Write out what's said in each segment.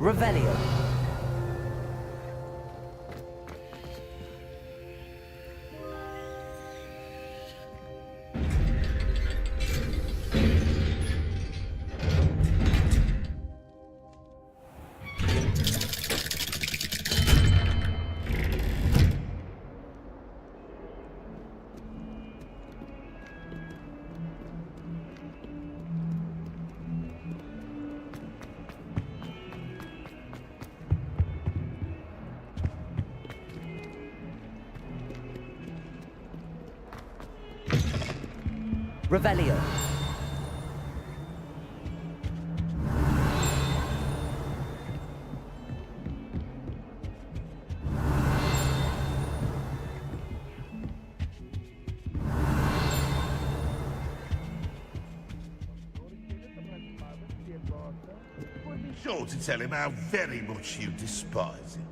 Revelio. Revelio. Be sure to tell him how very much you despise him.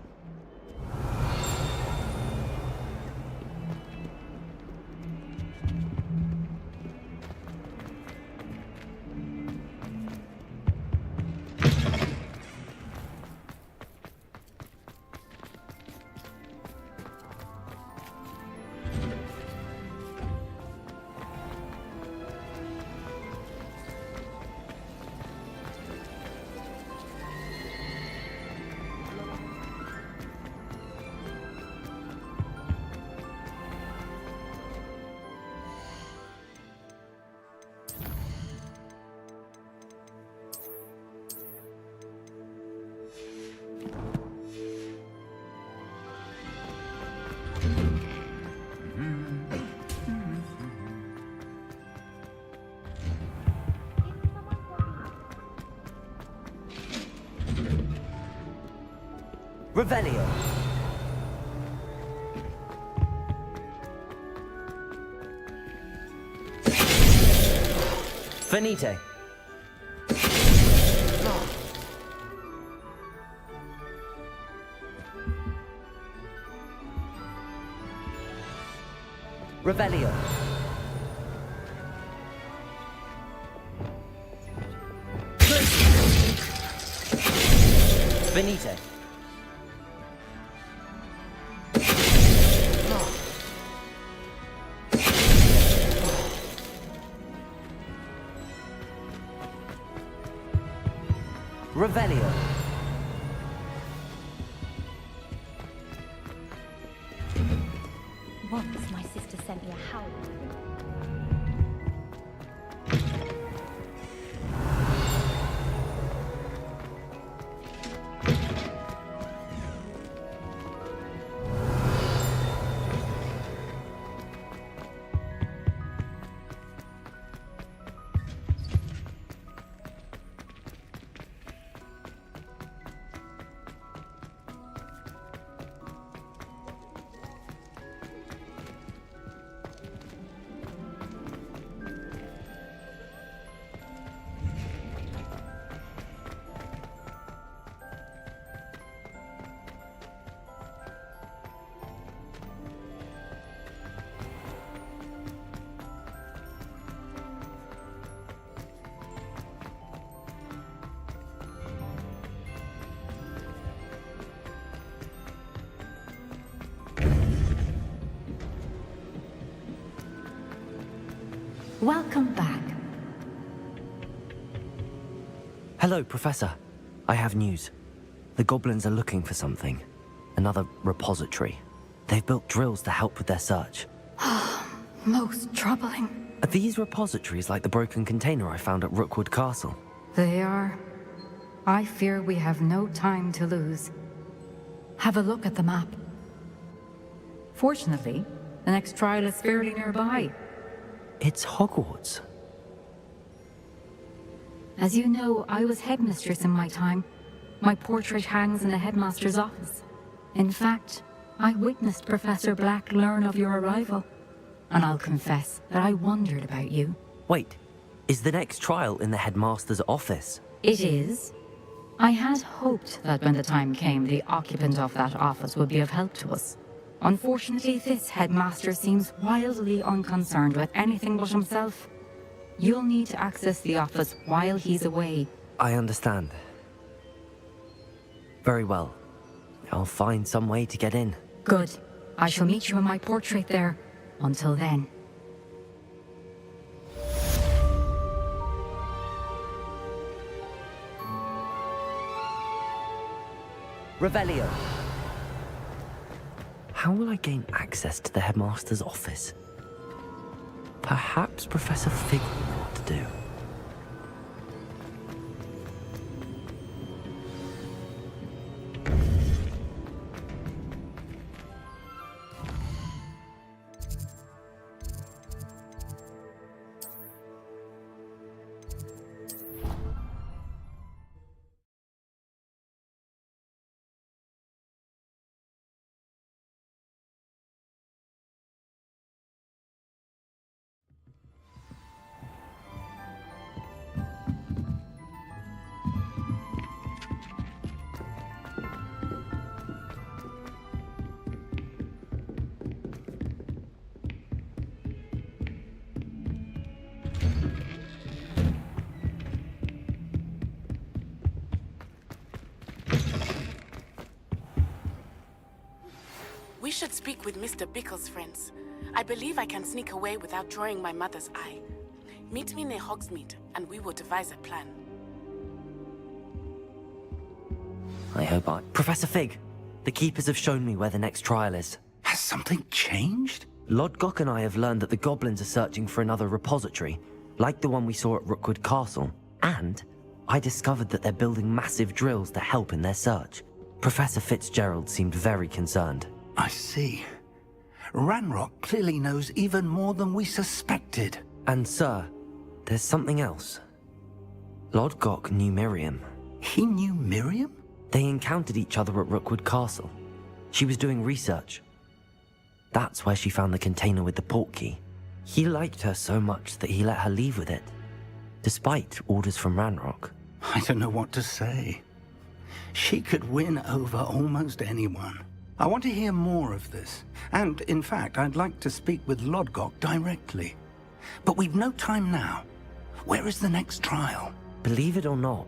Revelio. Finite. Revelio. Finite. Revelio. Once my sister sent me a howl. Welcome back. Hello, Professor. I have news. The goblins are looking for something. Another repository. They've built drills to help with their search. Most troubling. Are these repositories like the broken container I found at Rookwood Castle? They are. I fear we have no time to lose. Have a look at the map. Fortunately, the next trial is fairly nearby. It's Hogwarts. As you know, I was headmistress in my time. My portrait hangs in the headmaster's office. In fact, I witnessed Professor Black learn of your arrival. And I'll confess that I wondered about you. Wait, is the next trial in the headmaster's office? It is. I had hoped that when the time came, the occupant of that office would be of help to us. Unfortunately, this headmaster seems wildly unconcerned with anything but himself. You'll need to access the office while he's away. I understand. Very well. I'll find some way to get in. Good. I shall meet you in my portrait there. Until then. Revelio. How will I gain access to the headmaster's office? Perhaps Professor Fig will know what to do. We should speak with Mr. Bickle's friends. I believe I can sneak away without drawing my mother's eye. Meet me near Hogsmeade, and we will devise a plan. I hope I... Professor Fig! The Keepers have shown me where the next trial is. Has something changed? Lodgok and I have learned that the goblins are searching for another repository, like the one we saw at Rookwood Castle. And I discovered that they're building massive drills to help in their search. Professor Fitzgerald seemed very concerned. I see. Ranrock clearly knows even more than we suspected. And sir, there's something else. Lodgok knew Miriam. He knew Miriam? They encountered each other at Rookwood Castle. She was doing research. That's where she found the container with the portkey. He liked her so much that he let her leave with it, despite orders from Ranrock. I don't know what to say. She could win over almost anyone. I want to hear more of this. And, in fact, I'd like to speak with Lodgok directly. But we've no time now. Where is the next trial? Believe it or not,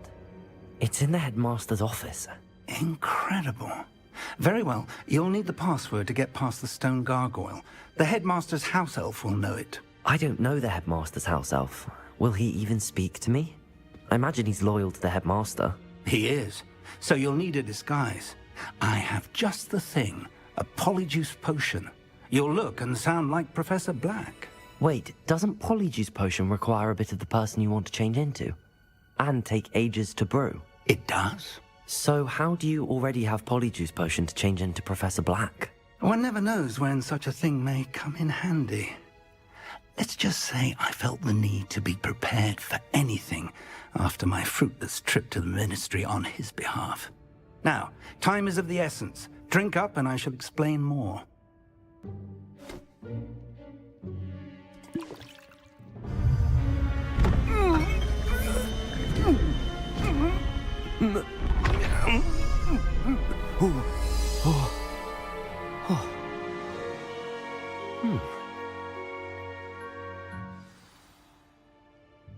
it's in the headmaster's office. Incredible. Very well. You'll need the password to get past the stone gargoyle. The headmaster's house elf will know it. I don't know the headmaster's house elf. Will he even speak to me? I imagine he's loyal to the headmaster. He is. So you'll need a disguise. I have just the thing. A polyjuice potion. You'll look and sound like Professor Black. Wait, doesn't Polyjuice Potion require a bit of the person you want to change into? And take ages to brew? It does. So how do you already have Polyjuice Potion to change into Professor Black? One never knows when such a thing may come in handy. Let's just say I felt the need to be prepared for anything after my fruitless trip to the Ministry on his behalf. Now, time is of the essence. Drink up and I shall explain more.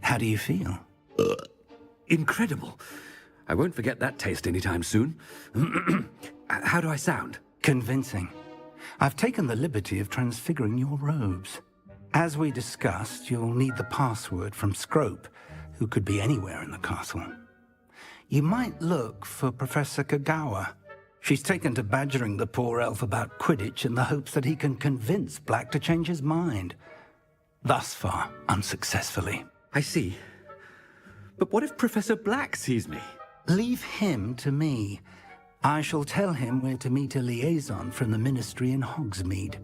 How do you feel? Incredible. I won't forget that taste anytime soon. How do I sound? Convincing. I've taken the liberty of transfiguring your robes. As we discussed, you'll need the password from Scrope, who could be anywhere in the castle. You might look for Professor Kagawa. She's taken to badgering the poor elf about Quidditch in the hopes that he can convince Black to change his mind. Thus far, unsuccessfully. I see. But what if Professor Black sees me? Leave him to me. I shall tell him where to meet a liaison from the Ministry in Hogsmeade.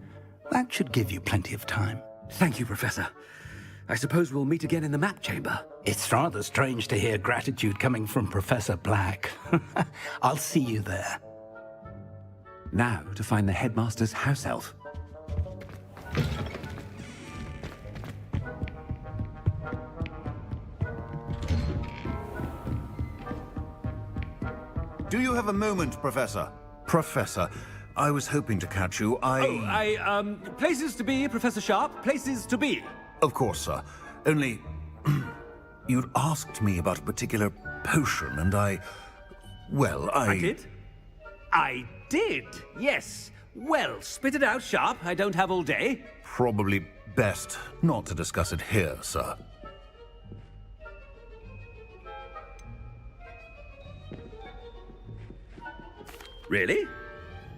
That should give you plenty of time. Thank you, Professor. I suppose we'll meet again in the map chamber. It's rather strange to hear gratitude coming from Professor Black. I'll see you there. Now to find the headmaster's house elf. Do you have a moment, Professor? Professor, I was hoping to catch you. Places to be, Professor Sharp. Places to be. Of course, sir. Only... you'd asked me about a particular potion, and I... Well, I did? I did, yes. Well, spit it out, Sharp. I don't have all day. Probably best not to discuss it here, sir. Really?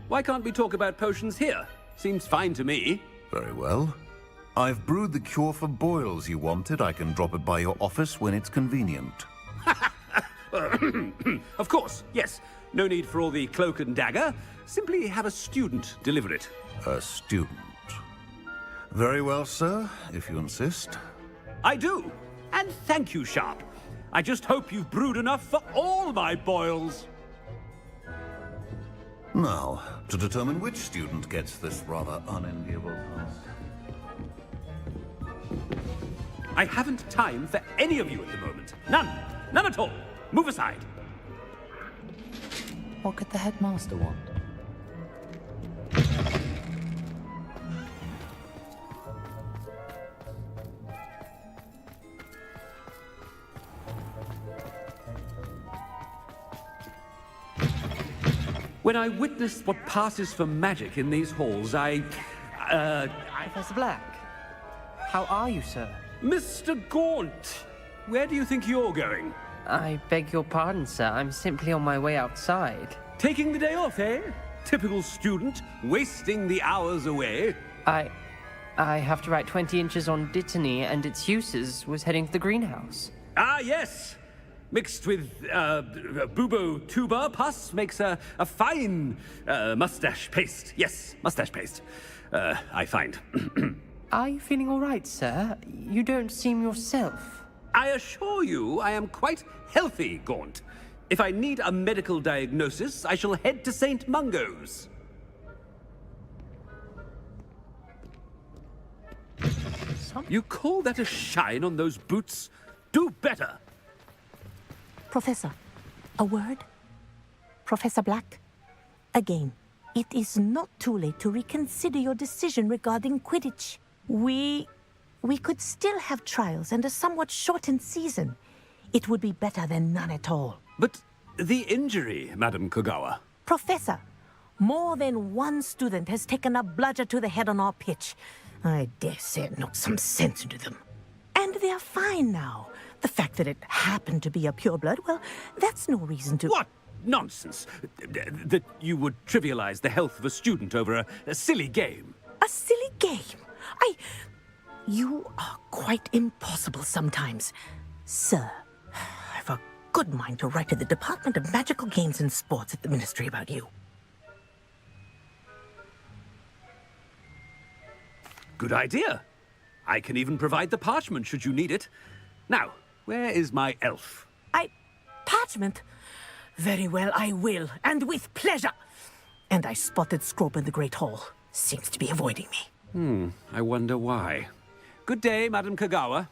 Why can't we talk about potions here? Seems fine to me. Very well. I've brewed the cure for boils you wanted. I can drop it by your office when it's convenient. Of course, yes. No need for all the cloak and dagger. Simply have a student deliver it. A student. Very well, sir, if you insist. I do. And thank you, Sharp. I just hope you've brewed enough for all my boils. Now, to determine which student gets this rather unenviable task. I haven't time for any of you at the moment. None. None at all. Move aside. What could the headmaster want? When I witnessed what passes for magic in these halls, Professor Black, how are you, sir? Mr. Gaunt, where do you think you're going? I beg your pardon, sir. I'm simply on my way outside. Taking the day off, eh? Typical student, wasting the hours away. I have to write 20 inches on Dittany and its uses. Was heading to the greenhouse. Ah, yes. Mixed with bubo tuber pus makes a fine mustache paste. Yes, mustache paste. I find. Are you feeling all right, sir? You don't seem yourself. I assure you I am quite healthy, Gaunt. If I need a medical diagnosis, I shall head to St. Mungo's. You call that a shine on those boots? Do better! Professor, a word? Professor Black, again, it is not too late to reconsider your decision regarding Quidditch. We could still have trials and a somewhat shortened season. It would be better than none at all. But the injury, Madam Kogawa. Professor, more than one student has taken a bludger to the head on our pitch. I dare say it knocked some sense into them. And they're fine now. The fact that it happened to be a pureblood, well, that's no reason to... What nonsense! That you would trivialize the health of a student over a silly game. A silly game? You are quite impossible sometimes. Sir, I've a good mind to write to the Department of Magical Games and Sports at the Ministry about you. Good idea. I can even provide the parchment should you need it. Now, where is my elf? Parchment? Very well, I will, and with pleasure. And I spotted Scrope in the Great Hall. Seems to be avoiding me. I wonder why. Good day, Madam Kogawa.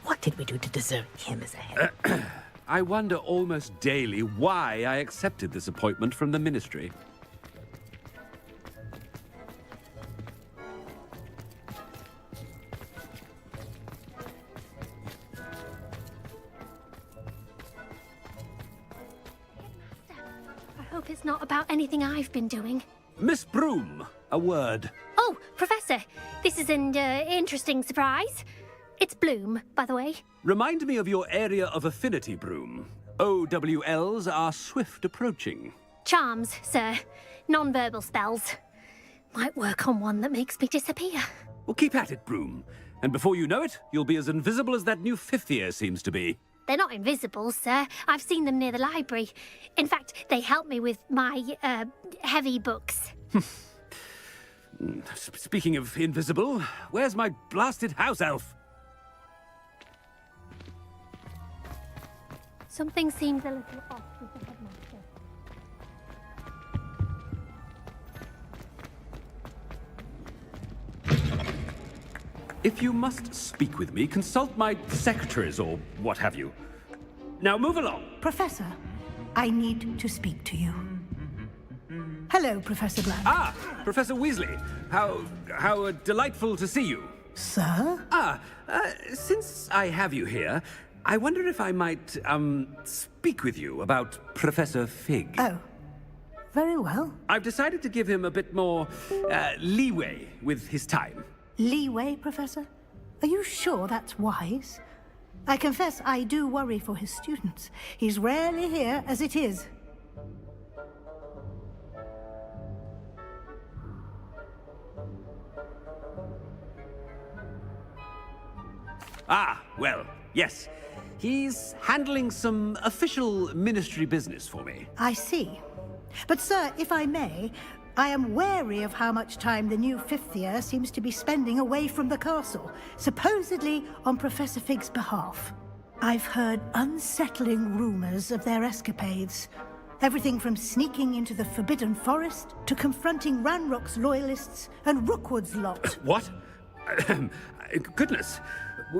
What did we do to deserve him as a head? I wonder almost daily why I accepted this appointment from the Ministry. I hope it's not about anything I've been doing. Miss Broom, a word. Oh, Professor, this is an interesting surprise. It's Bloom, by the way. Remind me of your area of affinity, Broom. OWLs are swift approaching. Charms, sir. Non-verbal spells. Might work on one that makes me disappear. Well, keep at it, Broom. And before you know it, you'll be as invisible as that new fifth year seems to be. They're not invisible, sir. I've seen them near the library. In fact, they help me with my, heavy books. Speaking of invisible, where's my blasted house elf? Something seems a little off with the headmaster. If you must speak with me, consult my secretaries or what have you. Now move along. Professor, I need to speak to you. Hello, Professor Black. Ah, Professor Weasley. How delightful to see you. Sir? Since I have you here, I wonder if I might, speak with you about Professor Fig. Oh, very well. I've decided to give him a bit more, leeway with his time. Leeway, Professor? Are you sure that's wise? I confess I do worry for his students. He's rarely here as it is. Well, yes. He's handling some official ministry business for me. I see. But, sir, if I may, I am wary of how much time the new fifth year seems to be spending away from the castle, supposedly on Professor Fig's behalf. I've heard unsettling rumors of their escapades. Everything from sneaking into the Forbidden Forest to confronting Ranrock's loyalists and Rookwood's lot. What? Goodness.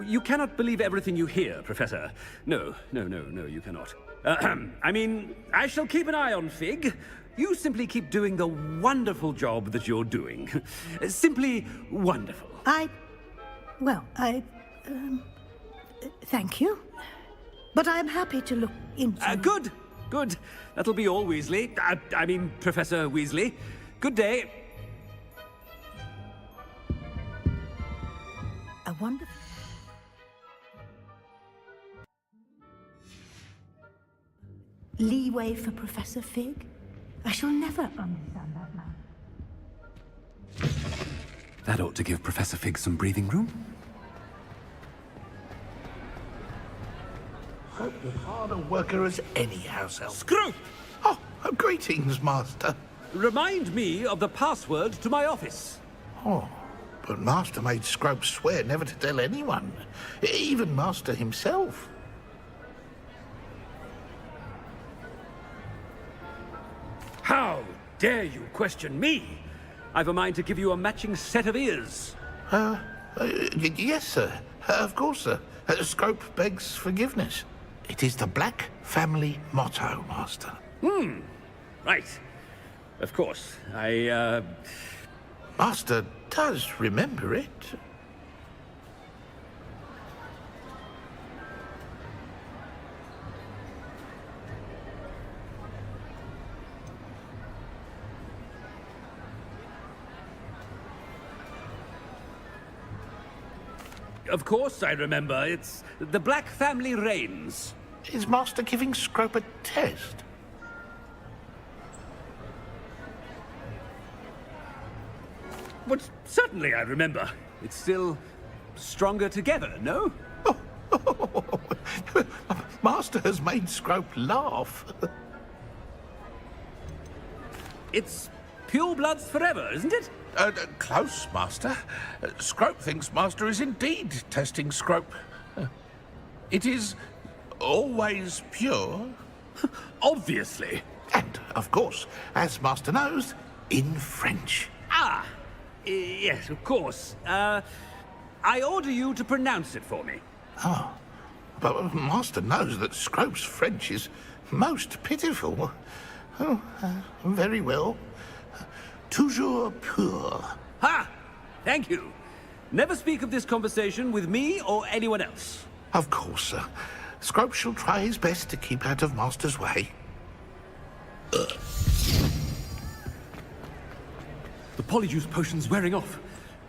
You cannot believe everything you hear, Professor. No, you cannot. I mean, I shall keep an eye on Fig. You simply keep doing the wonderful job that you're doing. Simply wonderful. Thank you. But I'm happy to look into... Good. That'll be all, Weasley. I mean, Professor Weasley. Good day. A wonderful... Leeway for Professor Fig? I shall never understand that man. That ought to give Professor Fig some breathing room. Hope you're hard a worker as any house elf. Scrope! Oh, greetings, Master. Remind me of the password to my office. Oh, but Master made Scrope swear never to tell anyone, even Master himself. How dare you question me? I've a mind to give you a matching set of ears. Yes, sir. Of course, sir. Scrope begs forgiveness. It is the Black family motto, Master. Right. Of course. Master does remember it. Of course I remember. It's the Black family reigns. Is Master giving Scrope a test? But certainly I remember. It's still stronger together, no? Master has made Scrope laugh. It's pure bloods forever, isn't it? Close, Master. Scrope thinks Master is indeed testing Scrope. It is always pure. Obviously. And, of course, as Master knows, in French. Yes, of course. I order you to pronounce it for me. But Master knows that Scrope's French is most pitiful. Very well. Toujours pur. Ha! Thank you. Never speak of this conversation with me or anyone else. Of course, sir. Scrope shall try his best to keep out of Master's way. The Polyjuice potion's wearing off.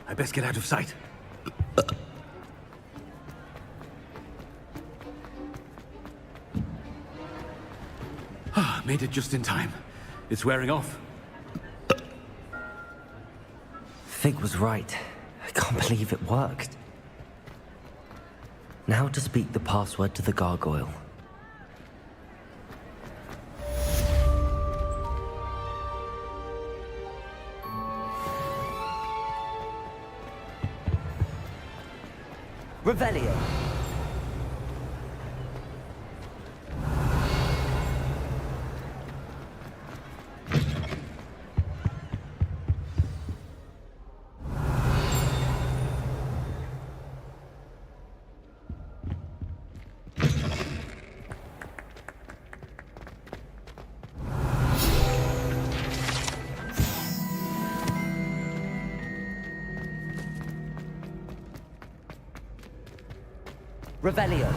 I best get out of sight. Made it just in time. It's wearing off. Fig was right. I can't believe it worked. Now to speak the password to the gargoyle. Revelio. Revelio.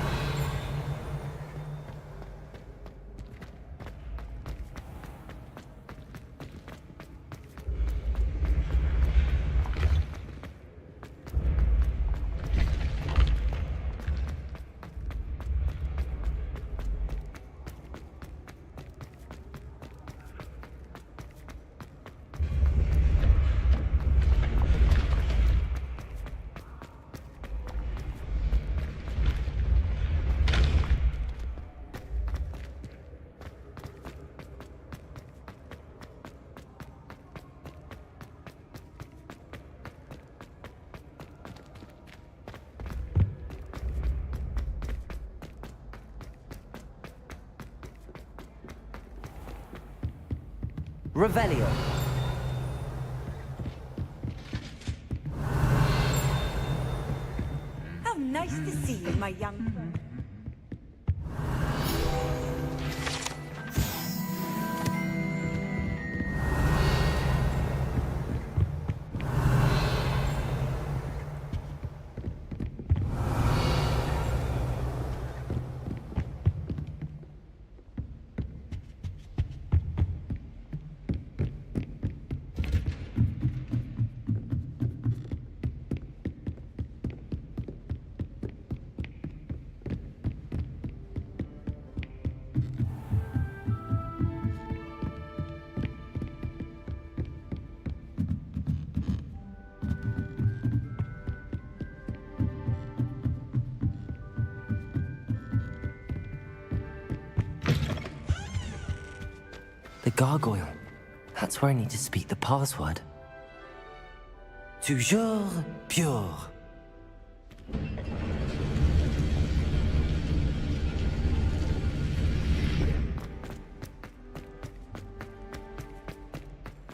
Revelio. How nice to see you, my young friend. The gargoyle. That's where I need to speak the password. Toujours pure.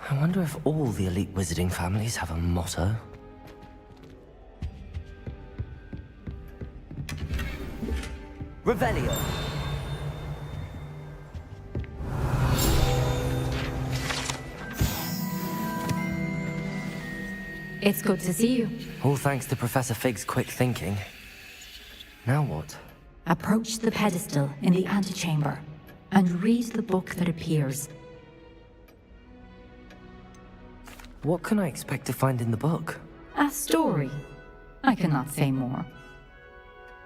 I wonder if all the elite wizarding families have a motto. Revelio. It's good to see you. All thanks to Professor Fig's quick thinking. Now what? Approach the pedestal in the antechamber and read the book that appears. What can I expect to find in the book? A story. I cannot say more.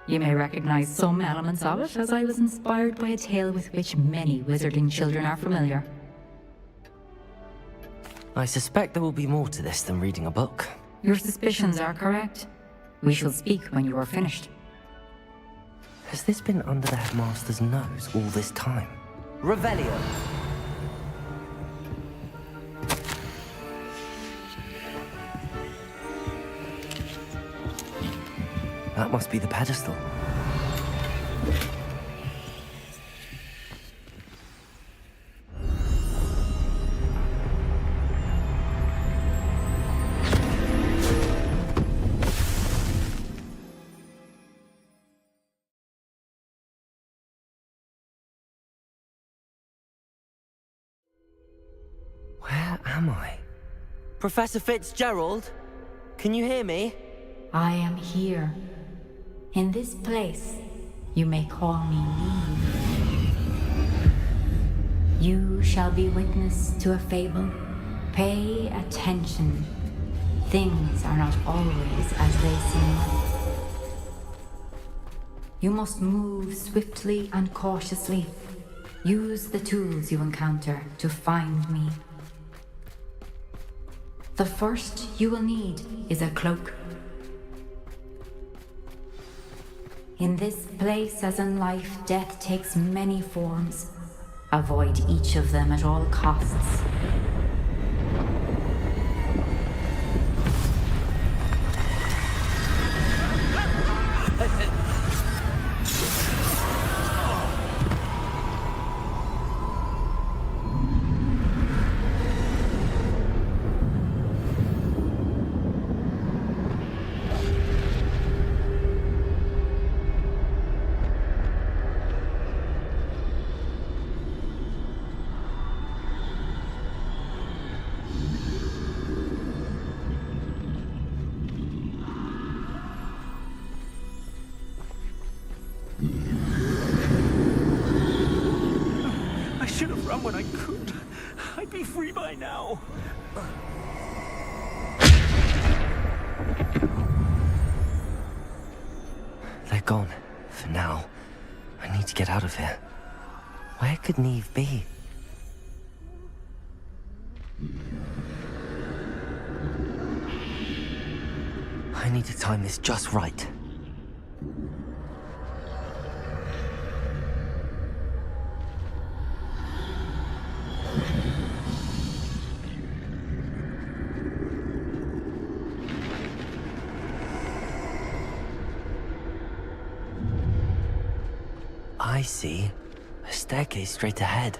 You may recognize some elements of it, as I was inspired by a tale with which many wizarding children are familiar. I suspect there will be more to this than reading a book. Your suspicions are correct. We shall speak when you are finished. Has this been under the headmaster's nose all this time? Revelio! That must be the pedestal. Where am I? Professor Fitzgerald? Can you hear me? I am here. In this place, you may call me Neve. You shall be witness to a fable. Pay attention. Things are not always as they seem. You must move swiftly and cautiously. Use the tools you encounter to find me. The first you will need is a cloak. In this place, as in life, death takes many forms. Avoid each of them at all costs. by now. They're gone. For now. I need to get out of here. Where could Neve be? I need to time this just right. I see. A staircase straight ahead.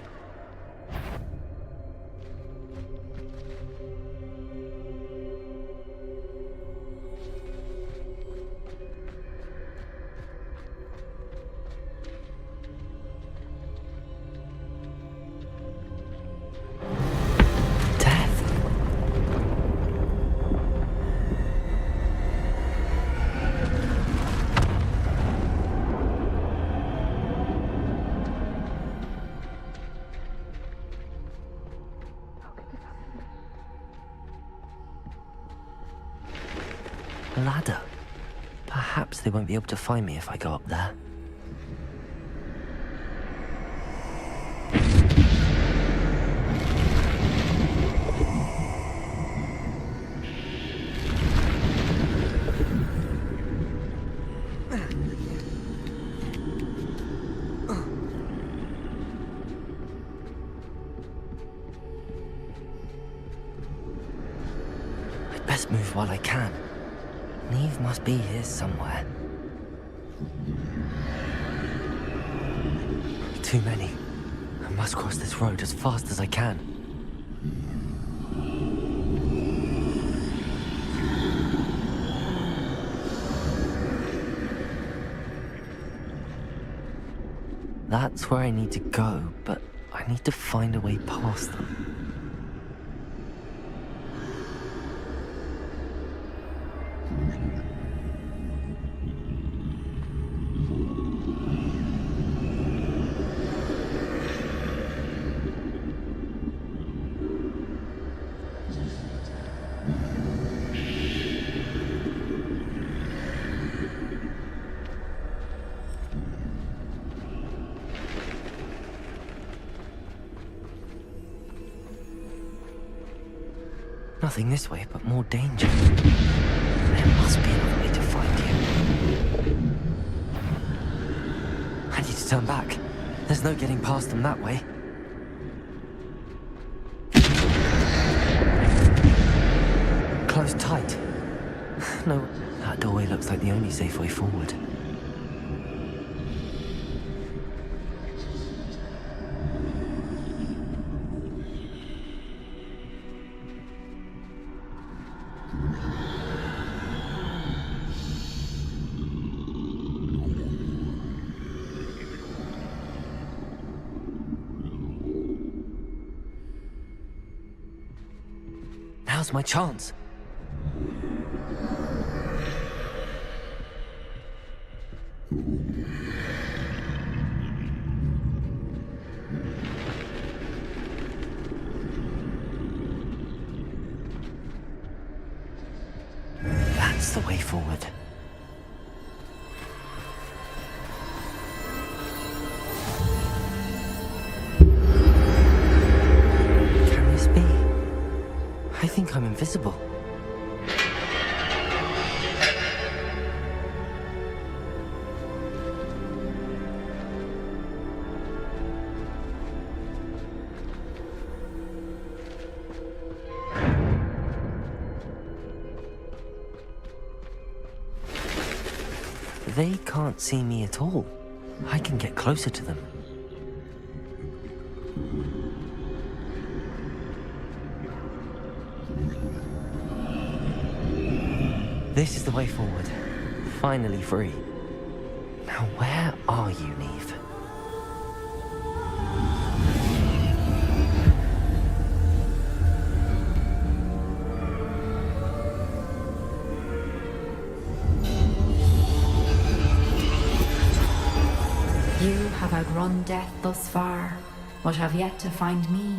A ladder. Perhaps they won't be able to find me if I go up there. I'd best move while I can. Neve must be here somewhere. Too many. I must cross this road as fast as I can. That's where I need to go, but I need to find a way past them. Nothing this way, but more danger. There must be another way to find you. I need to turn back. There's no getting past them that way. Closed tight. No, that doorway looks like the only safe way forward. Now's my chance. That's the way forward. Can this be? I think I'm invisible. They can't see me at all. I can get closer to them. This is the way forward. Finally free. Now where are you, Neve? You have outrun death thus far, but have yet to find me.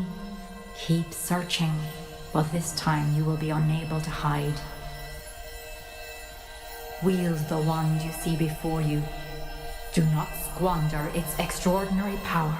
Keep searching, but this time you will be unable to hide. Wield the wand you see before you. Do not squander its extraordinary power.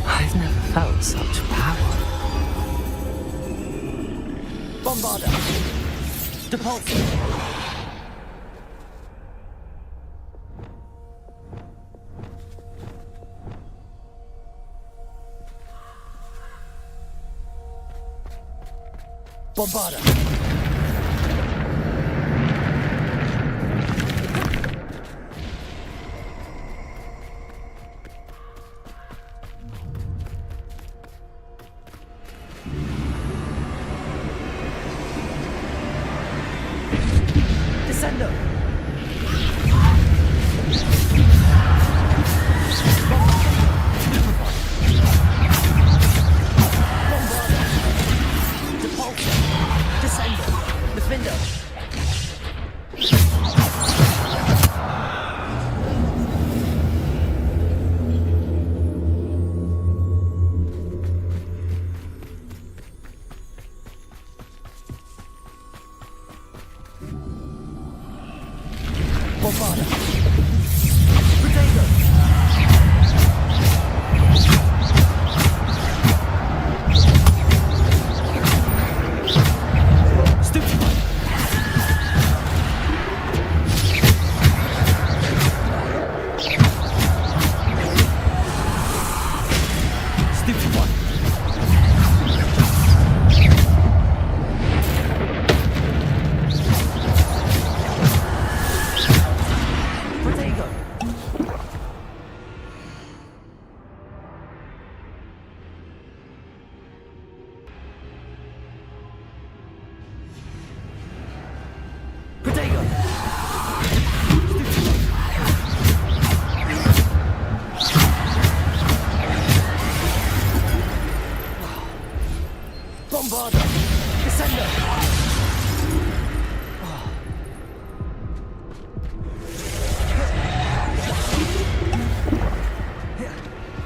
I've never felt such power. Bombarda! Depulse! Bombarda! Descendo! Bombarda! Protego! Stupefy! Stupefy! Bombarda! Descendo!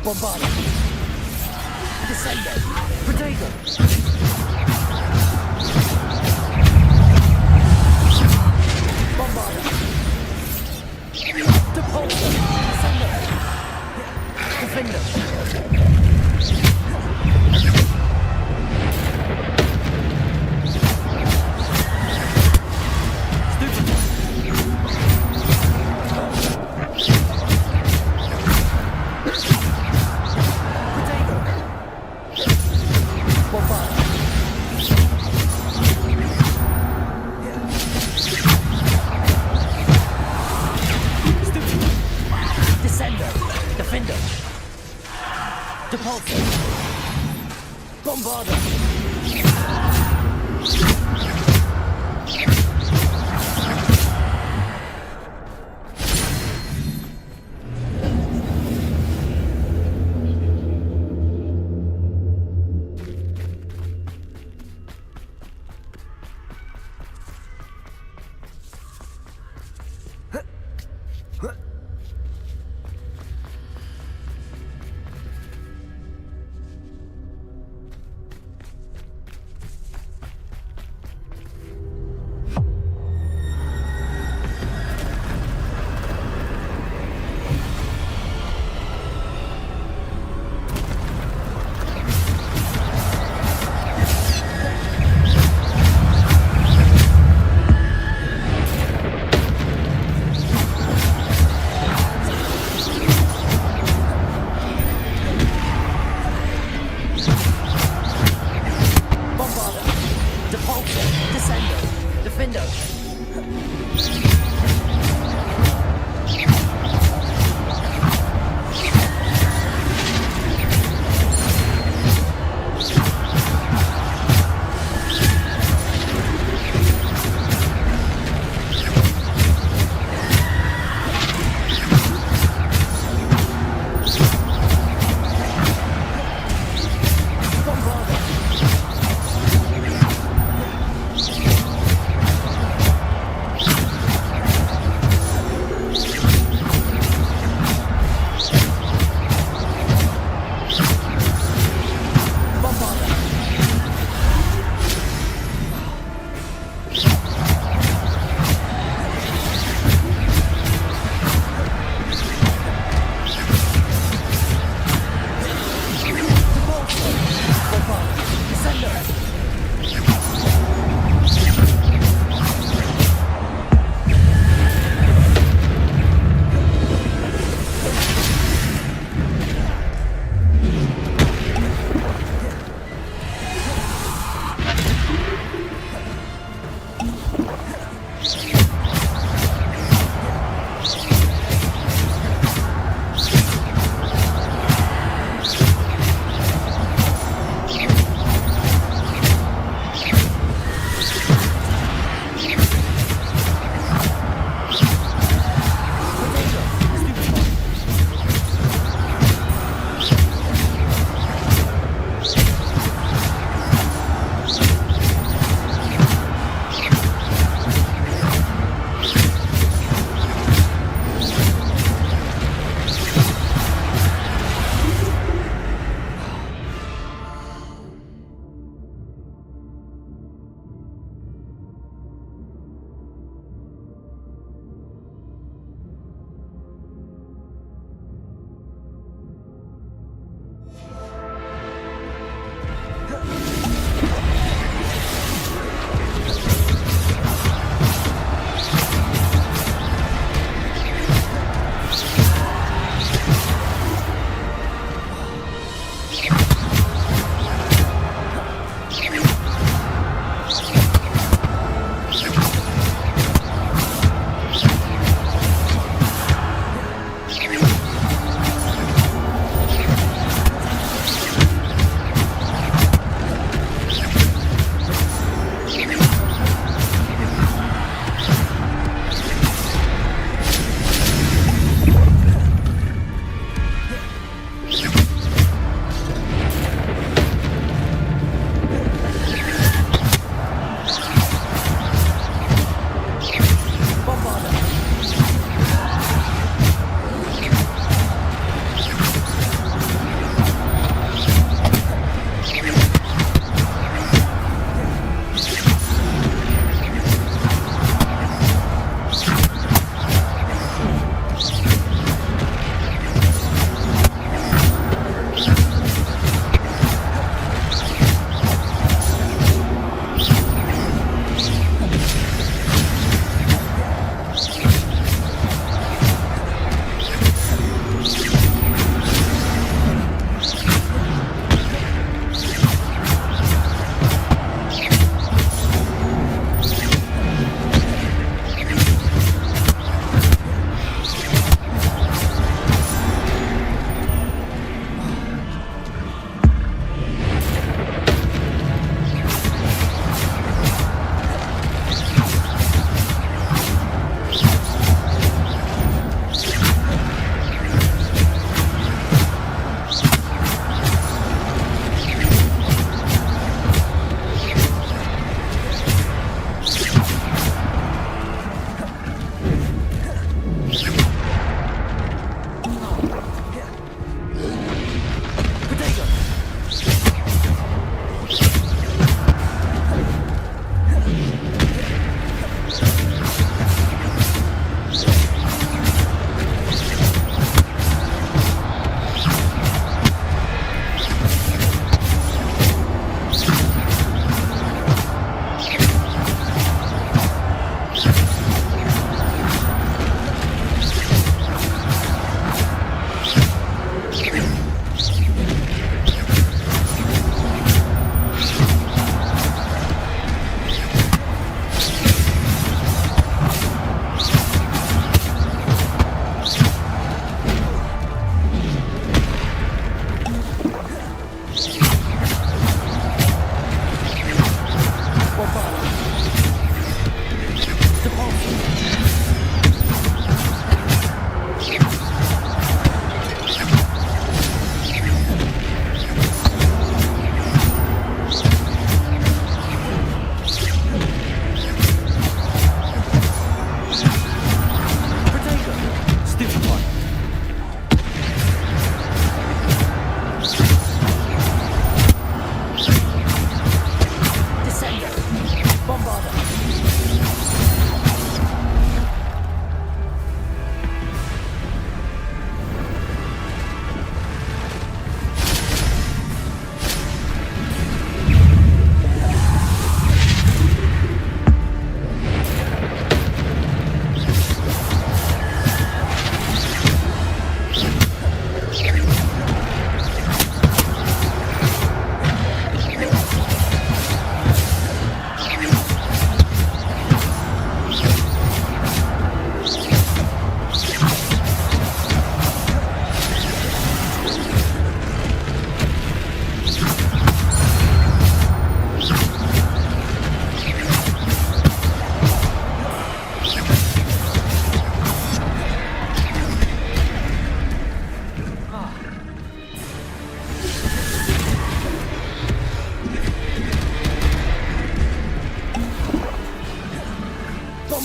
Bombarda! Descendo! Protego! Bombarda! Depulso! Descendo! Defendo! Depulso! Bombarda!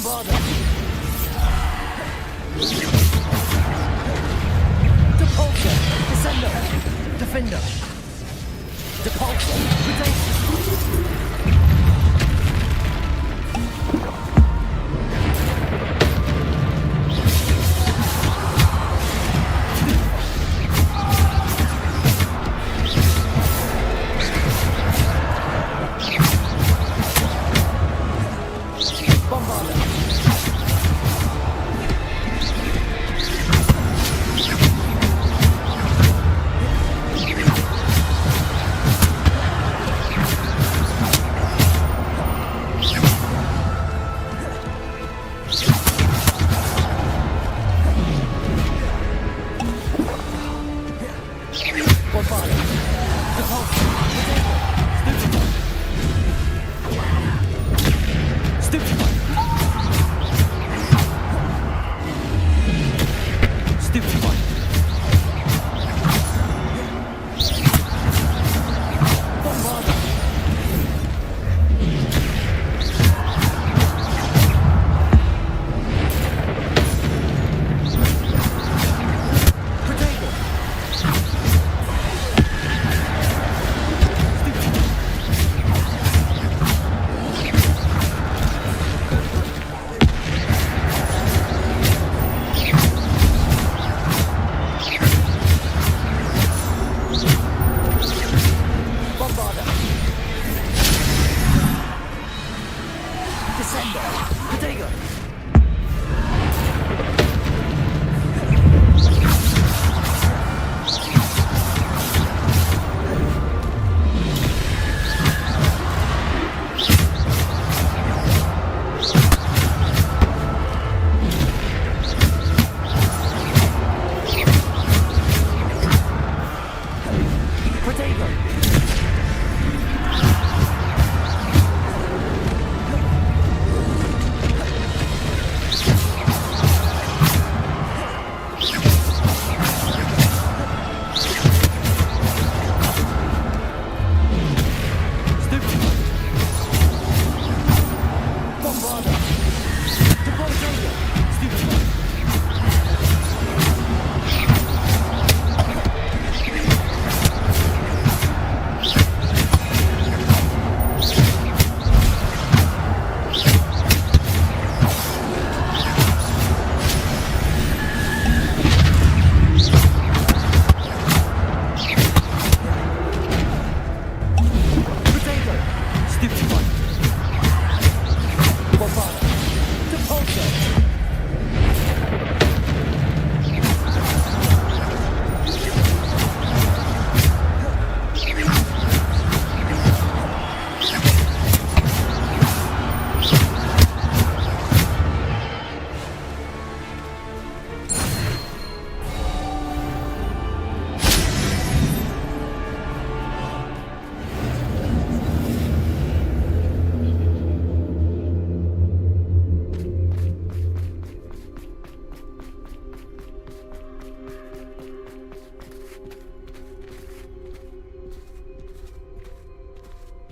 Bombarder! Depulsor! Descender! Defender! Depulsor!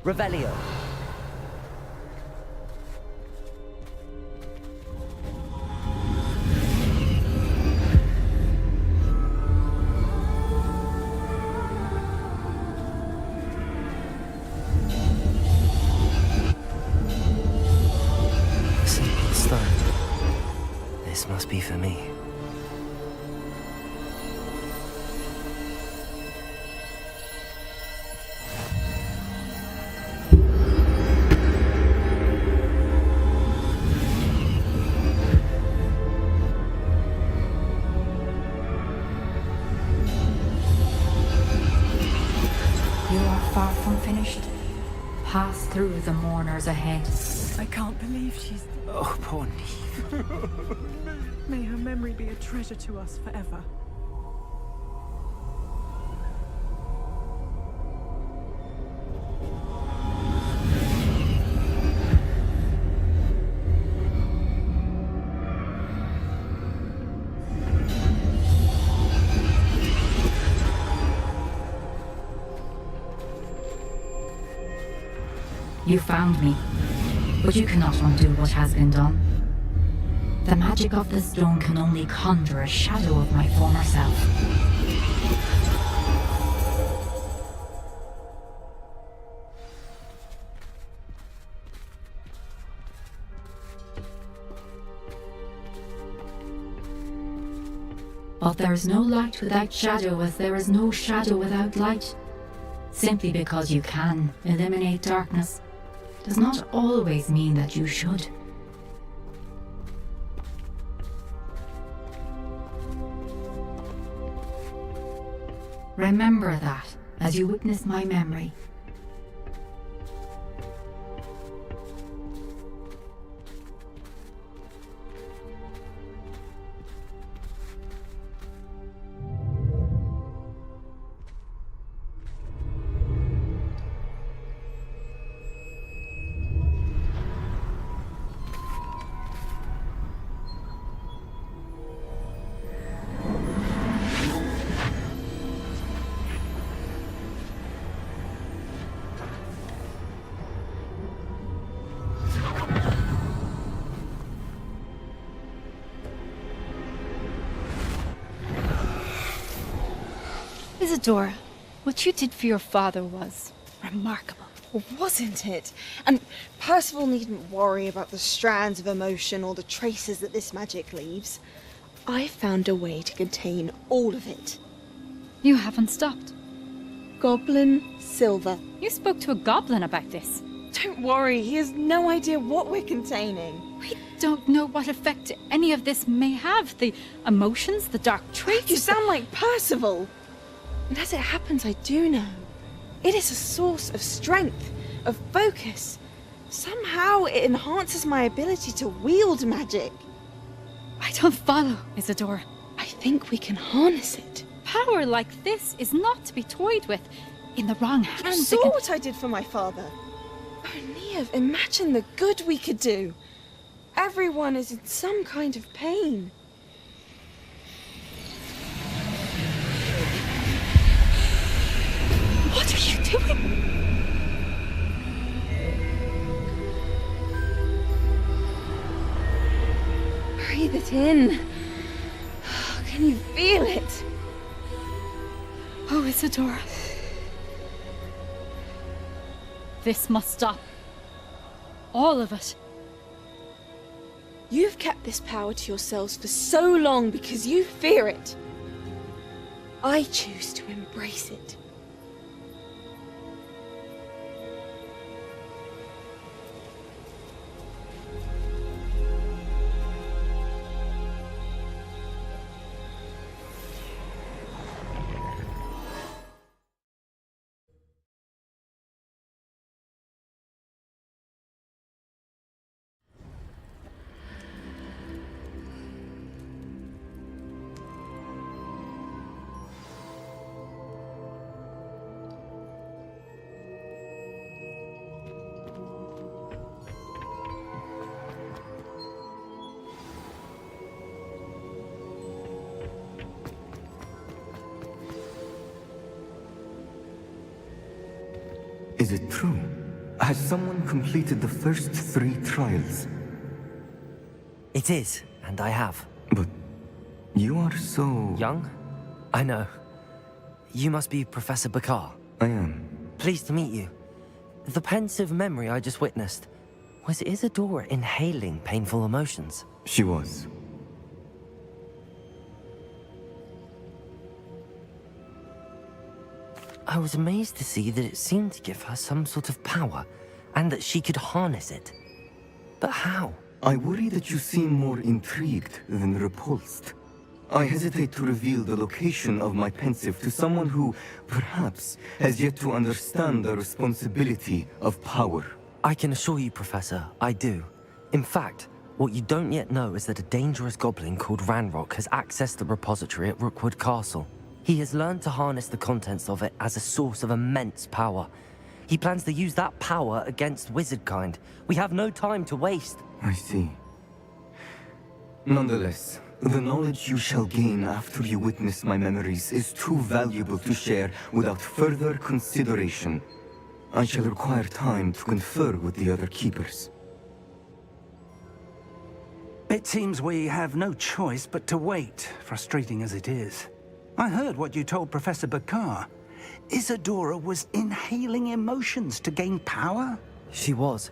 Revelio. Simple stone. This must be for me. You are far from finished. Pass through the mourners ahead. I can't believe she's... Oh, poor Neve. May her memory be a treasure to us forever. You found me, but you cannot undo what has been done. The magic of the stone can only conjure a shadow of my former self. But there is no light without shadow, as there is no shadow without light. Simply because you can eliminate darkness does not always mean that you should. Remember that as you witness my memory. Isadora, what you did for your father was remarkable. Well, wasn't it? And Percival needn't worry about the strands of emotion or the traces that this magic leaves. I found a way to contain all of it. You haven't stopped. Goblin Silver. You spoke to a goblin about this. Don't worry, he has no idea what we're containing. We don't know what effect any of this may have. The emotions, the dark traits. You sound like Percival. And as it happens, I do know. It is a source of strength, of focus. Somehow it enhances my ability to wield magic. I don't follow, Isadora. I think we can harness it. Power like this is not to be toyed with. In the wrong hands, You saw what I did for my father. Oh, Neve, imagine the good we could do. Everyone is in some kind of pain. What are you doing? Breathe it in. Can you feel it? Oh, Isadora. This must stop. All of it. You've kept this power to yourselves for so long because you fear it. I choose to embrace it. Is it true? Has someone completed the first 3 trials? It is, and I have. But you are so... Young? I know. You must be Professor Bakar. I am. Pleased to meet you. The pensive memory I just witnessed, was Isadora inhaling painful emotions? She was. I was amazed to see that it seemed to give her some sort of power, and that she could harness it. But how? I worry that you seem more intrigued than repulsed. I hesitate to reveal the location of my pensive to someone who, perhaps, has yet to understand the responsibility of power. I can assure you, Professor, I do. In fact, what you don't yet know is that a dangerous goblin called Ranrock has accessed the repository at Rookwood Castle. He has learned to harness the contents of it as a source of immense power. He plans to use that power against wizardkind. We have no time to waste. I see. Nonetheless, the knowledge you shall gain after you witness my memories is too valuable to share without further consideration. I shall require time to confer with the other keepers. It seems we have no choice but to wait, frustrating as it is. I heard what you told Professor Bakar. Isadora was inhaling emotions to gain power? She was.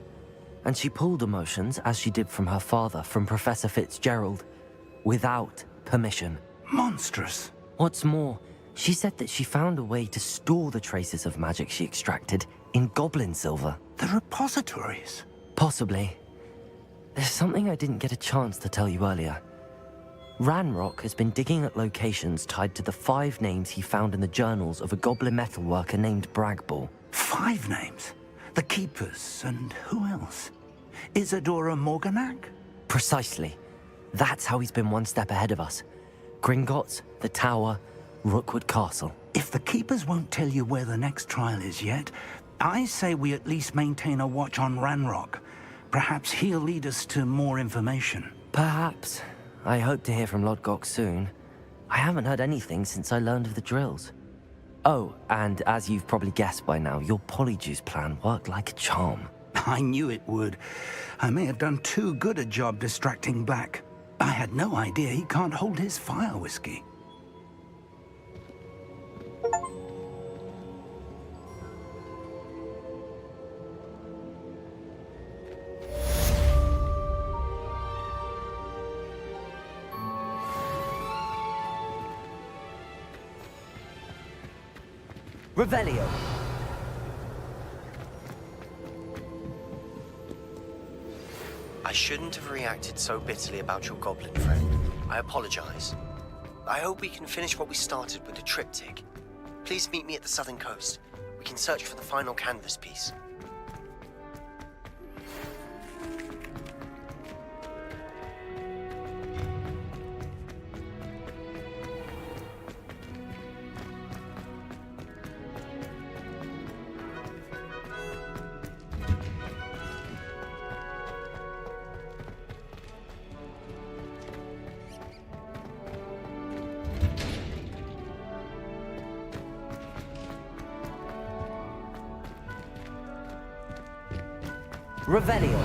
And she pulled emotions, as she did from her father, from Professor Fitzgerald, without permission. Monstrous. What's more, she said that she found a way to store the traces of magic she extracted in goblin silver. The repositories? Possibly. There's something I didn't get a chance to tell you earlier. Ranrock has been digging at locations tied to the 5 names he found in the journals of a goblin metalworker named Bragball. 5 names? The Keepers, and who else? Isadora Morganac? Precisely. That's how he's been one step ahead of us. Gringotts, the Tower, Rookwood Castle. If the Keepers won't tell you where the next trial is yet, I say we at least maintain a watch on Ranrock. Perhaps he'll lead us to more information. Perhaps. I hope to hear from Lodgok soon. I haven't heard anything since I learned of the drills. Oh, and as you've probably guessed by now, your polyjuice plan worked like a charm. I knew it would. I may have done too good a job distracting Black. I had no idea he can't hold his fire whiskey. Revelio. I shouldn't have reacted so bitterly about your goblin friend. I apologize. I hope we can finish what we started with the triptych. Please meet me at the southern coast. We can search for the final canvas piece. Revelio.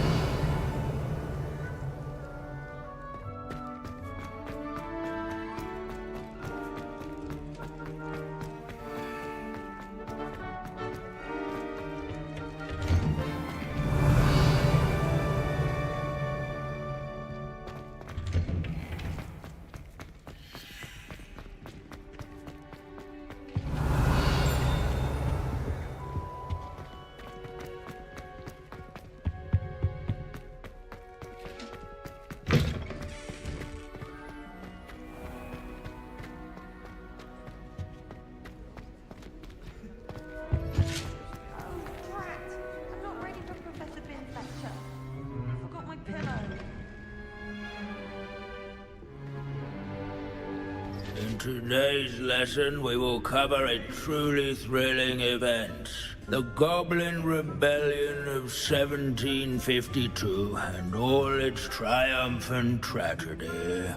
In today's lesson, we will cover a truly thrilling event. The Goblin Rebellion of 1752 and all its triumphant tragedy.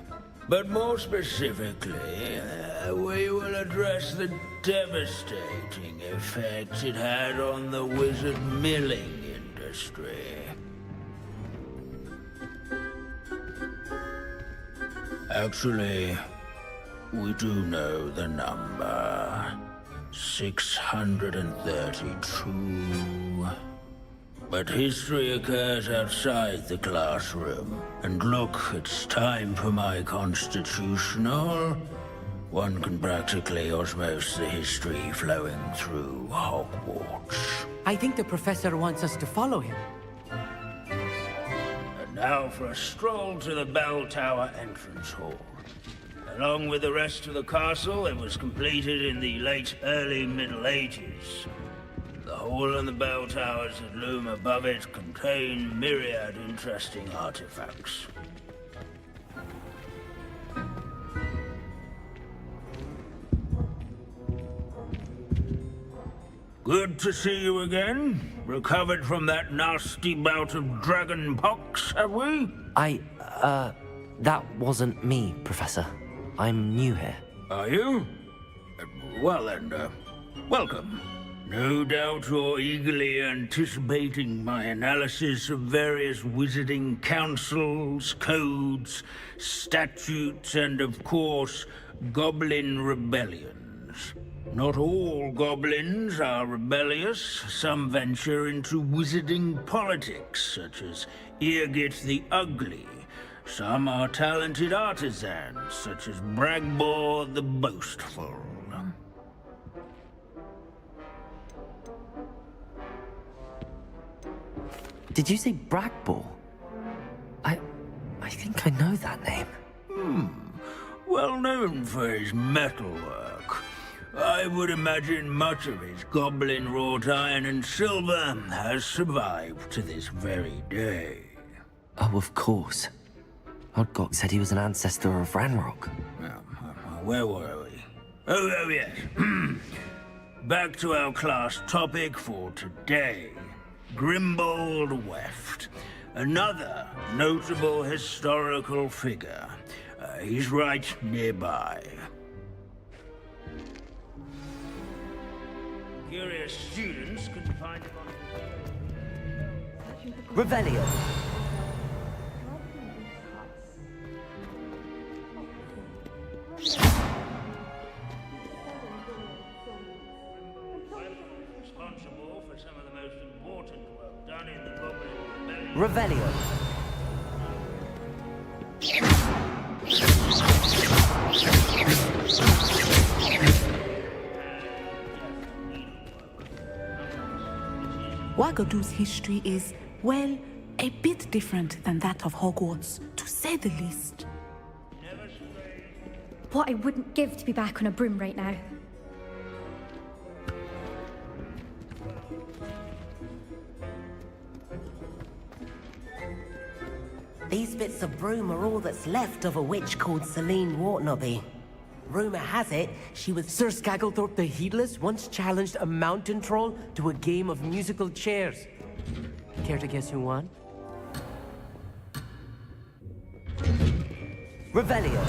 But more specifically, we will address the devastating effects it had on the wizard milling industry. Actually, we do know the number. 632. But history occurs outside the classroom. And look, it's time for my constitutional. One can practically osmose the history flowing through Hogwarts. I think the professor wants us to follow him. And now for a stroll to the bell tower entrance hall. Along with the rest of the castle, it was completed in the late early Middle Ages. The hall and the bell towers that loom above it contain myriad interesting artifacts. Good to see you again. Recovered from that nasty bout of dragon pox, have we? That wasn't me, Professor. I'm new here. Are you? Well then, welcome. No doubt you're eagerly anticipating my analysis of various wizarding councils, codes, statutes, and of course, goblin rebellions. Not all goblins are rebellious. Some venture into wizarding politics, such as Irgit the Ugly. Some are talented artisans, such as Bragbor the Boastful. Did you say Bragbor? I think I know that name. Well known for his metalwork. I would imagine much of his goblin-wrought iron and silver has survived to this very day. Oh, of course. Odgok said he was an ancestor of Ranrock. Where were we? Oh yes. Back to our class topic for today. Grimbold Weft. Another notable historical figure. He's right nearby. Curious students can find him on... Revelio. Responsible for some of the most important work done in the Goblin Rebellion. Wagadu's history is, well, a bit different than that of Hogwarts, to say the least. What I wouldn't give to be back on a broom right now. These bits of broom are all that's left of a witch called Celine Wartnobby. Rumour has it, she was... Sir Scagglethorpe the Heedless once challenged a mountain troll to a game of musical chairs. Care to guess who won? Revelio.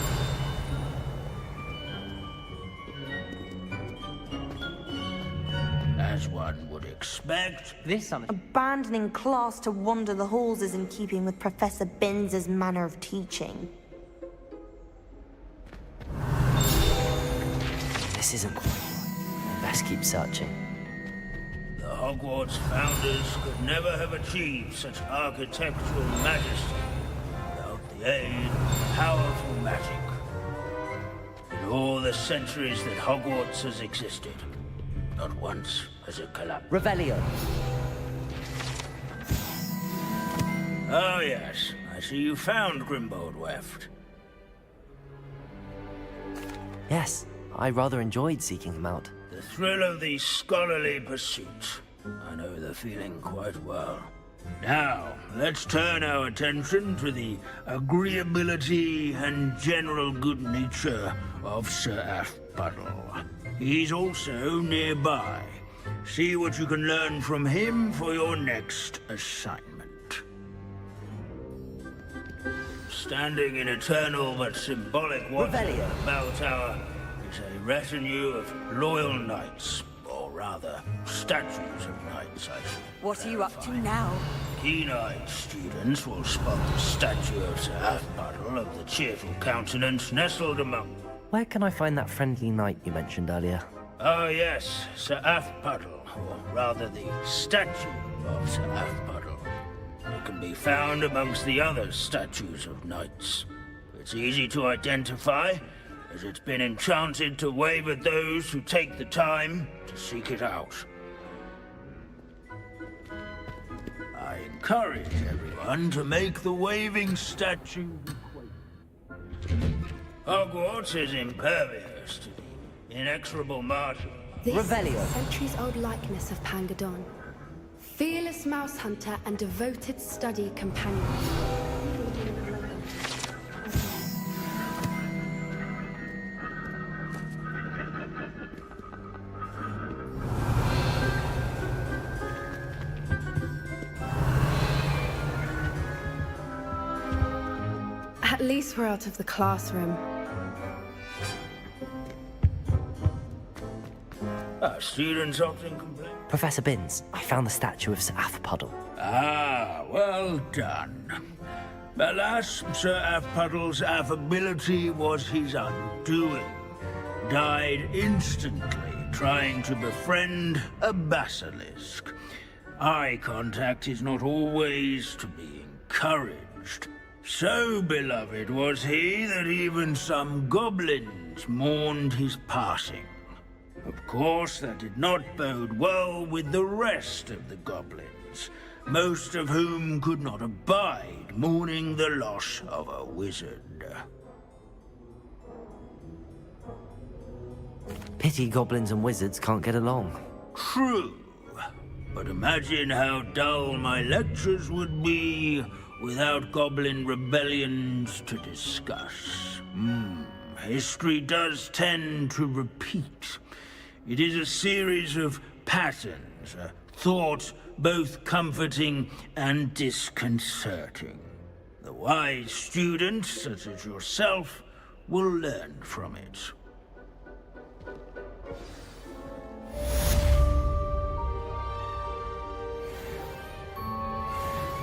As one would expect. This on Abandoning class to wander the halls is in keeping with Professor Binns's manner of teaching. This isn't... Best keep searching. The Hogwarts founders could never have achieved such architectural majesty without the aid of powerful magic. In all the centuries that Hogwarts has existed, not once has it collapsed. Revelio. Oh yes, I see you found Grimbold Weft. Yes, I rather enjoyed seeking him out. The thrill of the scholarly pursuit. I know the feeling quite well. Now, let's turn our attention to the agreeability and general good nature of Sir Aphbuttle. He's also nearby. See what you can learn from him for your next assignment. Standing in eternal but symbolic watch of the bell tower is a retinue of loyal knights, or rather, statues of knights, I should. What are you up to now? Keen-eyed students will spot the statue of Sir Aphbuttle of the cheerful countenance nestled among. Where can I find that friendly knight you mentioned earlier? Oh yes, Sir Aphbuttle, or rather the statue of Sir Aphbuttle. It can be found amongst the other statues of knights. It's easy to identify, as it's been enchanted to wave at those who take the time to seek it out. I encourage everyone to make the waving statue Hogwarts is impervious to the inexorable martial. This is a centuries-old likeness of Pangadon. Fearless mouse hunter and devoted study companion. At least we're out of the classroom. Students often complain. Professor Binns, I found the statue of Sir Puddle. Ah, well done. Alas, Sir Puddle's affability was his undoing. Died instantly trying to befriend a basilisk. Eye contact is not always to be encouraged. So beloved was he that even some goblins mourned his passing. Of course, that did not bode well with the rest of the goblins, most of whom could not abide mourning the loss of a wizard. Pity goblins and wizards can't get along. True. But imagine how dull my lectures would be without goblin rebellions to discuss. History does tend to repeat. It is a series of patterns, a thought both comforting and disconcerting. The wise student, such as yourself, will learn from it.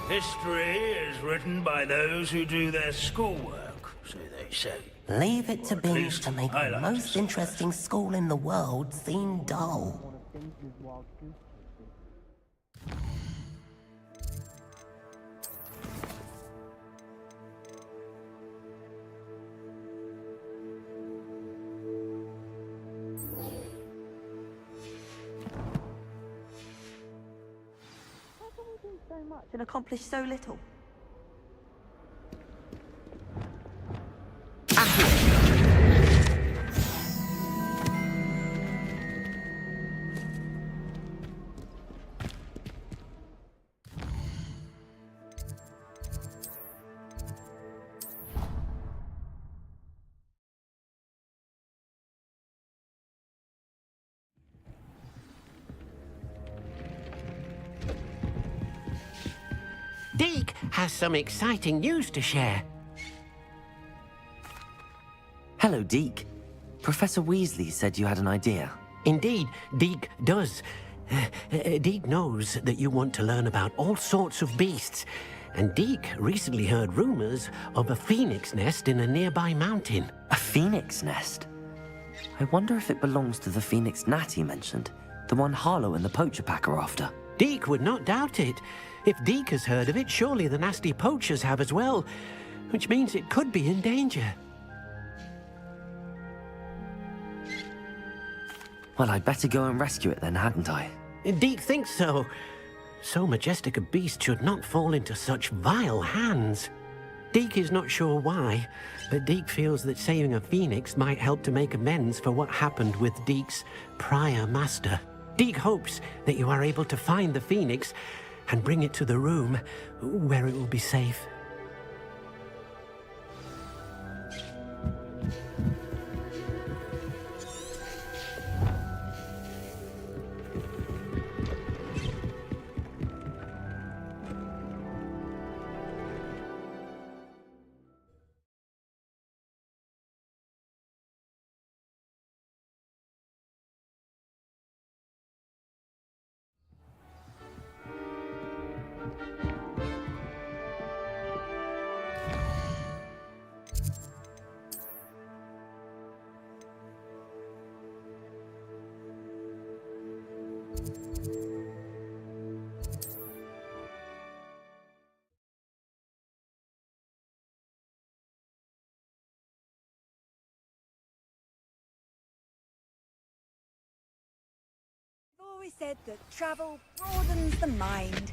History is written by those who do their schoolwork, so they say. Leave it to Binns to make I the like most interesting school in the world seem dull. So much and accomplish so little. Deke has some exciting news to share. Hello, Deke. Professor Weasley said you had an idea. Indeed, Deke does. Deke knows that you want to learn about all sorts of beasts, and Deke recently heard rumors of a phoenix nest in a nearby mountain. A phoenix nest? I wonder if it belongs to the phoenix gnat he mentioned, the one Harlow and the poacher pack are after. Deke would not doubt it. If Deke has heard of it, surely the nasty poachers have as well, which means it could be in danger. Well, I'd better go and rescue it then, hadn't I? Deke thinks so. So majestic a beast should not fall into such vile hands. Deke is not sure why, but Deke feels that saving a phoenix might help to make amends for what happened with Deke's prior master. Deke hopes that you are able to find the phoenix and bring it to the room where it will be safe. Always said that travel broadens the mind.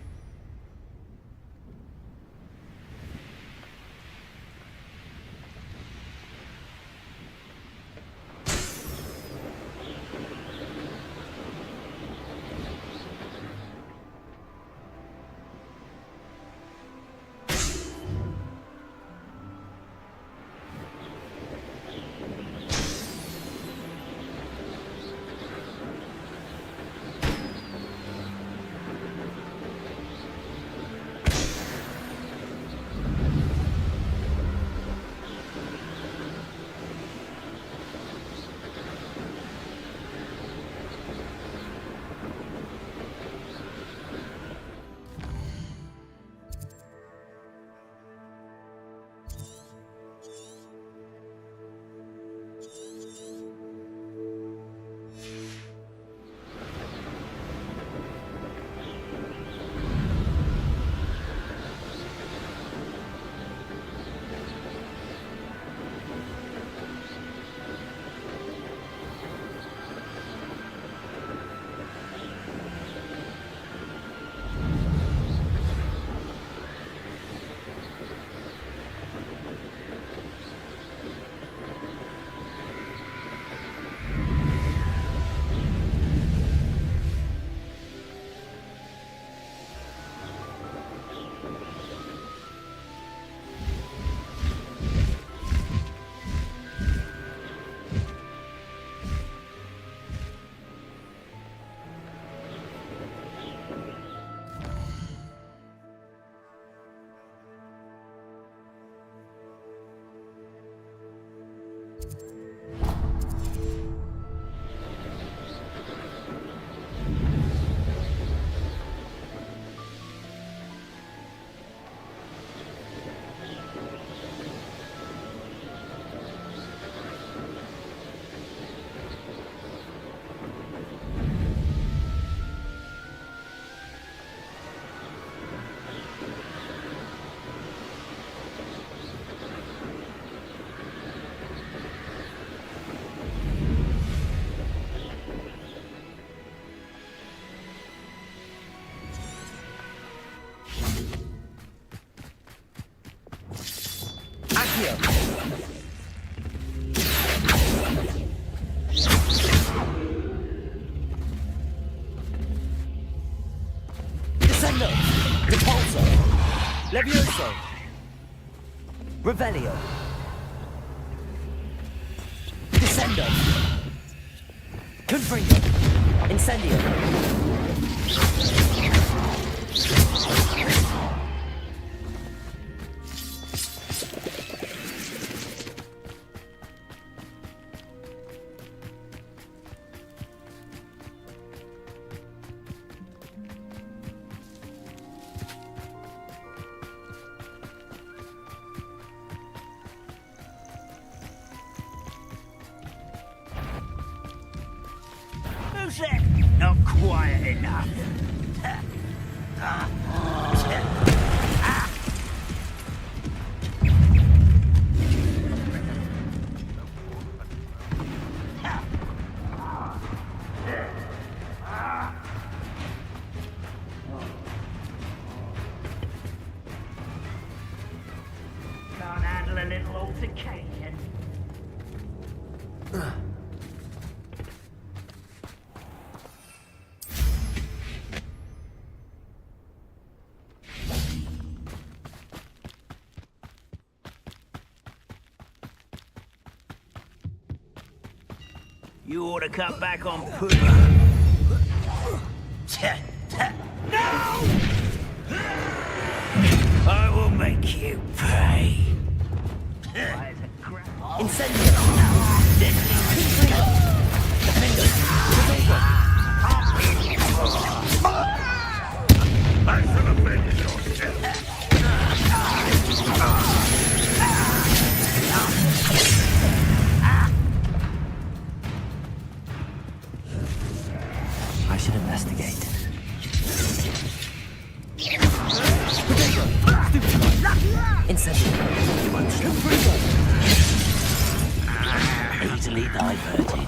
Descendo! Repulso! Levioso! Revelio! Descendo! Confringo! Incendio! Who's that? Not quiet enough. Can't handle a little altercation. You ought to cut back on pudding. No! I will make you pay. Incendio! Confringo! Defendo! I shall avenge yourself. I should investigate. Incendio! Easily diverted.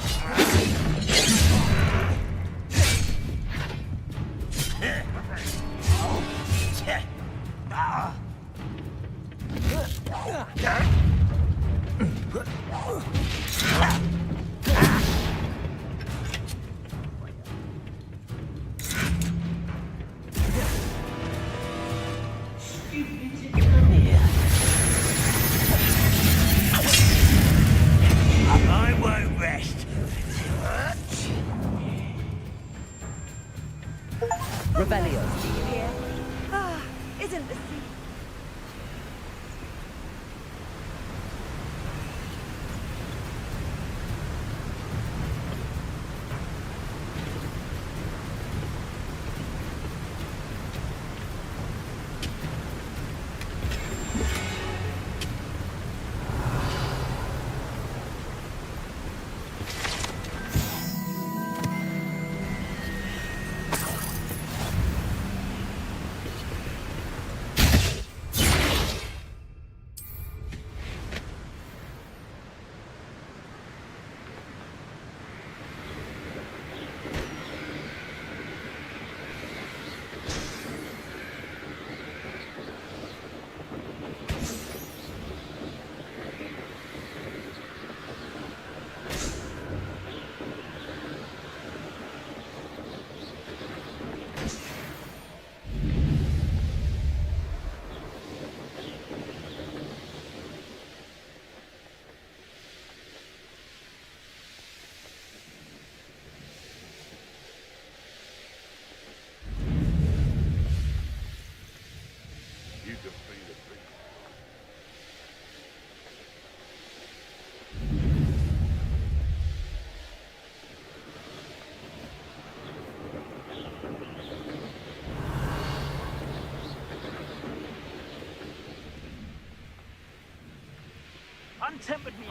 I won't rest. Revelio! Here. Ah, isn't the sea... tempered me.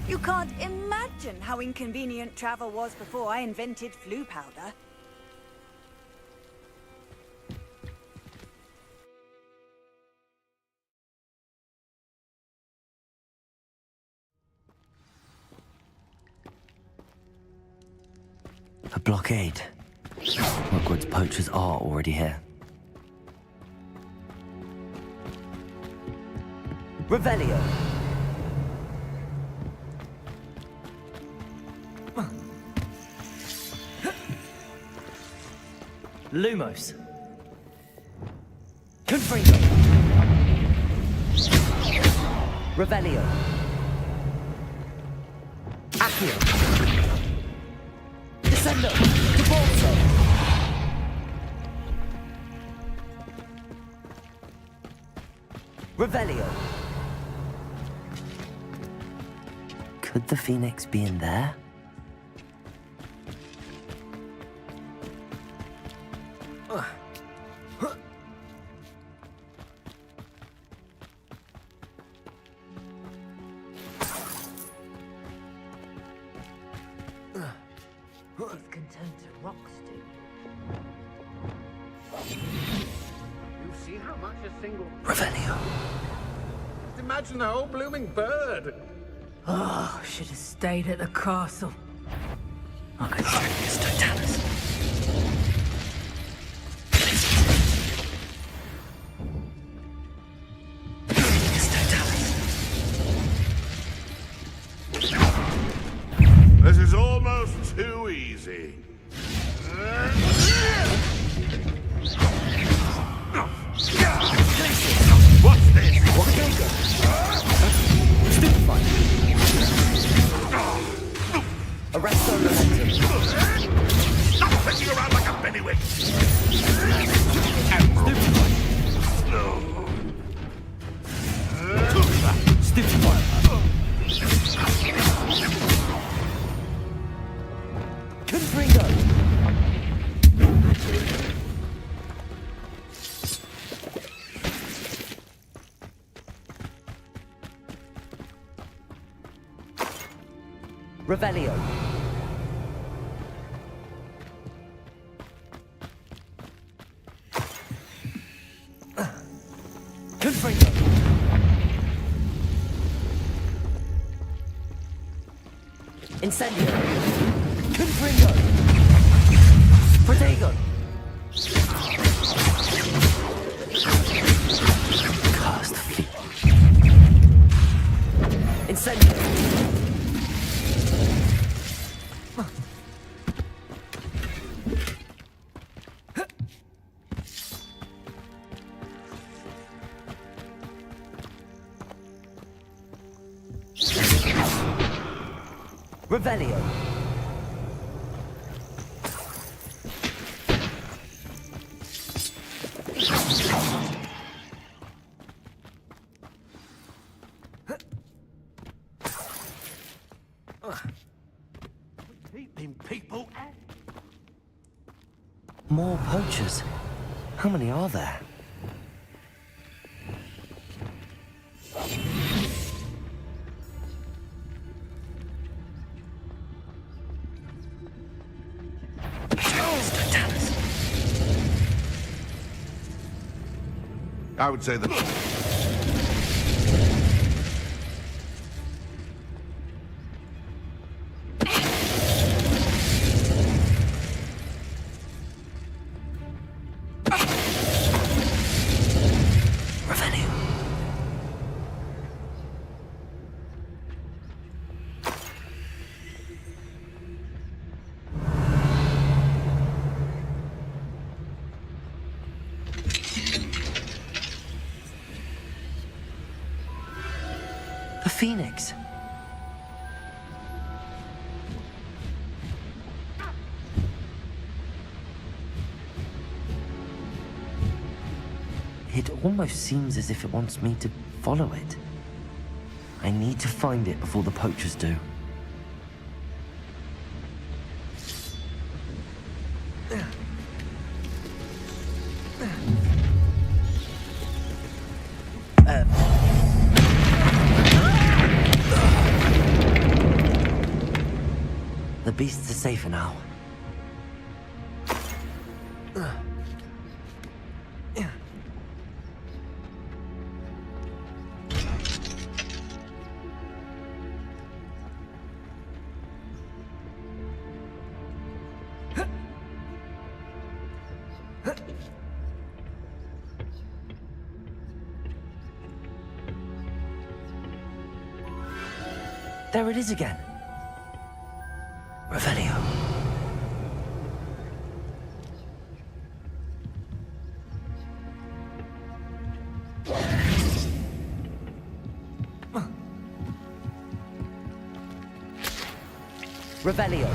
You can't imagine how inconvenient travel was before I invented flu powder. A blockade. Hogwarts poachers are already here. Revelio. Lumos. Confringo. Revelio. Accio. Descendo. Devolso. Revelio. Could the Phoenix be in there? He's content to rocks do. You see how much a single... Revelio. Just imagine the whole blooming bird. Oh, should have stayed at the castle. I could check this Totalis. This is almost too easy. What's this? Stupefy. Arresto momentum. Stop fetching around like a pennywig. Stupefy. Confringo. Revelio. Confringo. Incendio. Confringo. Protego. Cast feet. Incendio. Revelio. Keeping people out. More poachers. How many are there? I would say that... The Phoenix. It almost seems as if it wants me to follow it. I need to find it before the poachers do. The beasts are safer now. There it is again. Revelio. Revelio.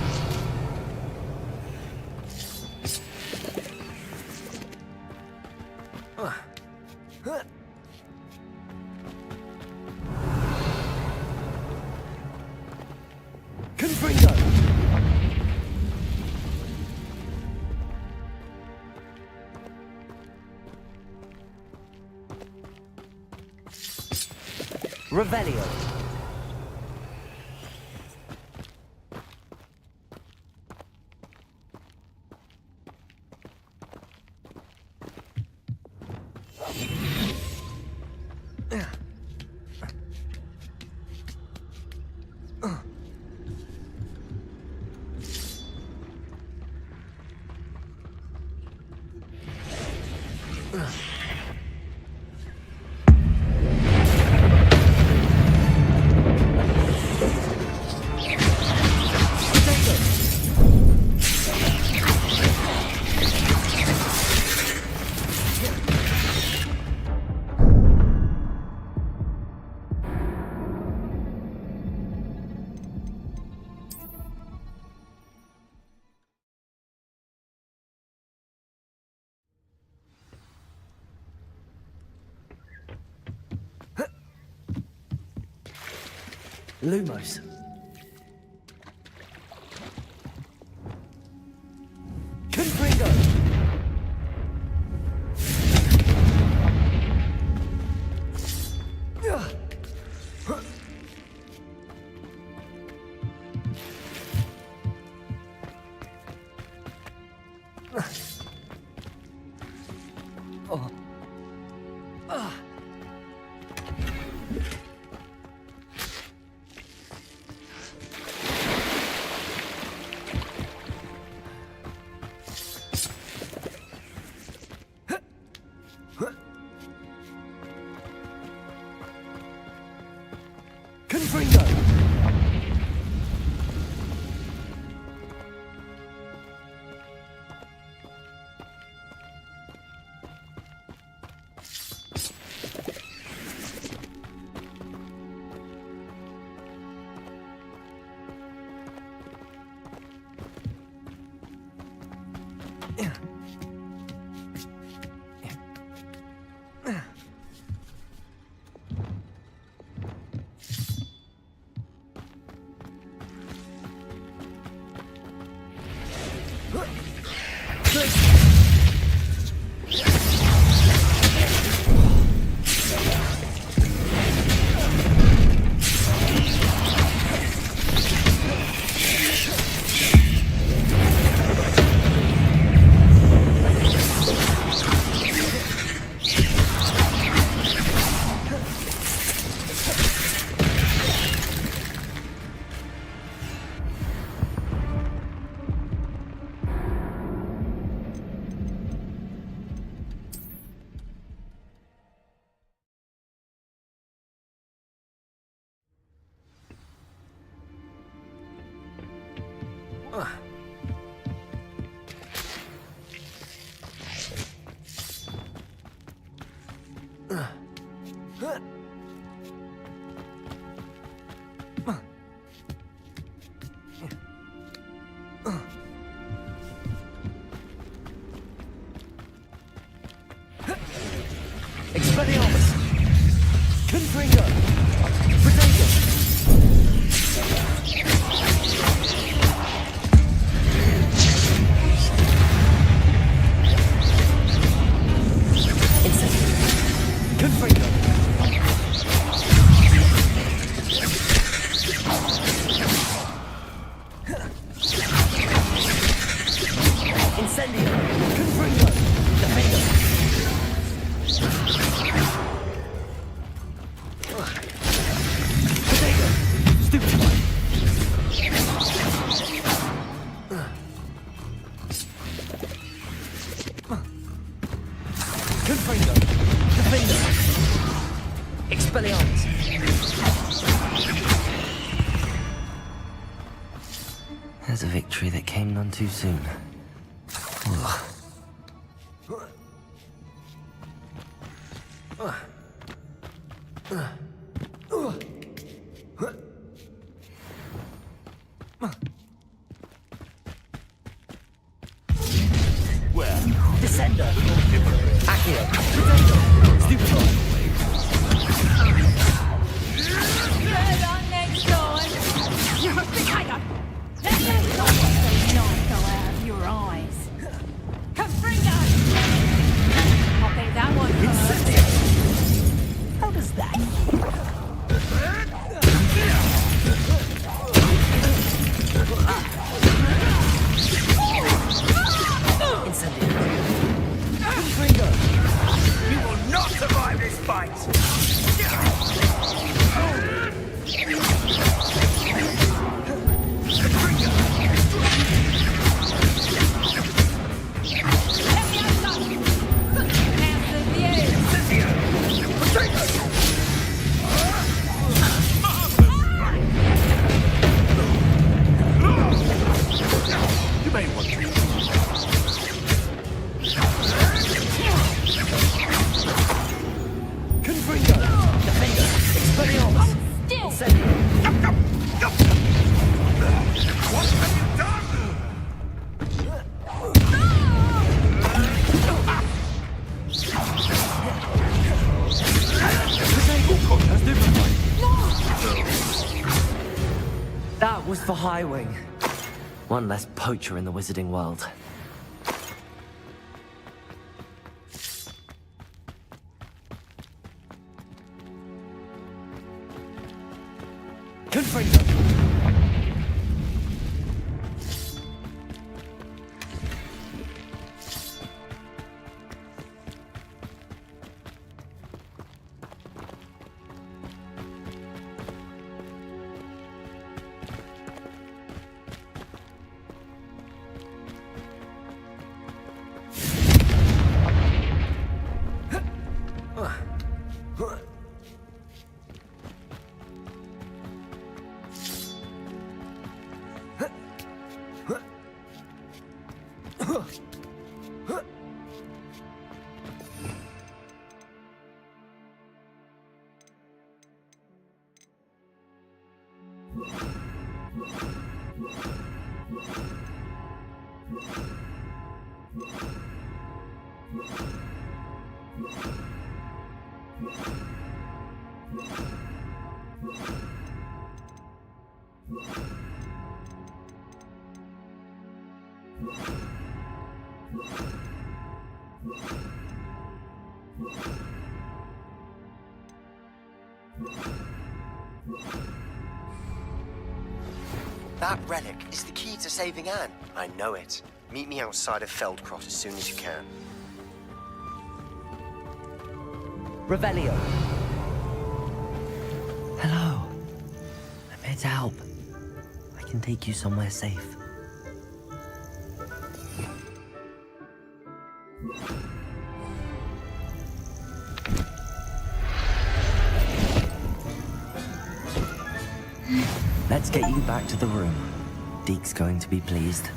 Confringo. Revelio. Lumos. Confringo. Oh. Confringo! Expelliarmus! Confringo! Protego! There's a victory that came none too soon. Ugh. Where? Descender! Accio! Stupid Good on next time. You're a potato. That next time so nice go out of your eyes. Confringo! I bet that one hurt. How does that? You will not survive this fight! You may want to. Confringo! Defender! Expelliarmus! Still! Incendio! What have you done? That was for Highwing. One less poacher in the wizarding world. Confringo! That relic is the key to saving Anne. I know it. Meet me outside of Feldcroft as soon as you can. Revelio! Hello. I'm here to help. I can take you somewhere safe. Let's get you back to the room. Deke's going to be pleased.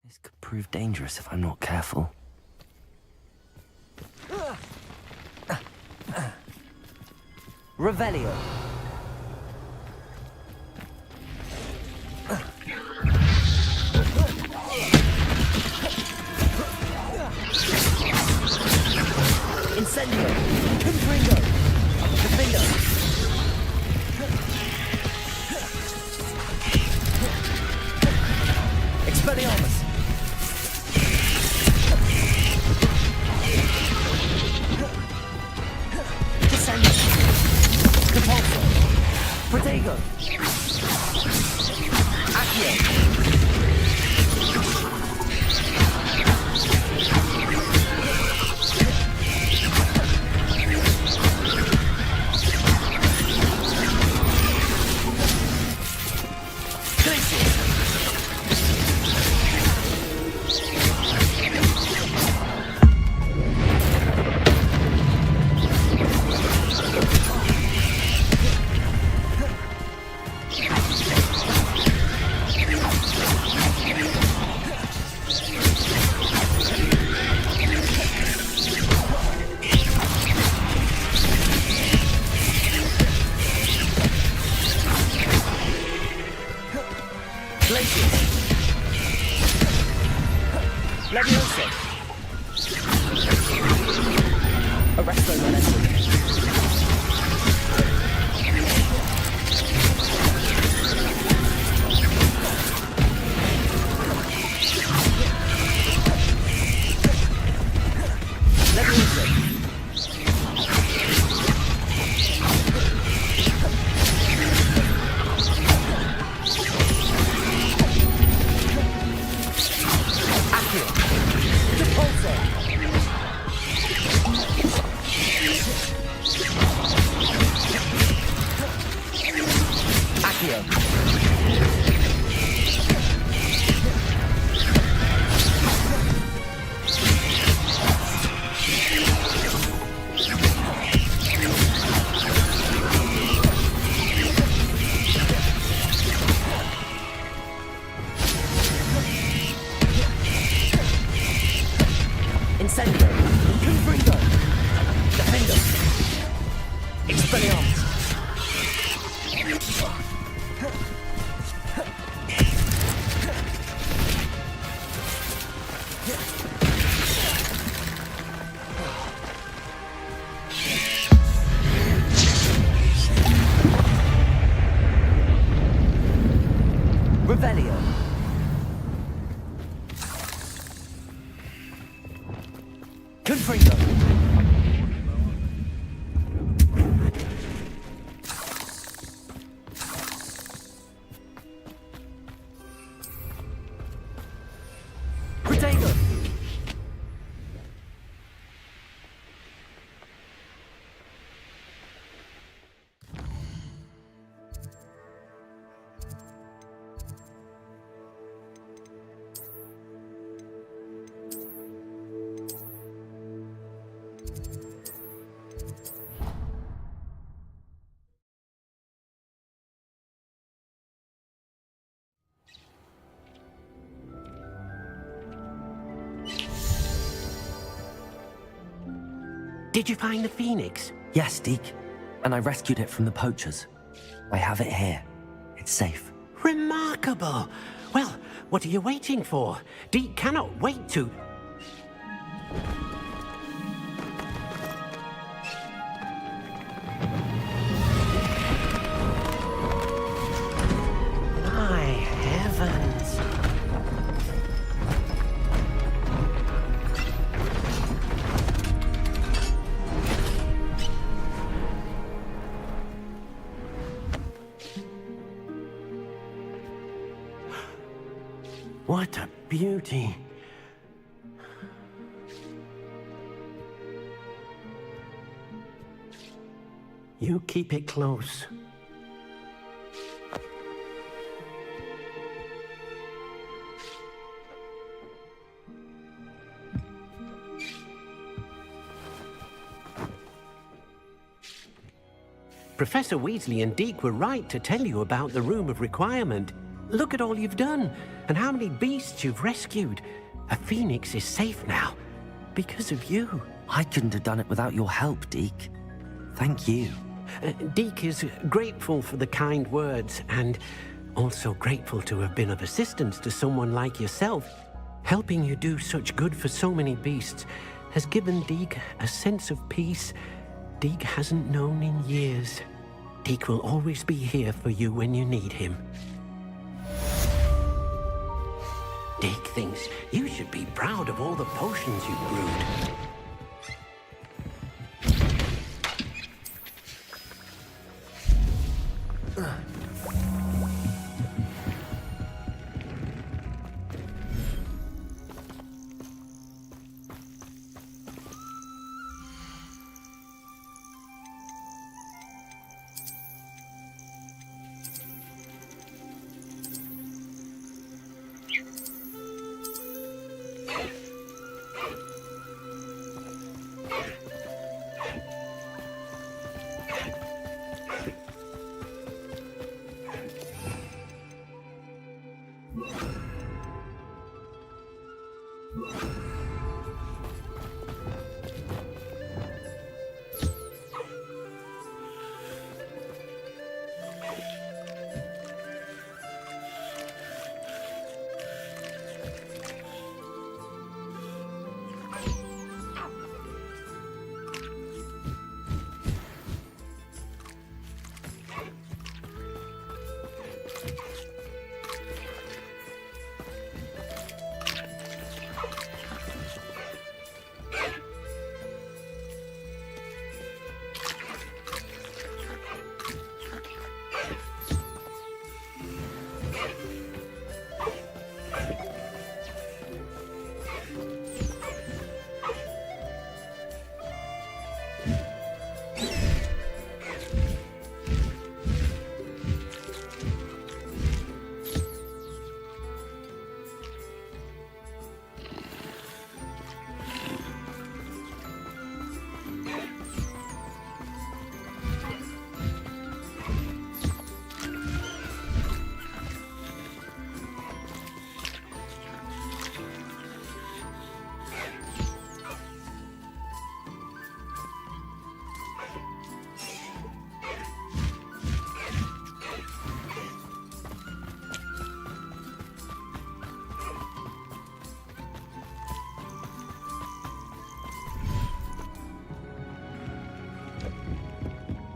This could prove dangerous if I'm not careful. Revelio! Incendio! Confringo! Defender! Expelliarmus! Descender! Compulso! Protego! Accio! Glacius! Leviosa! Arresto Momentum! Incendio! Confringo! Defendo! Expelliarmus! Revelio! Confringo! Protego! Did you find the Phoenix? Yes, Deke. And I rescued it from the poachers. I have it here. It's safe. Remarkable! Well, what are you waiting for? Deke cannot wait to... My heavens! What a beauty! You keep it close. Professor Weasley and Deke were right to tell you about the Room of Requirement. Look at all you've done, and how many beasts you've rescued. A phoenix is safe now, because of you. I couldn't have done it without your help, Deke. Thank you. Deke is grateful for the kind words, and also grateful to have been of assistance to someone like yourself. Helping you do such good for so many beasts has given Deke a sense of peace Deke hasn't known in years. Deke will always be here for you when you need him. Deke thinks you should be proud of all the potions you brewed.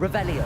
Revelio.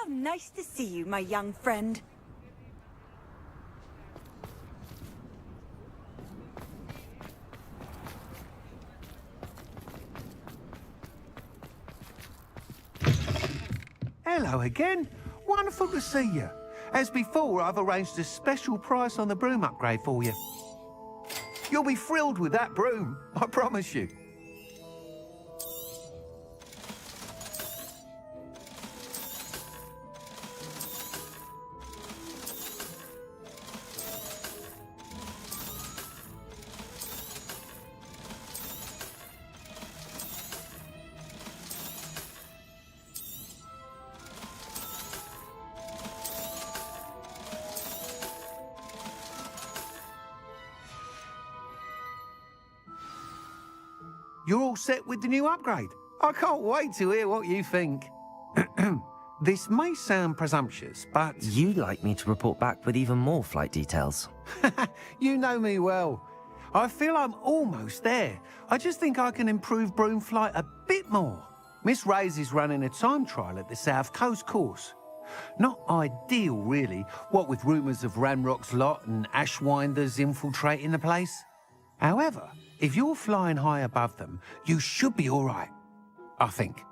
How nice to see you, my young friend. Hello again. Wonderful to see you. As before, I've arranged a special price on the broom upgrade for you. You'll be thrilled with that broom, I promise you. You're all set with the new upgrade. I can't wait to hear what you think. This may sound presumptuous, but... You'd like me to report back with even more flight details. You know me well. I feel I'm almost there. I just think I can improve broom flight a bit more. Miss Ray's is running a time trial at the South Coast course. Not ideal, really, what with rumours of Ranrock's lot and Ashwinders infiltrating the place. However, if you're flying high above them, you should be all right, I think.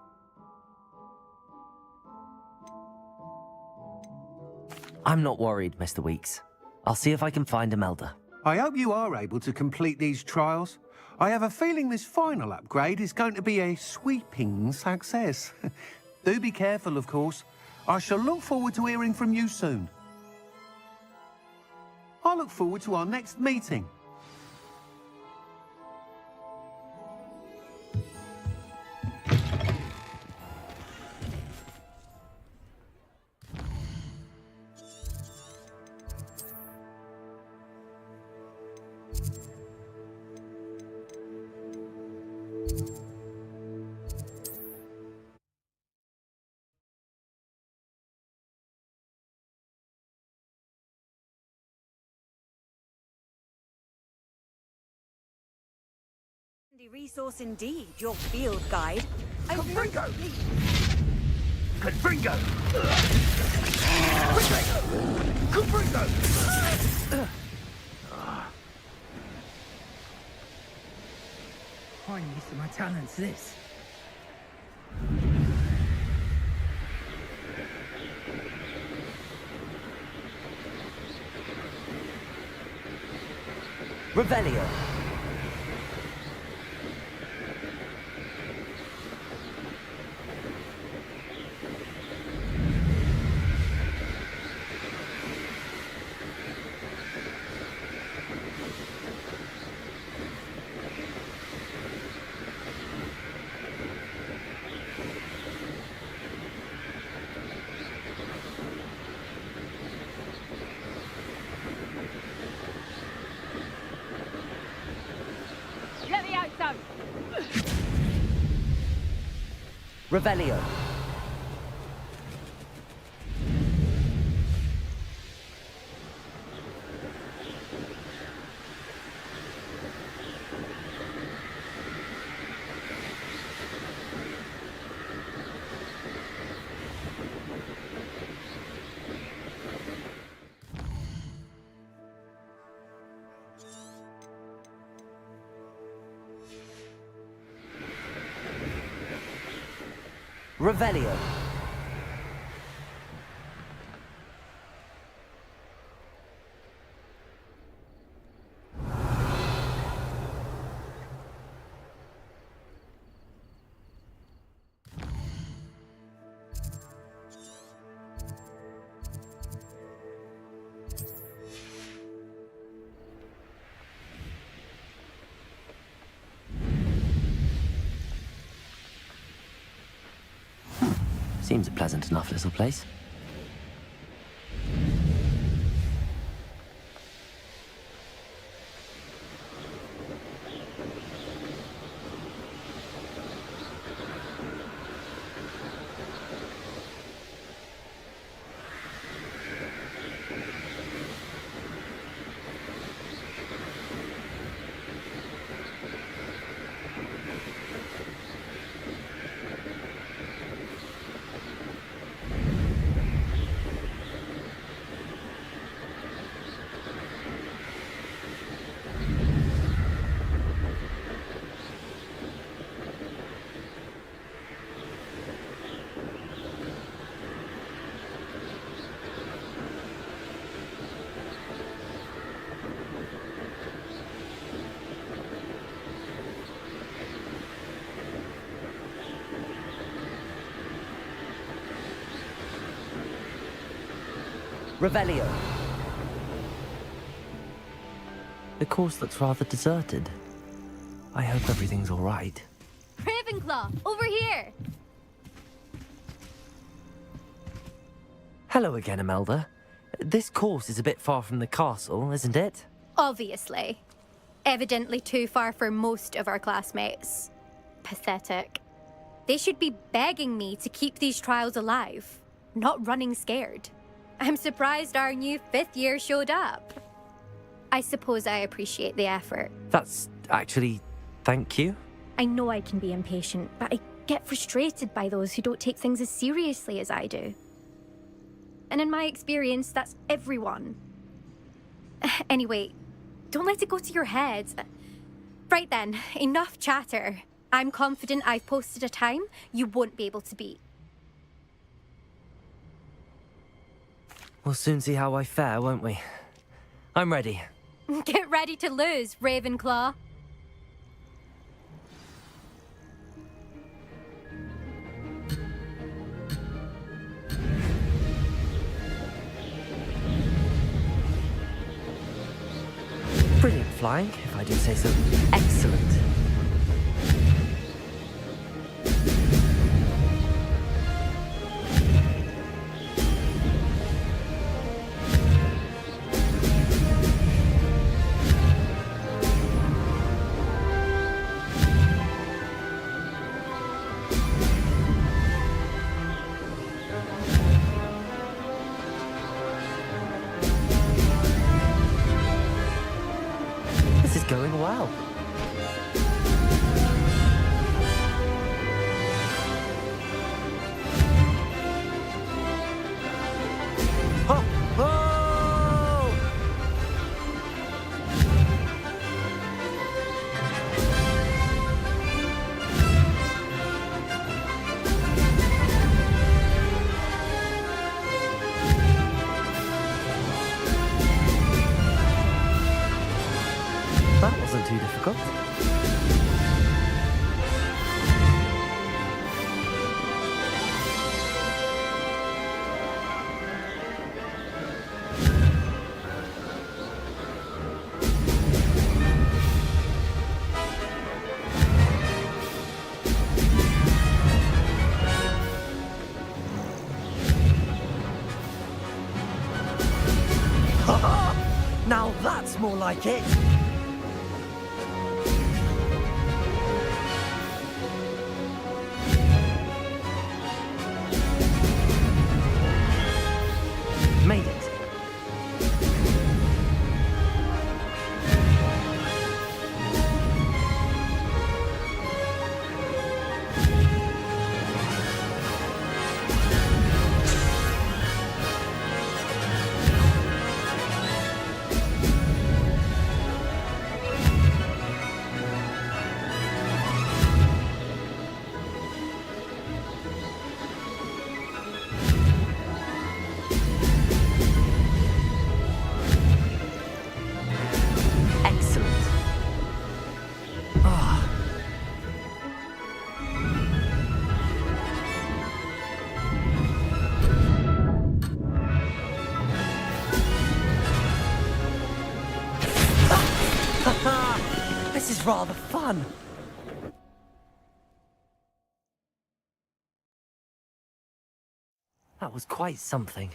I'm not worried, Mr. Weeks. I'll see if I can find Imelda. I hope you are able to complete these trials. I have a feeling this final upgrade is going to be a sweeping success. Do be careful, of course. I shall look forward to hearing from you soon. I look forward to our next meeting. The resource indeed, your field guide. Confringo! Confringo! Confringo! Prime use of my talents, this. Revelio. Revelio. Revelio. Seems a pleasant enough little place. Revelio. The course looks rather deserted. I hope everything's all right. Ravenclaw, over here! Hello again, Imelda. This course is a bit far from the castle, isn't it? Obviously. Evidently too far for most of our classmates. Pathetic. They should be begging me to keep these trials alive, not running scared. I'm surprised our new 5th year showed up. I suppose I appreciate the effort. That's actually... thank you. I know I can be impatient, but I get frustrated by those who don't take things as seriously as I do. And in my experience, that's everyone. Anyway, don't let it go to your head. Right then, enough chatter. I'm confident I've posted a time you won't be able to beat. We'll soon see how I fare, won't we? I'm ready. Get ready to lose, Ravenclaw. Brilliant flying, if I do say so. Excellent. This is going well. Ho! Ho! That wasn't too difficult. Now that's more like it. Made it. Excellent. Ah. This is rather fun. That was quite something.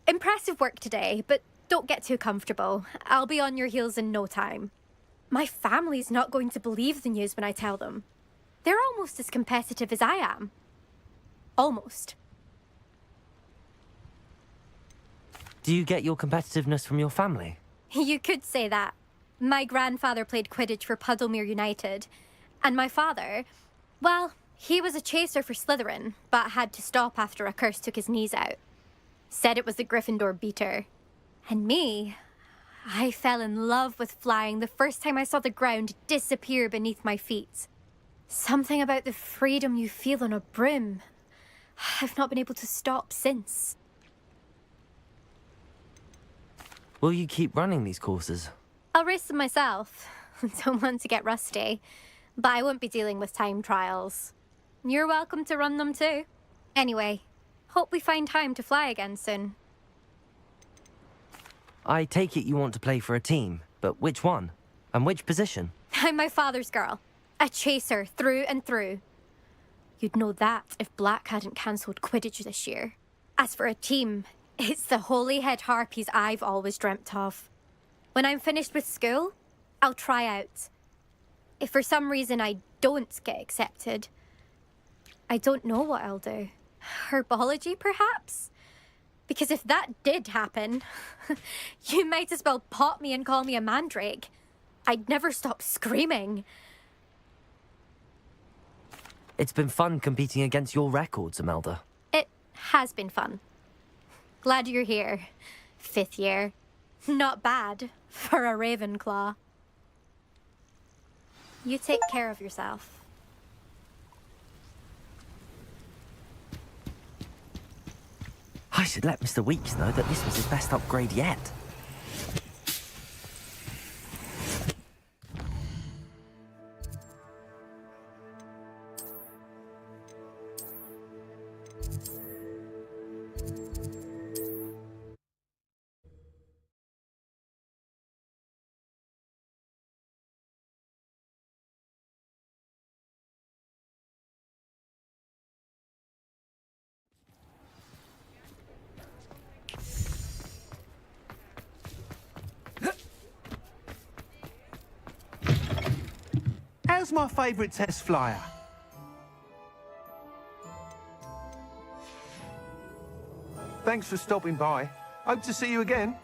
Impressive work today, but don't get too comfortable. I'll be on your heels in no time. My family's not going to believe the news when I tell them. They're almost as competitive as I am. Almost. Do you get your competitiveness from your family? You could say that. My grandfather played Quidditch for Puddlemere United. And my father, well, he was a chaser for Slytherin, but had to stop after a curse took his knees out. Said it was the Gryffindor beater. And me, I fell in love with flying the first time I saw the ground disappear beneath my feet. Something about the freedom you feel on a broom. I've not been able to stop since. Will you keep running these courses? I'll race them myself. Don't want to get rusty. But I won't be dealing with time trials. You're welcome to run them too. Anyway, hope we find time to fly again soon. I take it you want to play for a team, but which one? And which position? I'm my father's girl. A chaser through and through. You'd know that if Black hadn't cancelled Quidditch this year. As for a team, it's the Holyhead Harpies I've always dreamt of. When I'm finished with school, I'll try out. If for some reason I don't get accepted, I don't know what I'll do. Herbology, perhaps? Because if that did happen, you might as well pop me and call me a mandrake. I'd never stop screaming. It's been fun competing against your records, Imelda. It has been fun. Glad you're here. 5th year. Not bad for a Ravenclaw. You take care of yourself. I should let Mr. Weeks know that this was his best upgrade yet. How's my favourite test flyer? Thanks for stopping by. Hope to see you again.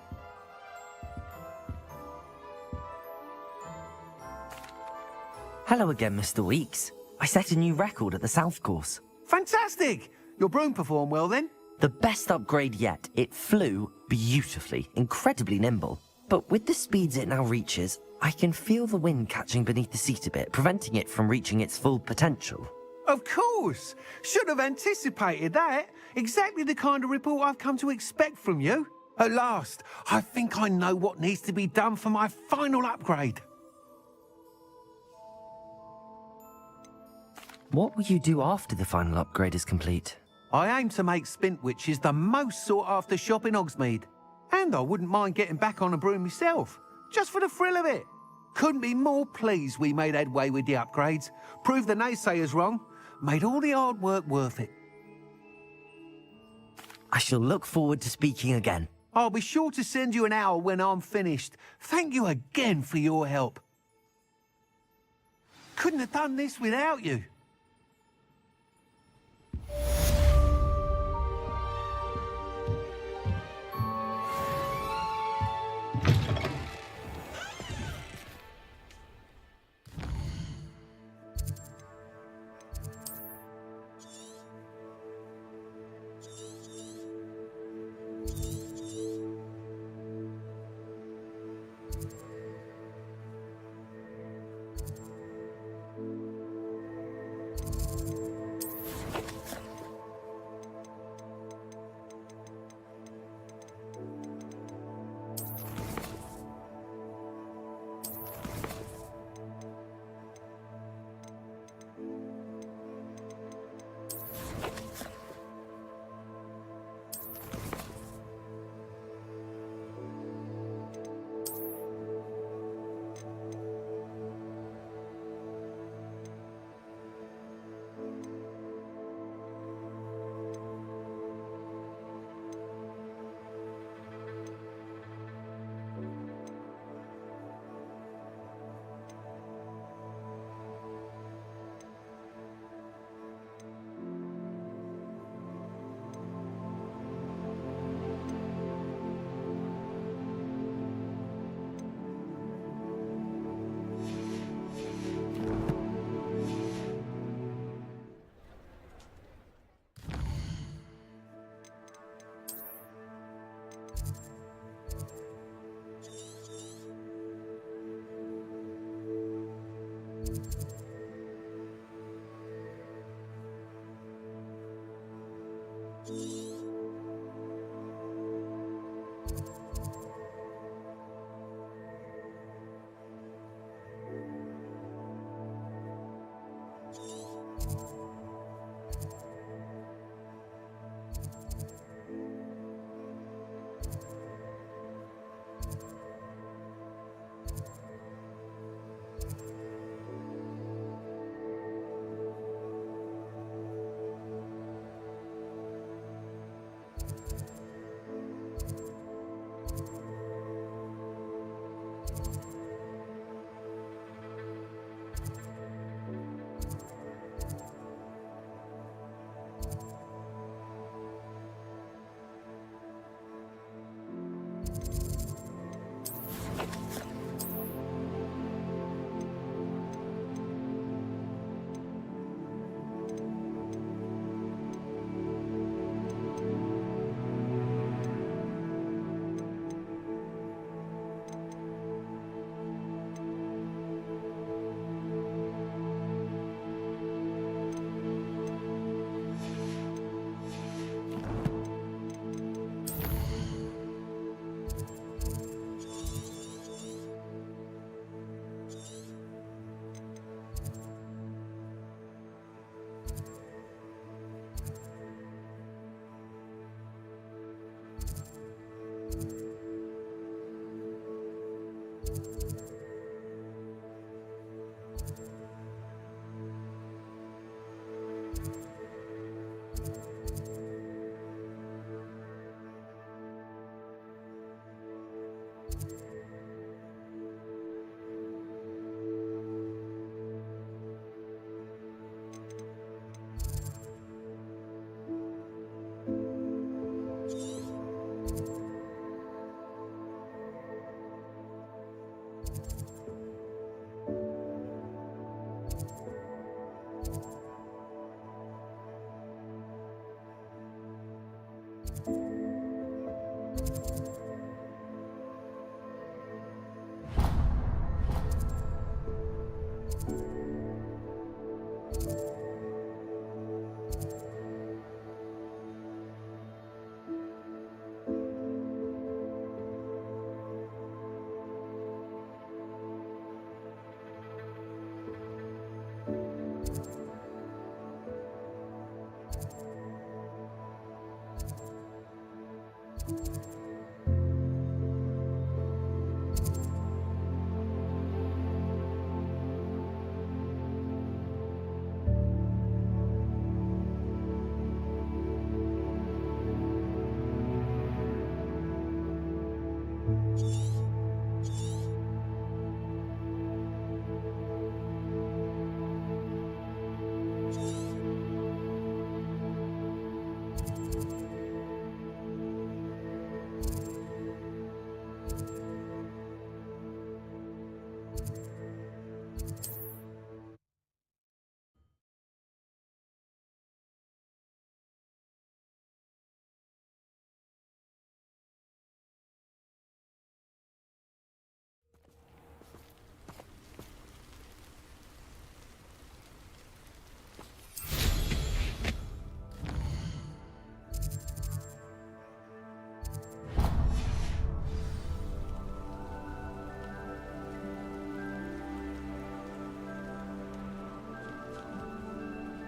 Hello again, Mr. Weeks. I set a new record at the South Course. Fantastic! Your broom performed well then? The best upgrade yet. It flew beautifully, incredibly nimble. But with the speeds it now reaches, I can feel the wind catching beneath the seat a bit, preventing it from reaching its full potential. Of course! Should have anticipated that. Exactly the kind of report I've come to expect from you. At last, I think I know what needs to be done for my final upgrade. What will you do after the final upgrade is complete? I aim to make Spintwitches the most sought-after shop in Hogsmeade. And I wouldn't mind getting back on a broom myself, just for the thrill of it. Couldn't be more pleased we made headway with the upgrades, proved the naysayers wrong, made all the hard work worth it. I shall look forward to speaking again. I'll be sure to send you an owl when I'm finished. Thank you again for your help. Couldn't have done this without you.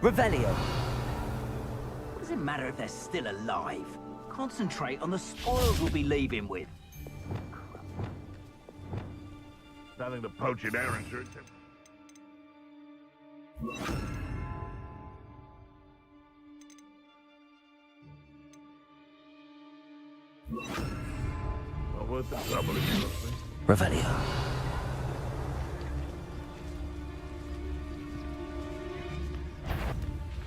Revelio. What does it matter if they're still alive? Concentrate on the spoils we'll be leaving with. Nothing to poach an errand. Not worth the trouble if you ask me. Revelio.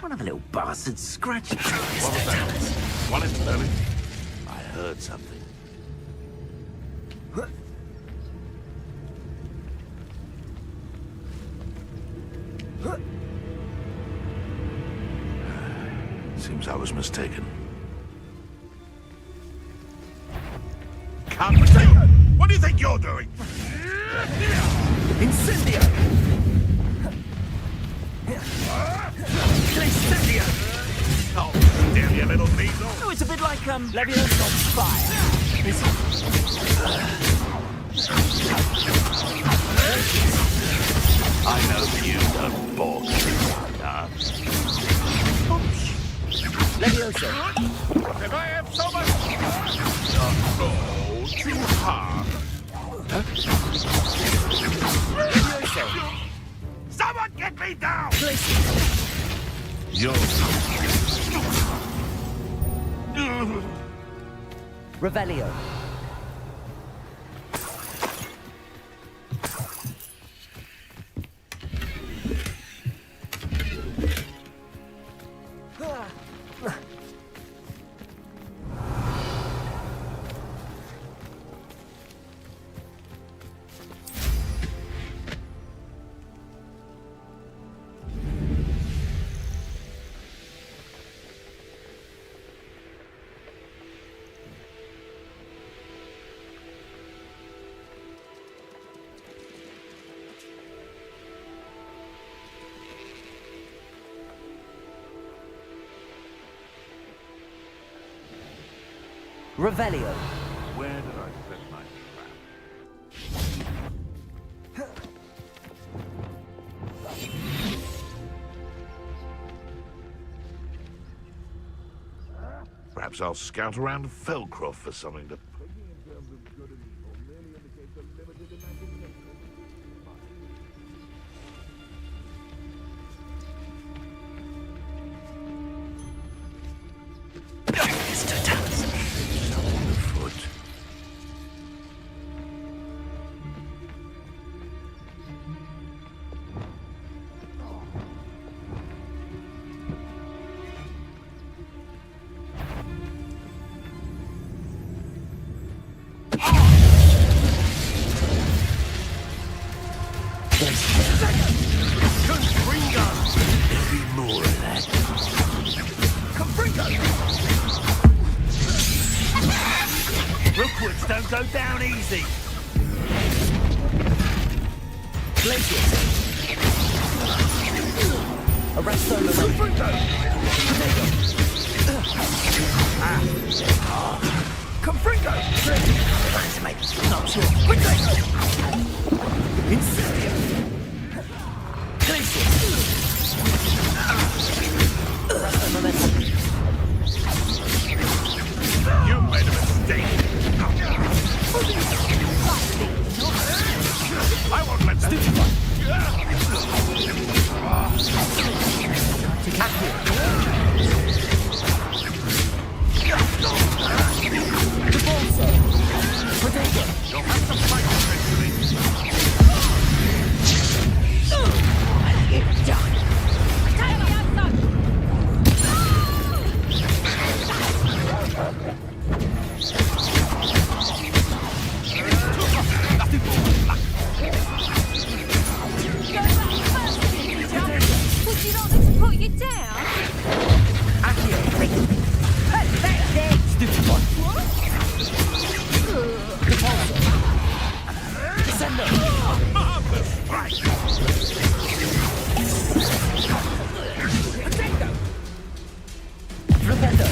One of the little bastards scratched. What was that? What is that? I heard something. Seems I was mistaken. Come see! What do you think you're doing? Incendio! Incendio! Oh, damn you little weasel! Oh, it's a bit like, Leviosa on fire. I know you don't balk. Leviosa. If I have so much... Oh, too hard. Leviosa. Someone get me down! Yo. Revelio. Revelio. Where did I set my trap? Perhaps I'll scout around Felcroft for something to... Rookwoods don't go down easy. Glaciers. Arrest the momentum. Confringo! Thanks, mate. Not sure. Potato! Incendio! Glacier! Arrest the momentum. You made a mistake. I won't let that. You'll have to fight eventually. It's done. Take me outside. Would you not let to put you down? Stupid one. Marvelous strike. Rependo.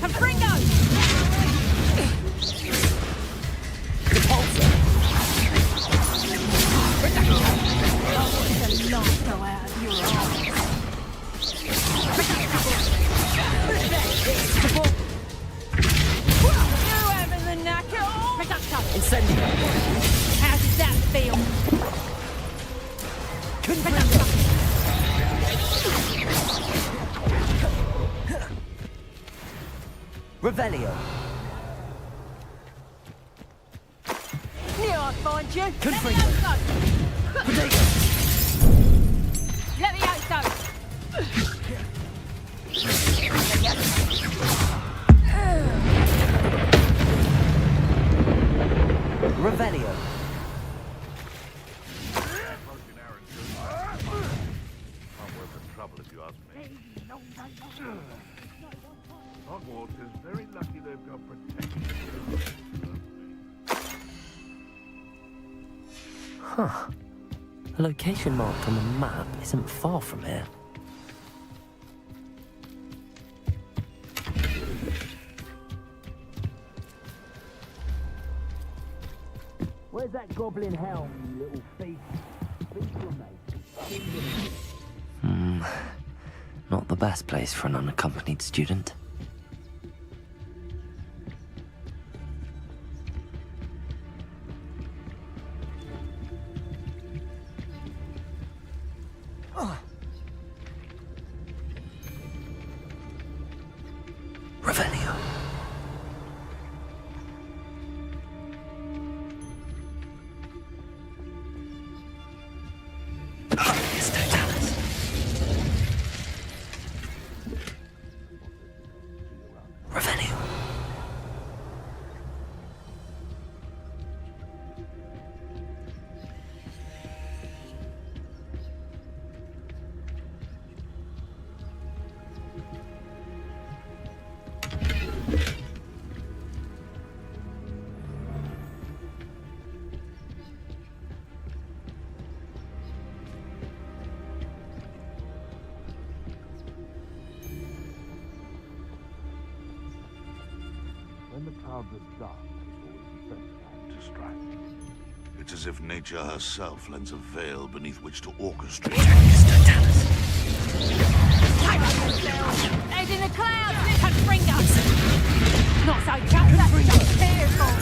Confringo! The light go out of your eyes. You having the knack at all? Incendio. How does that feel? Revelio. Knew I'd find you. Confringo. Potato. Let me out, son. Revelio. Not worth the trouble if you ask me. Hogwarts is very lucky they've got protection. Huh. A location marked on the map isn't far from here. Where's that goblin helm, you little thief? Speak to me. Not the best place for an unaccompanied student. Revelio. Revelio. When the clouds are dark, it's always the best time to strike. It's as if nature herself lends a veil beneath which to orchestrate. Head in the clouds, Confringo! Not so tough, that's so careful!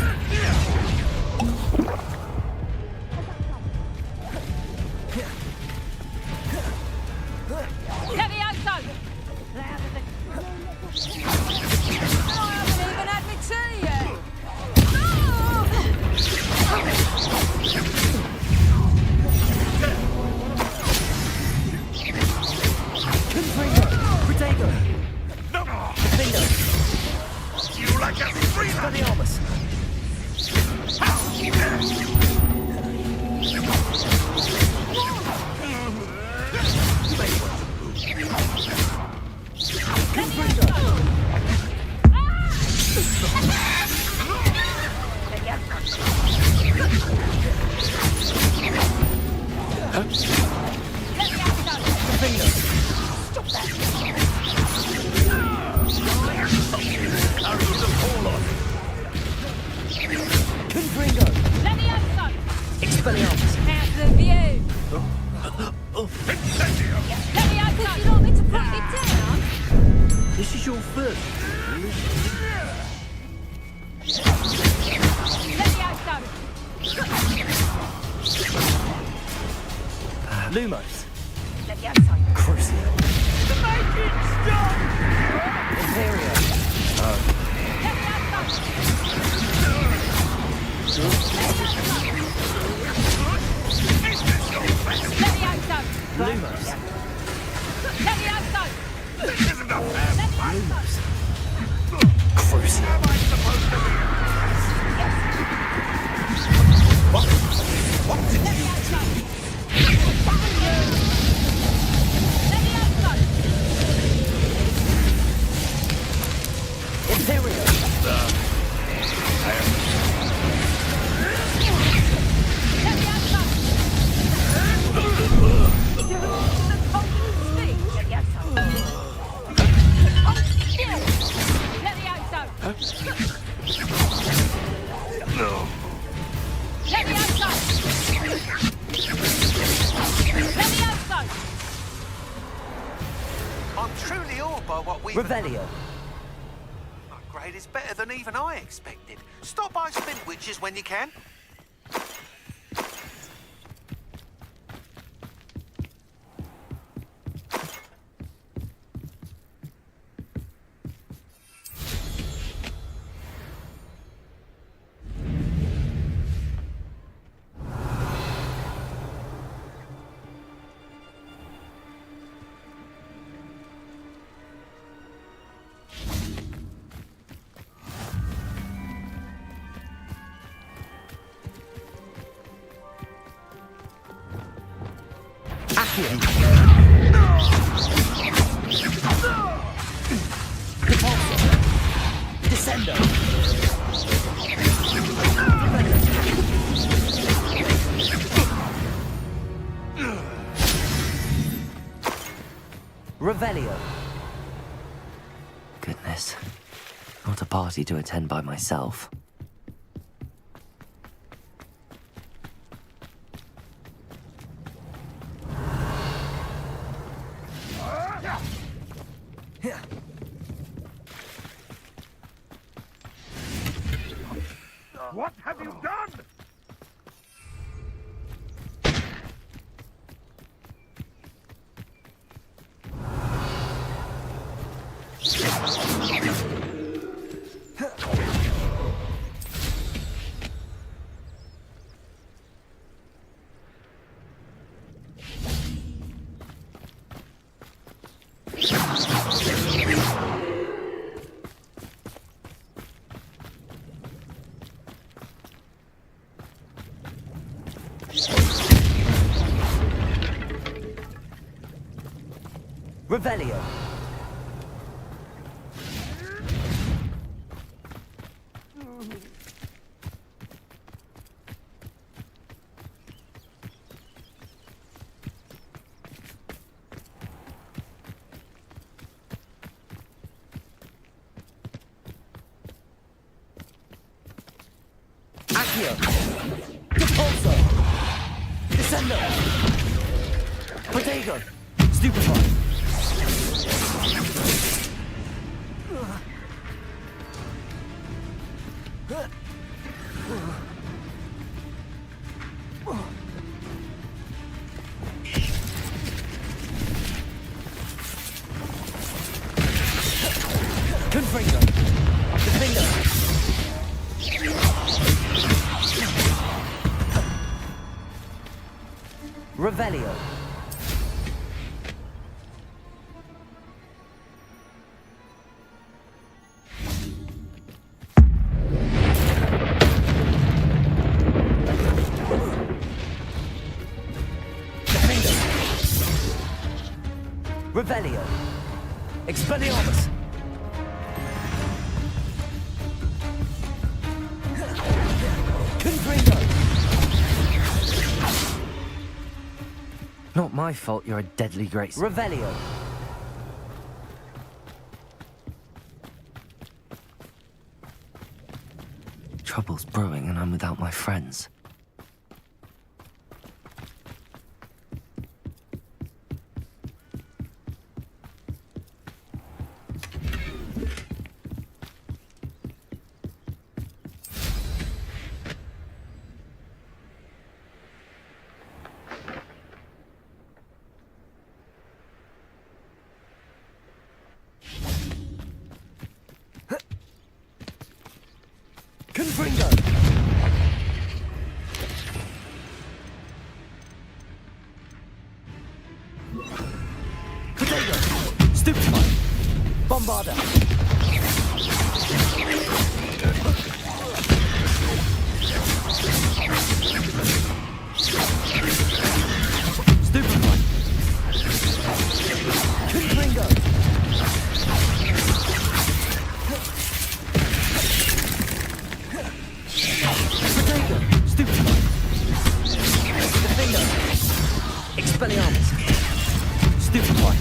Levioso! I haven't even had my tea yet! Protego! No! Bingo! You like a freeman! Spaniamus! Who's your first? Lumos. Let the outside. Crucio. The magic stop! Imperio. Let the outside. Lumos. Let the outside. This isn't a fair fight. Lumos. Crucio. Am I supposed to be? What did Let you the outside. do? Let the outside. Imperio. Let the outside. The pumpkin speak. Let the outside. Let the outside. No. Let the outside. Let the outside. I'm truly awed by what we've... Revelio. Upgrade is better than even I expected. Stop by Spin Witches when you can. Accio. Descendo. Revelio. Goodness. Not a party to attend by myself. What have you done? Revelio. Accio. Depulso. Descendo. Protego. Stupefy. Confringo. Defender. Revelio. Revelio. Expelliarmus. Confringo. Not my fault you're a deadly great... Revelio. Trouble's brewing and I'm without my friends. Confringo! Potato! Stupefy! Bombarder! Stupefy! Confringo! Potato! Stupefy! Defender! Expelliarmus! Stupefy!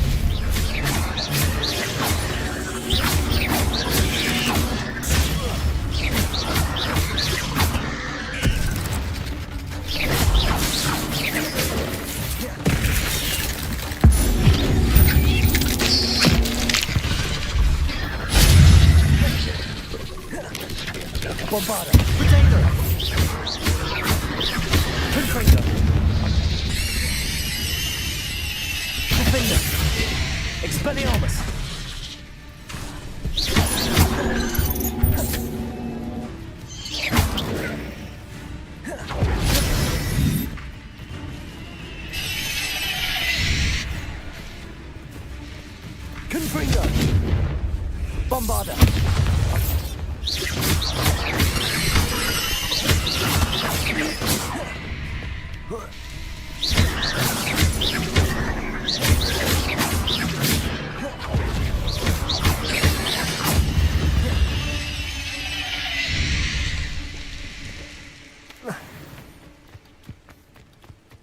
Bombarder! Potato! Confringo! Defender! Expelliarmus! Confringo! Bombarder!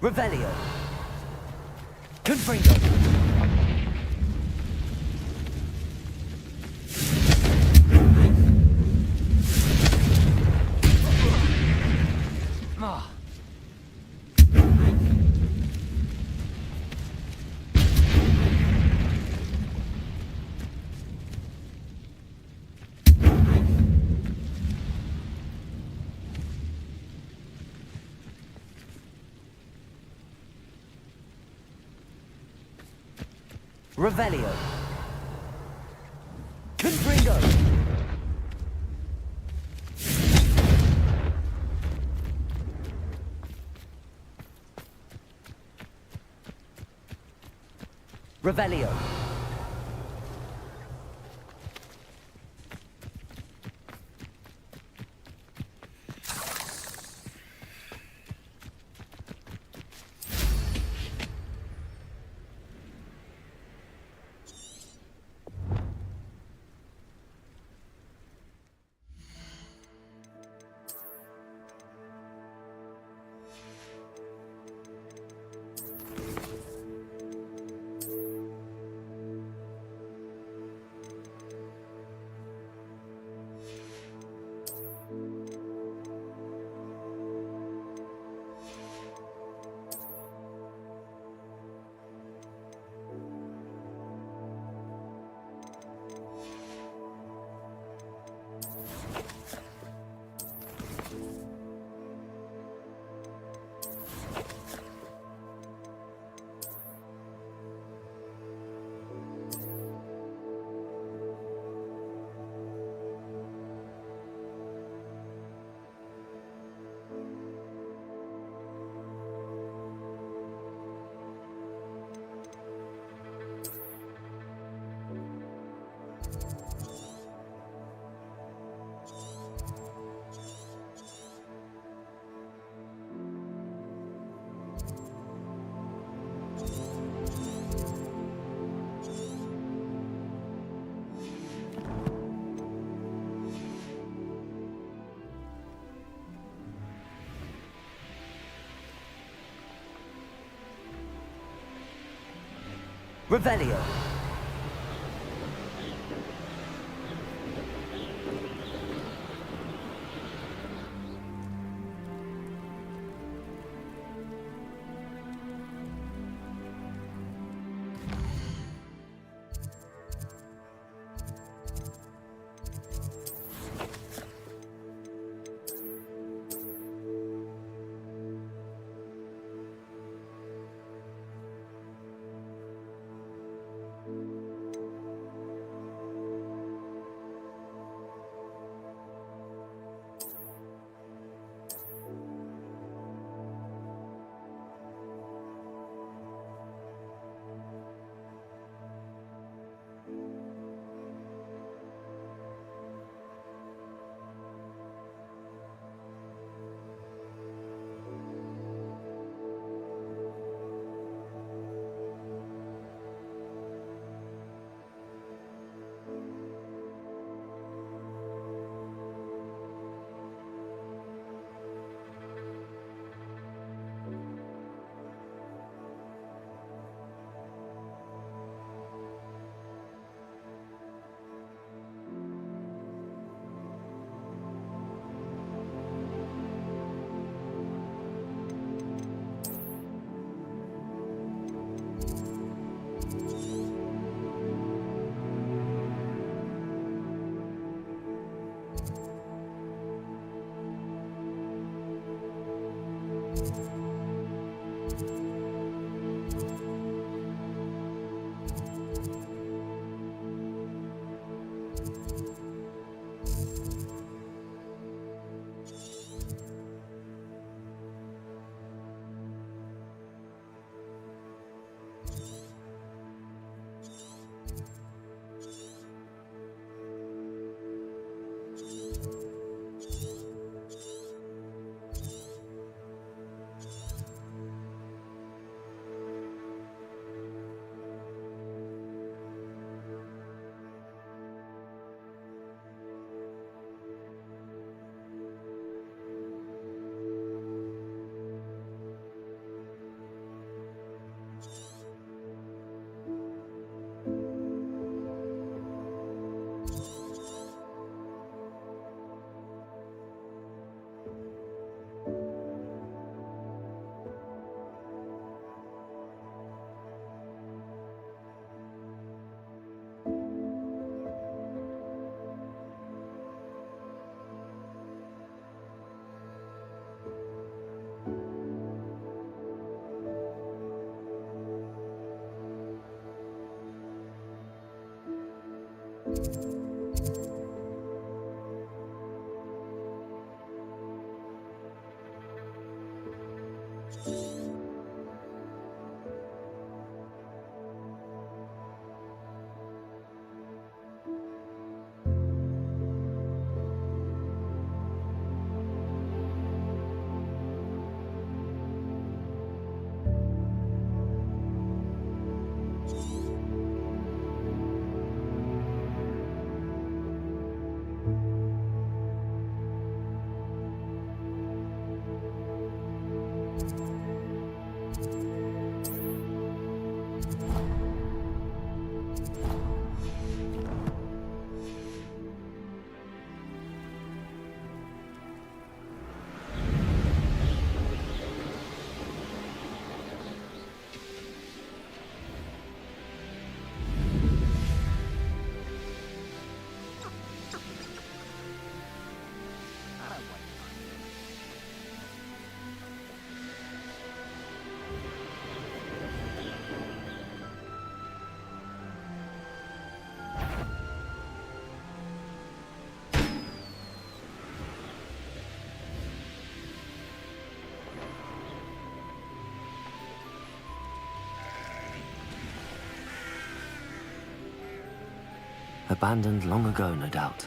Revelio! Confringo! Ah. Revelio! Confringo! Revelio! Revelio! Abandoned long ago, no doubt.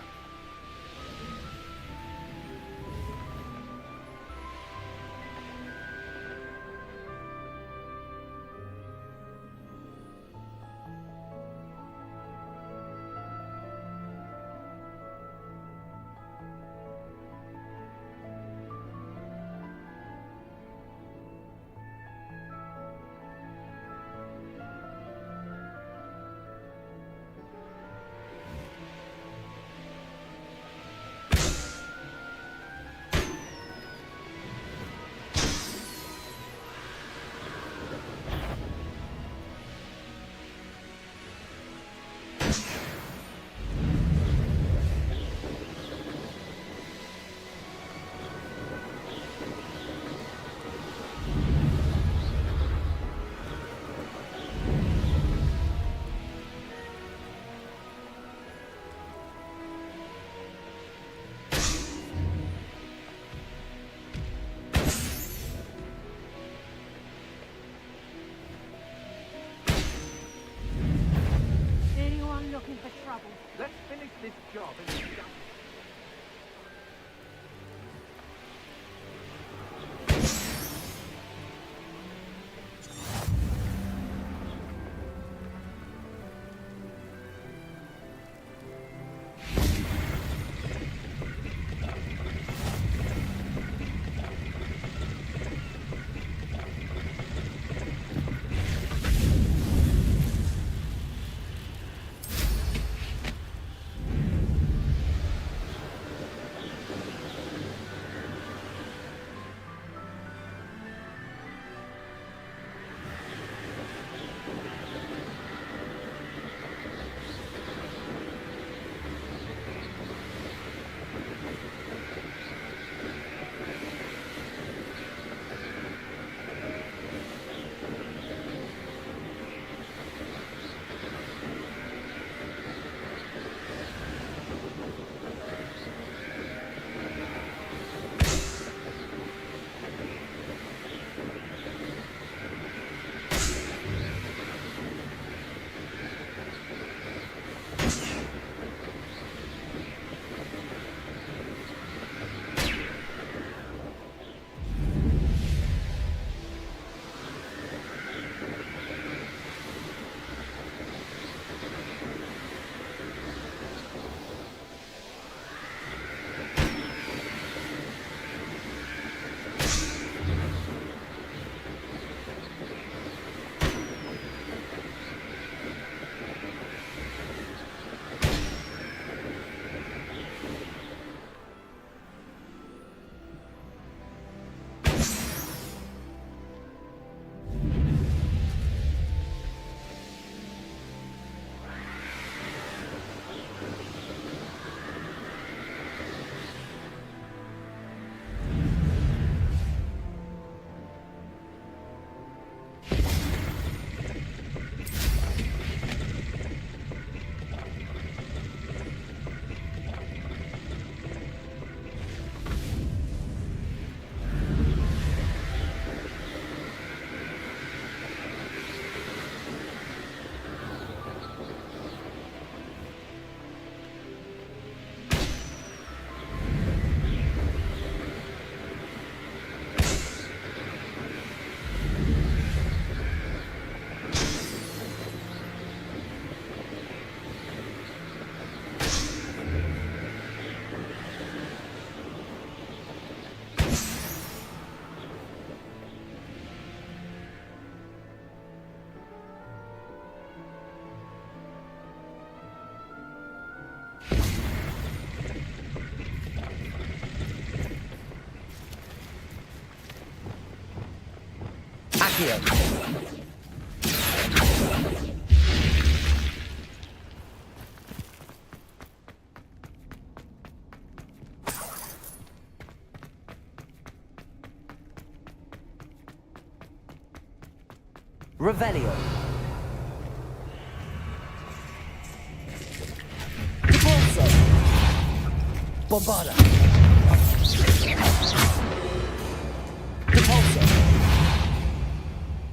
Anyone looking for trouble? Let's finish this job and be done. Accio. Revelio. Repulso. Bombarda. Repulso.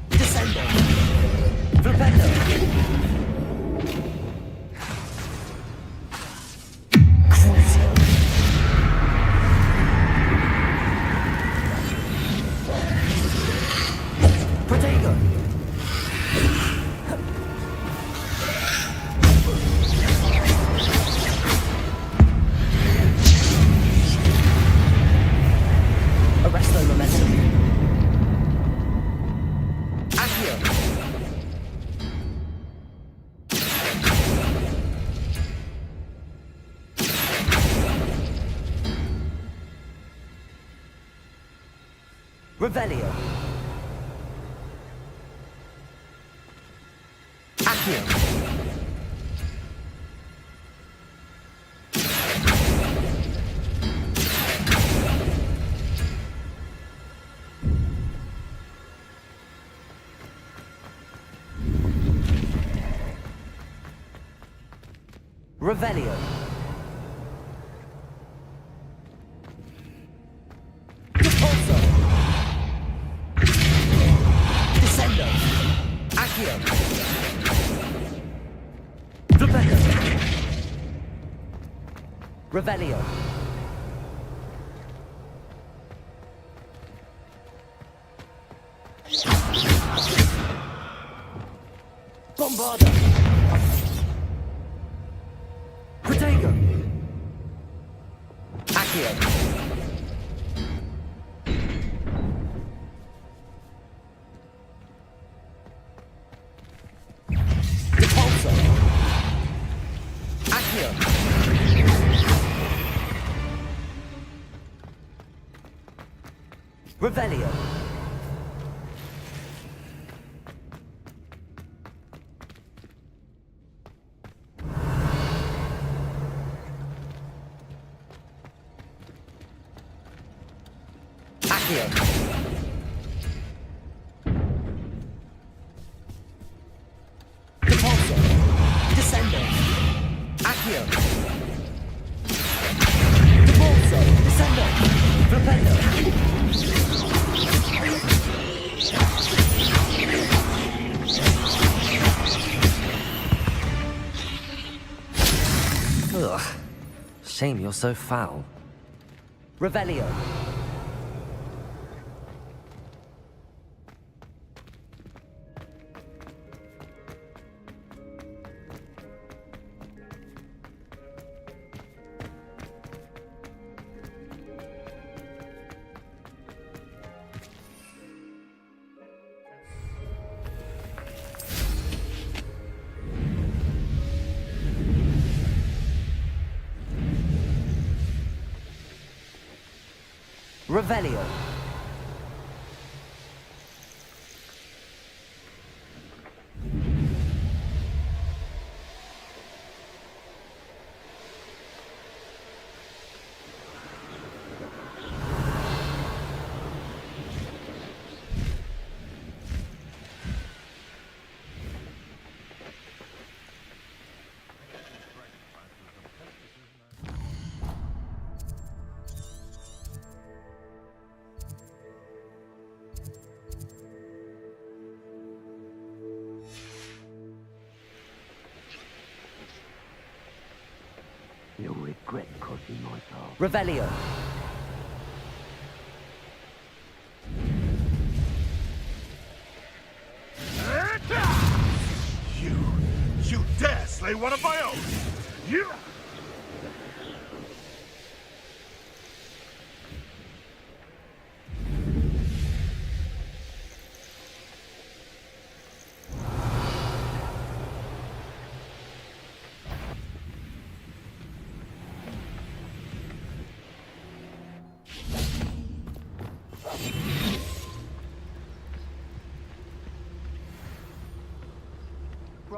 Descendo. Flipendo. Crucio. Protego. Arresto momentum. Accio. Revelio. Accio. Revelio. Repulso. Descendo. Accio. Flipendo. Revelio. Bombarda. Protego. Accio. Repulso. Accio. Revelio. Accio. Repulso. Descendo. Accio. Repulso. Descendo. Flipendo. Ugh. Shame you're so foul. Revelio. Revelio. You'll regret crossing my path. Revelio. You dare slay one of my own? You...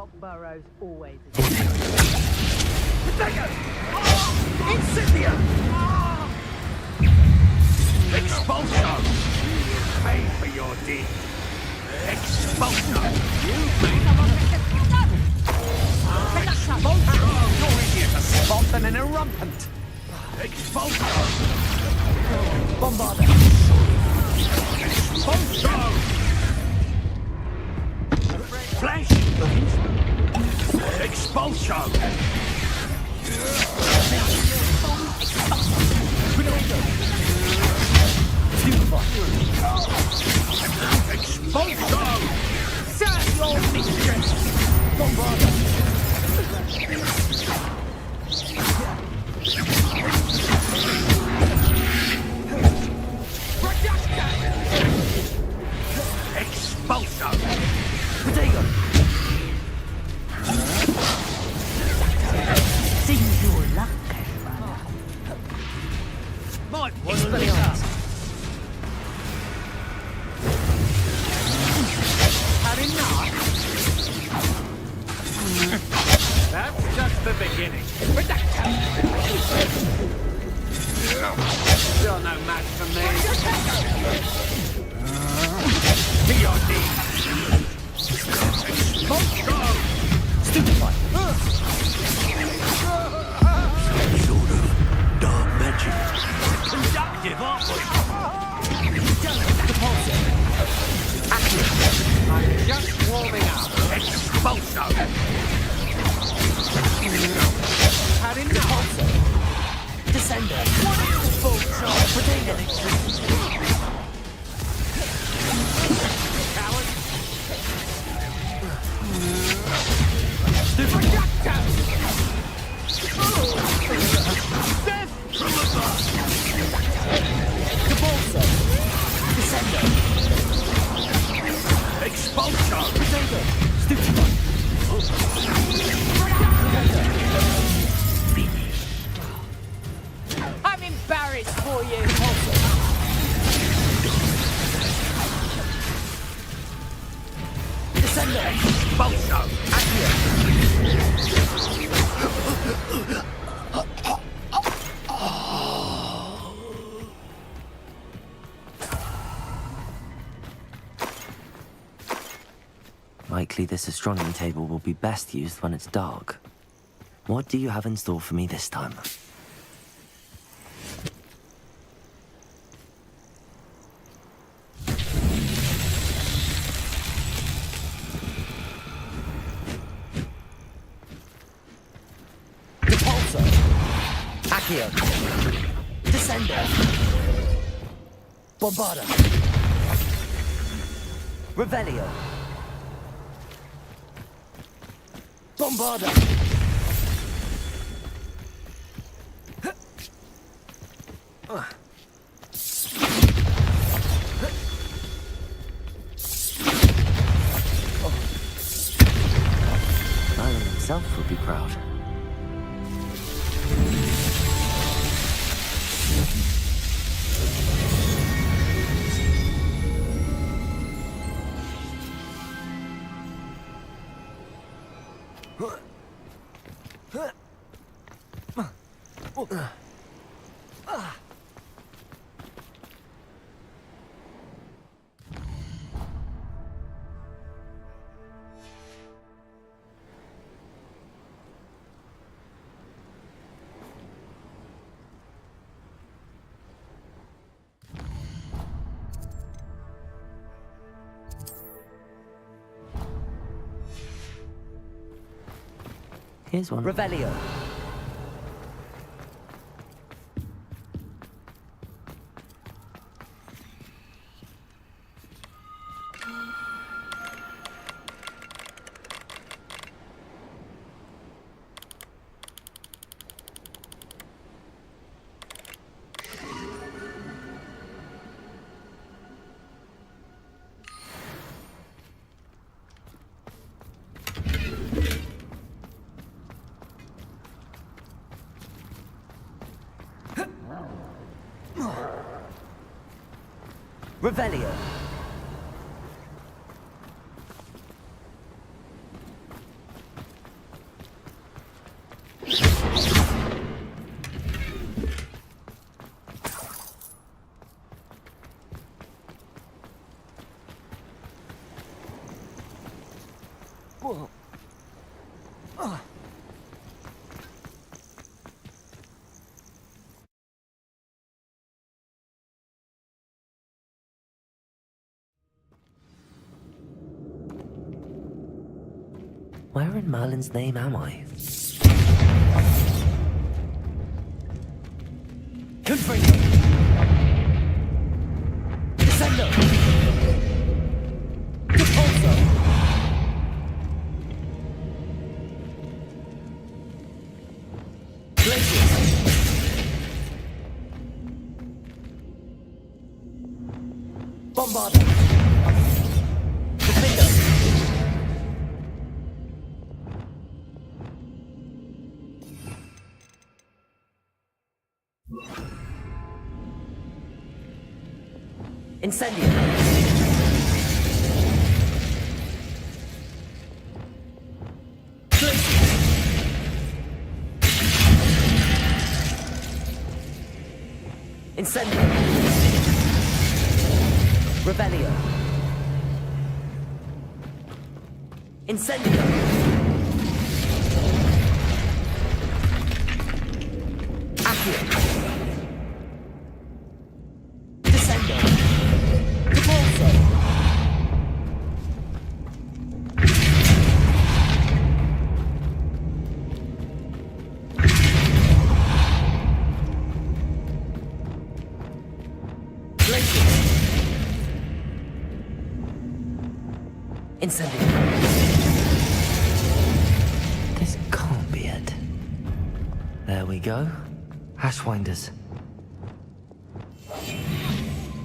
rock burrows always Incendia! Expulso! Pay for your deed. Expulso! You You're easier to spot than an irrumpent. Expulso! Bombarda. Expulso! Flash! Expulso! Expulso! Serve your mistress. Bombarda. Expulso! Potato. Seems your luck. Might want to look up. Had enough? That's just the beginning. Still no match for me. Be your deed. Stupefy. Sort of dark magic. Conductive, aren't we? Repulsive. Accurate. I'm just warming up. Expulso! Had enough? Descender. Full charge. Potato. Coward. Projector. Death from above. Cabalso. Descender. Expulso! Potato. Stupefy. I'm embarrassed for you. Descender. Expulso! Likely this astronomy table will be best used when it's dark. What do you have in store for me this time? Repulsor. Accio. Descender. Bombarda. Revelio. Bombarda. Merlin himself would be proud. Here's one. Revelio. Revelio. Where in Merlin's name am I? Confringo! Descendo! Repulso! Glacius! Bombarda! Defendo! Incendio! Incendio! Revelio! Incendio! Accio! Descendo! Repulso! Incendio! This can't be it. There we go. Ashwinders.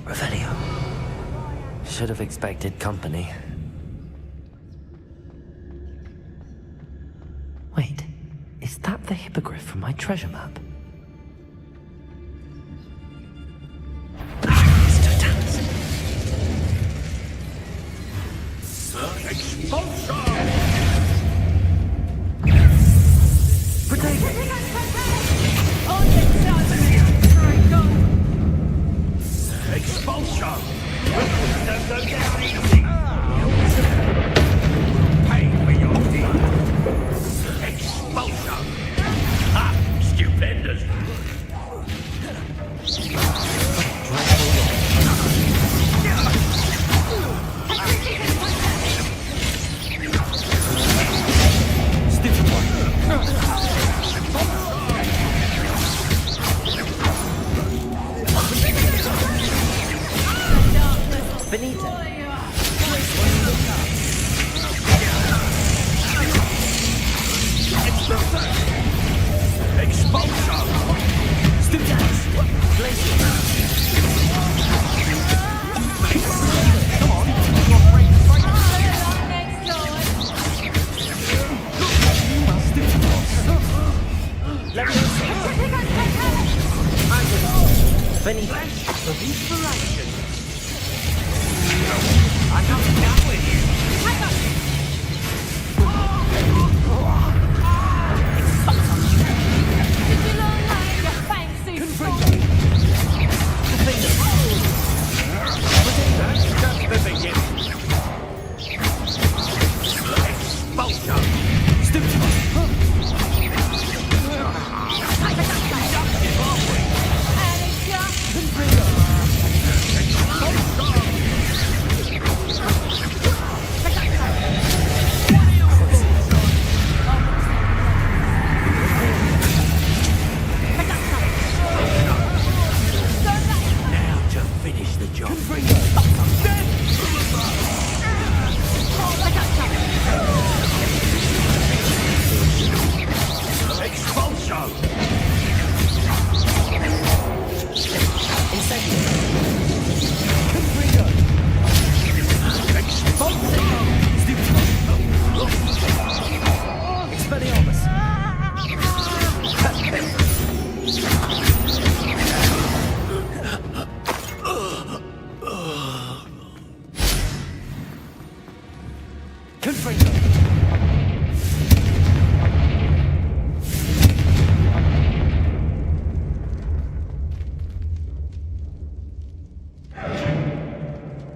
Revelio. Should have expected company. Wait, is that the hippogriff from my treasure map?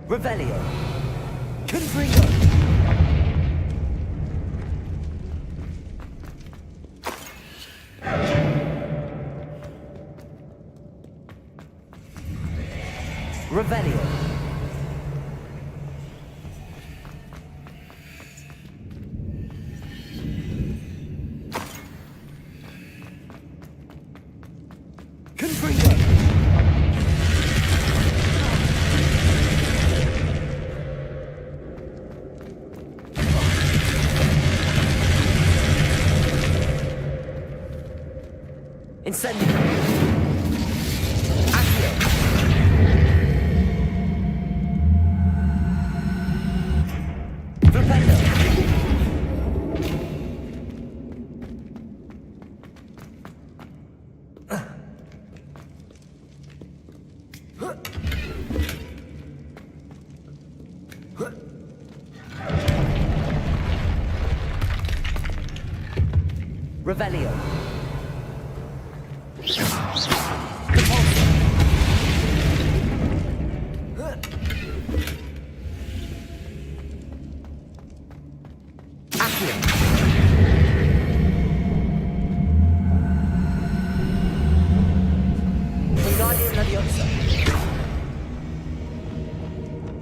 Revelio. Confringo. Revelio. Incendio. Revelio.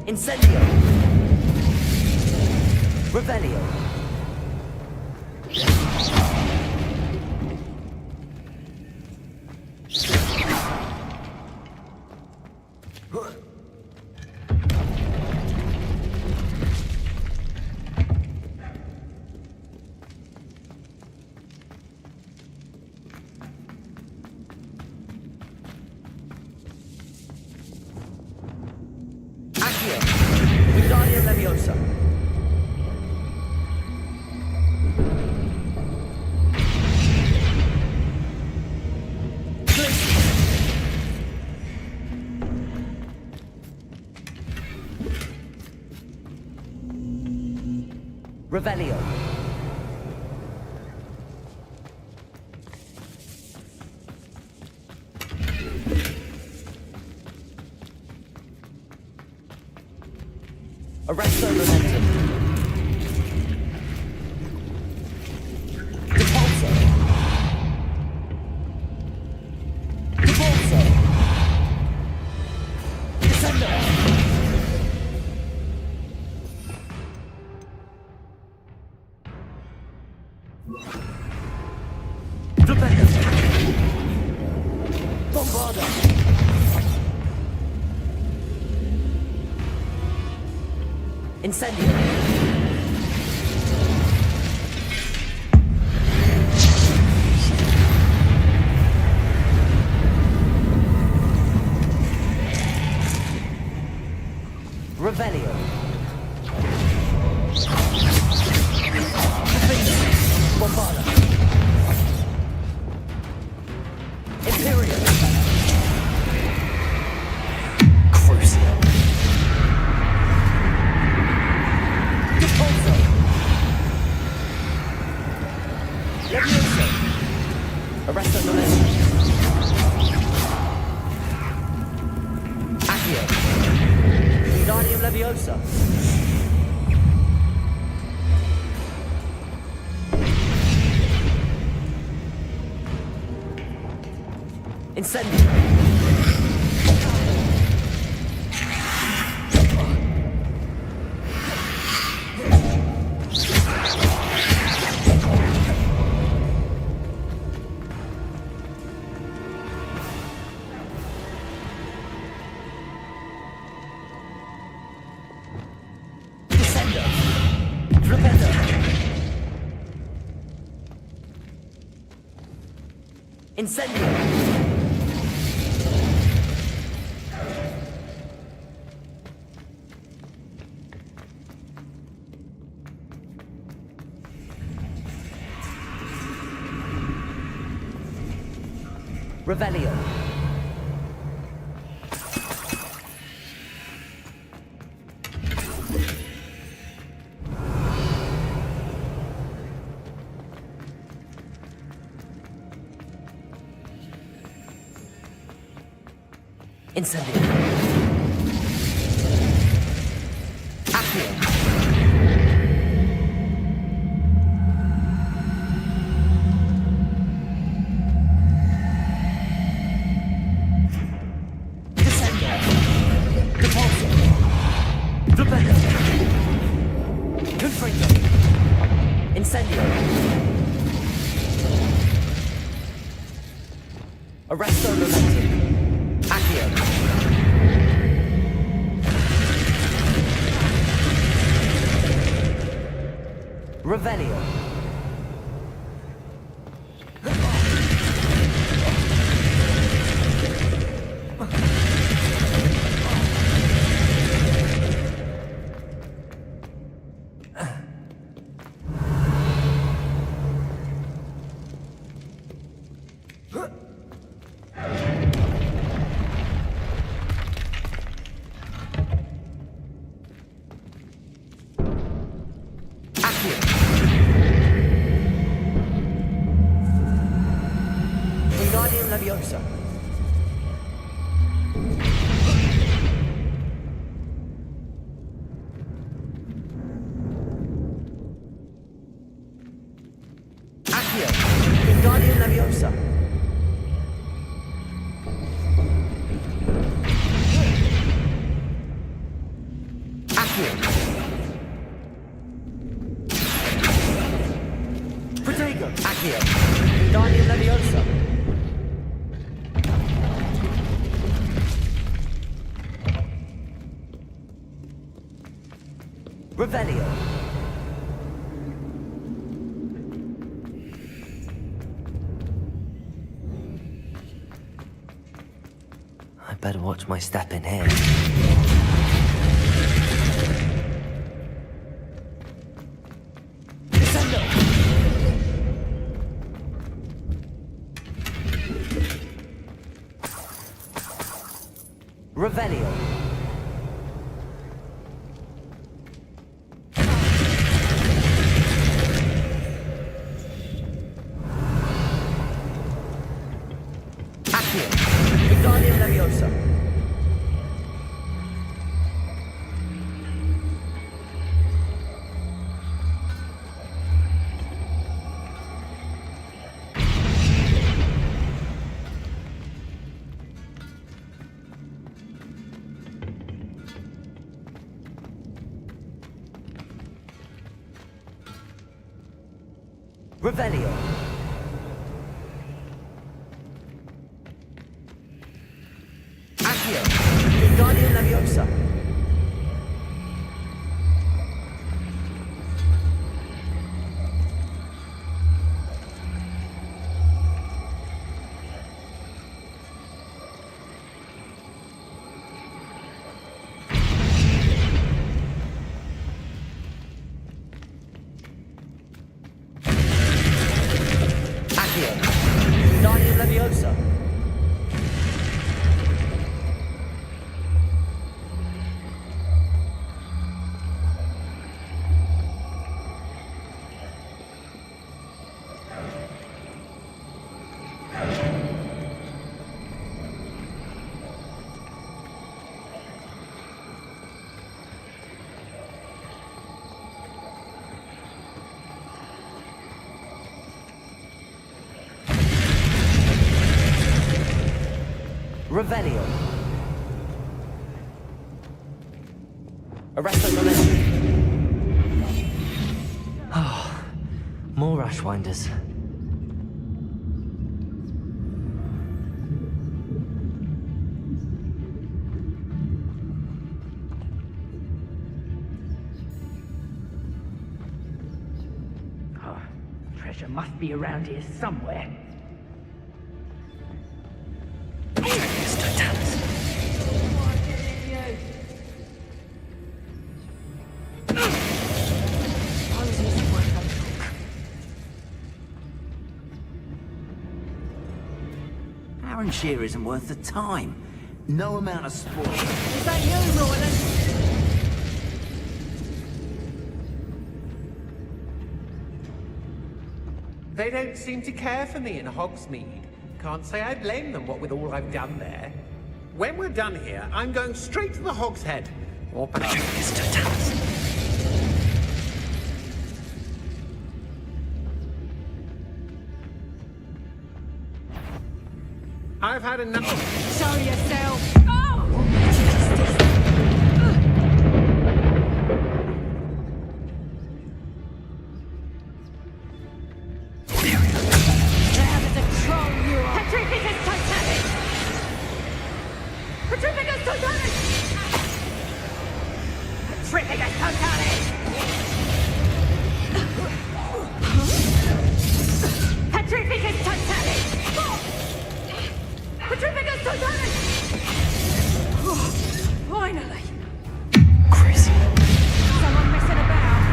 Incendio. Revelio. Wingardium Leviosa. Revelio. Arresto Momentum. Depulso. Depulso. Descendo. Flipendo. Bombarda. Incendio. Revelio. Bombarda. Imperial. Crucio. Depulso. Leviosa. Arresto Momentum. Accio. Wingardium Leviosa. Incendio. Descendo. Flipendo. Incendio. Revelio. Incendio. Accio. Incendio. Arresto Momentum. Accio. Revelio. Wingardium Leviosa. Accio. Wingardium Leviosa. Accio. Protego. Accio. Wingardium Leviosa. Revelio. I better watch my step in here. Descendo. Revelio. Wingardium Leviosa. Revelio. Accio. Wingardium Leviosa. Accio. Wingardium Leviosa. Revelio. Arresto Momentum. Oh, more Ashwinders. Oh, treasure must be around here somewhere. Aaron Shear isn't worth the time. No amount of spoil. Is that you, Roland? They don't seem to care for me in Hogsmeade. Can't say I blame them, what with all I've done there. When we're done here, I'm going straight to the Hog's Head. Or perhaps to Townshend. I've had enough. Show yourself. There is a troll you are. The truth is titanic. Titanic! Finally! Chris. Someone messing about?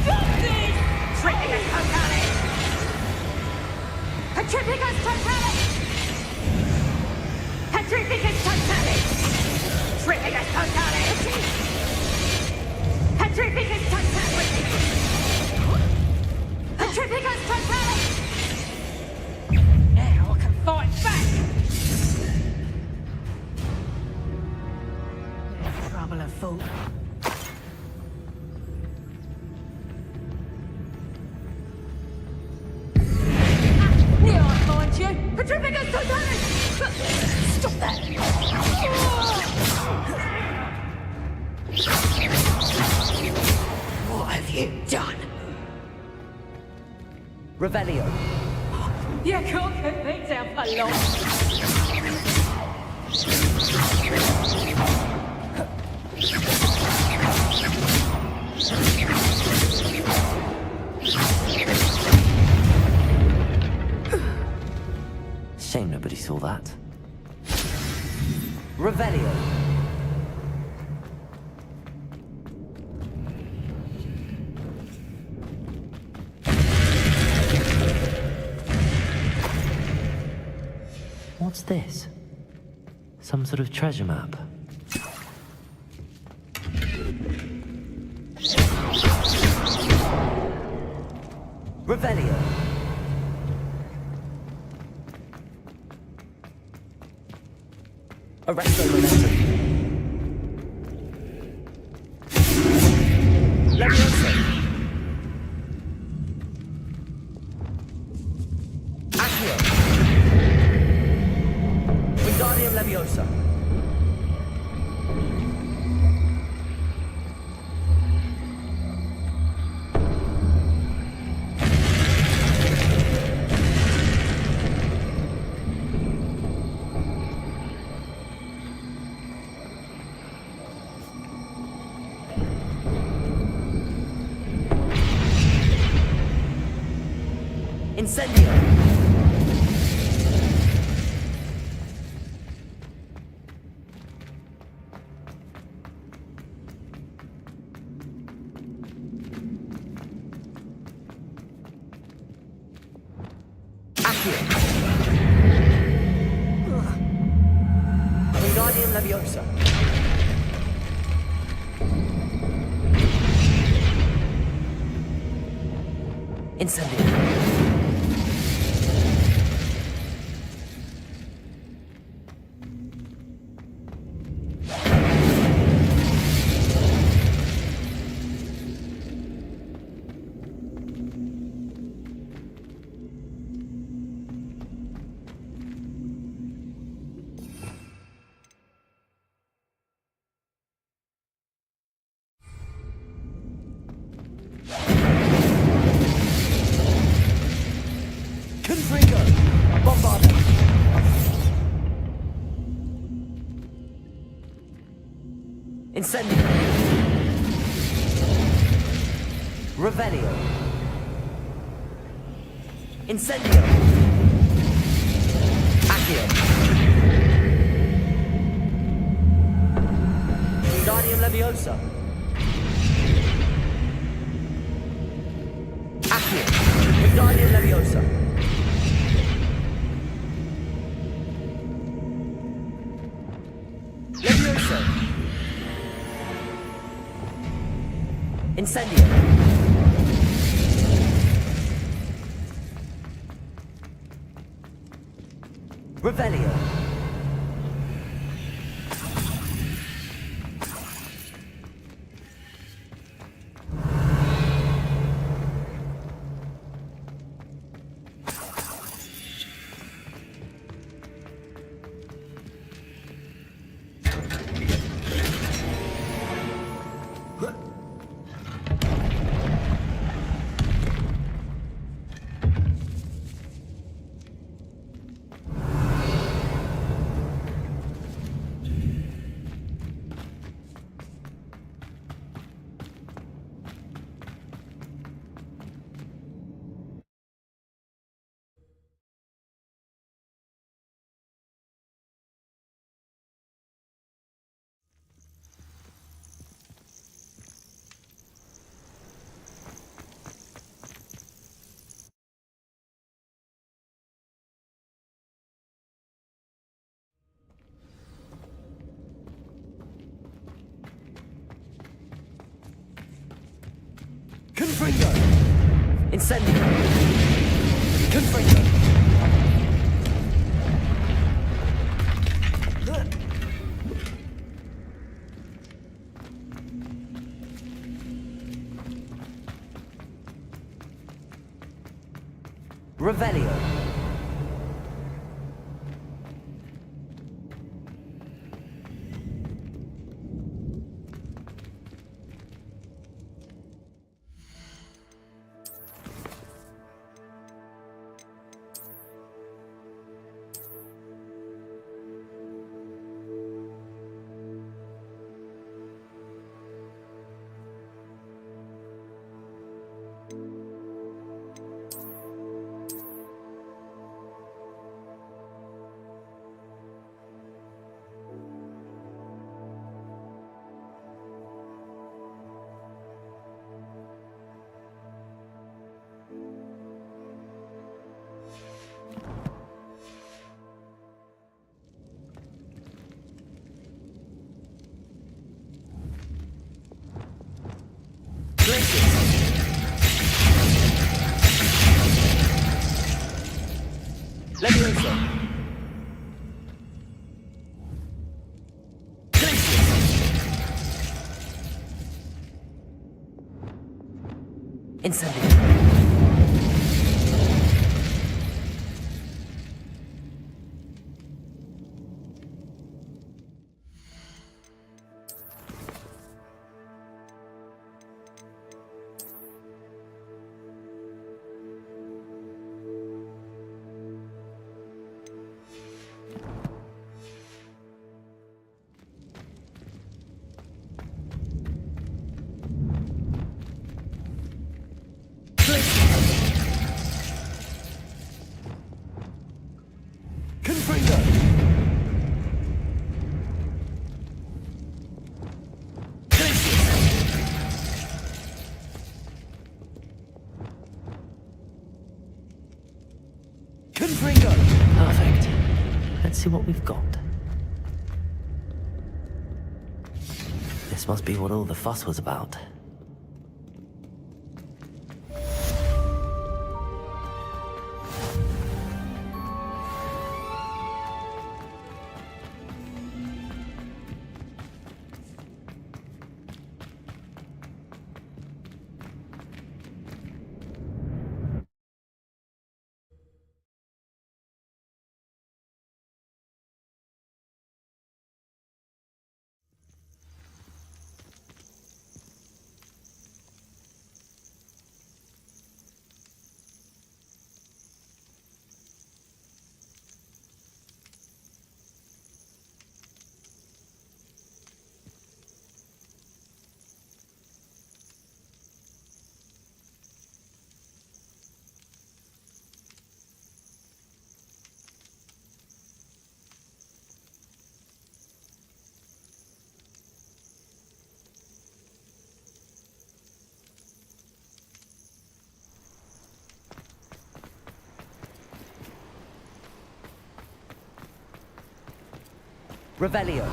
Stop this! Triplicus Titanic! Triplicus Titanic! Triplicus Titanic! Triplicus Titanic! Triplicus Titanic! Triplicus Titanic! Now I can fight back! Trouble afoot. Now I find you! Triplicus Titanic! Stop that! What have you done? Revelio. You can't keep things out for long. Shame nobody saw that. Revelio. What's this? Some sort of treasure map. Revelio. Arresto momentum. Leviosa. Accio. Wingardium Leviosa. Incendio. Accio. Wingardium Leviosa. Incendio. Confringo! Bombarda! Incendio! Revelio! Incendio! Accio! Wingardium Leviosa! Accio! Wingardium Leviosa! Leviosa! Incendio! Revelio! Confringo! Incendio! Confringo! Revelio. Leviosa. Incendio. Confringo! Perfect. Let's see what we've got. This must be what all the fuss was about. Revelio.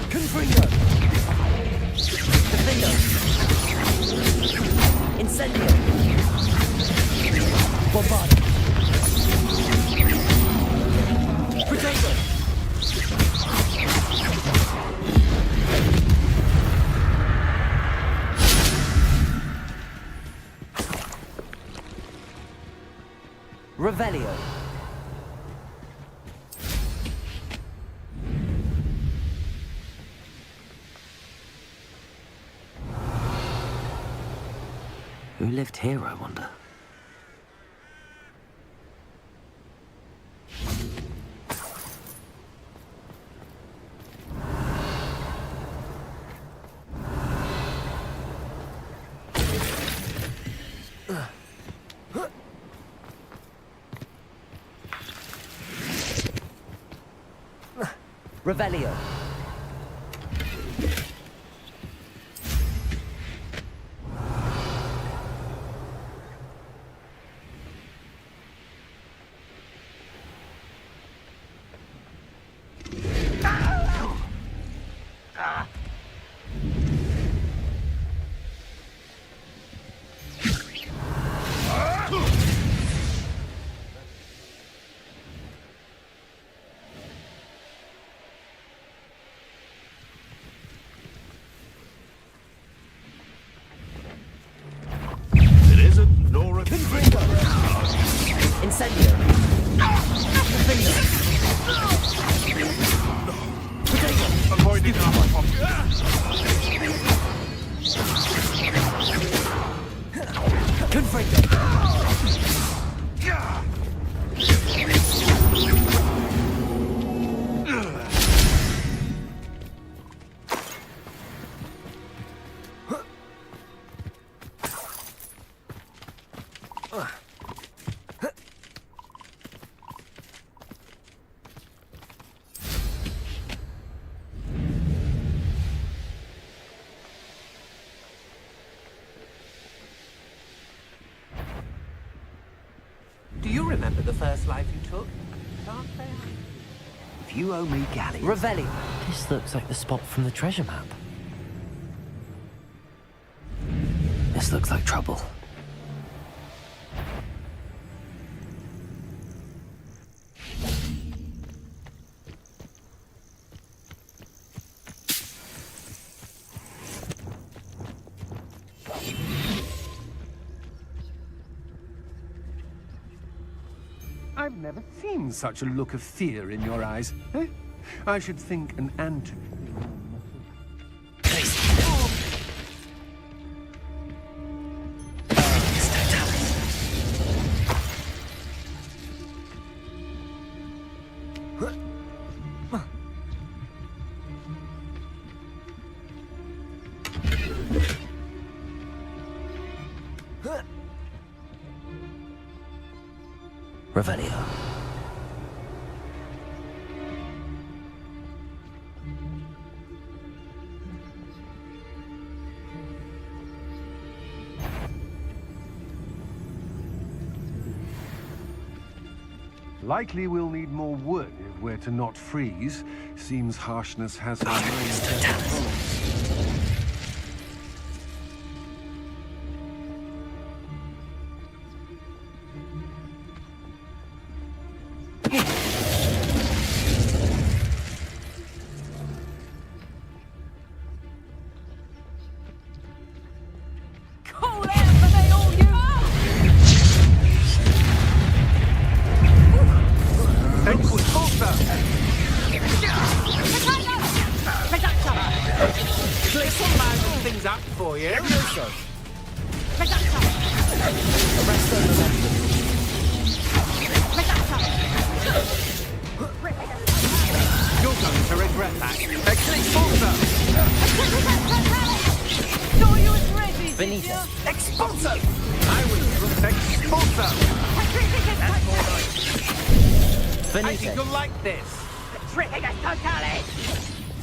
Confringo! Defendo! Incendio! Bombardo! Potato! Revelio. Who lived here, I wonder? Revelio. Incendio. Defendo. Potato. Avoiding Confringo. Do you remember the first life you took? If you owe me galleys... Revelio. This looks like the spot from the treasure map. This looks like trouble. I've never seen such a look of fear in your eyes. Eh? I should think an ant. Revelio. Likely we'll need more wood if we're to not freeze. Seems harshness has her mind. I think you'll like this.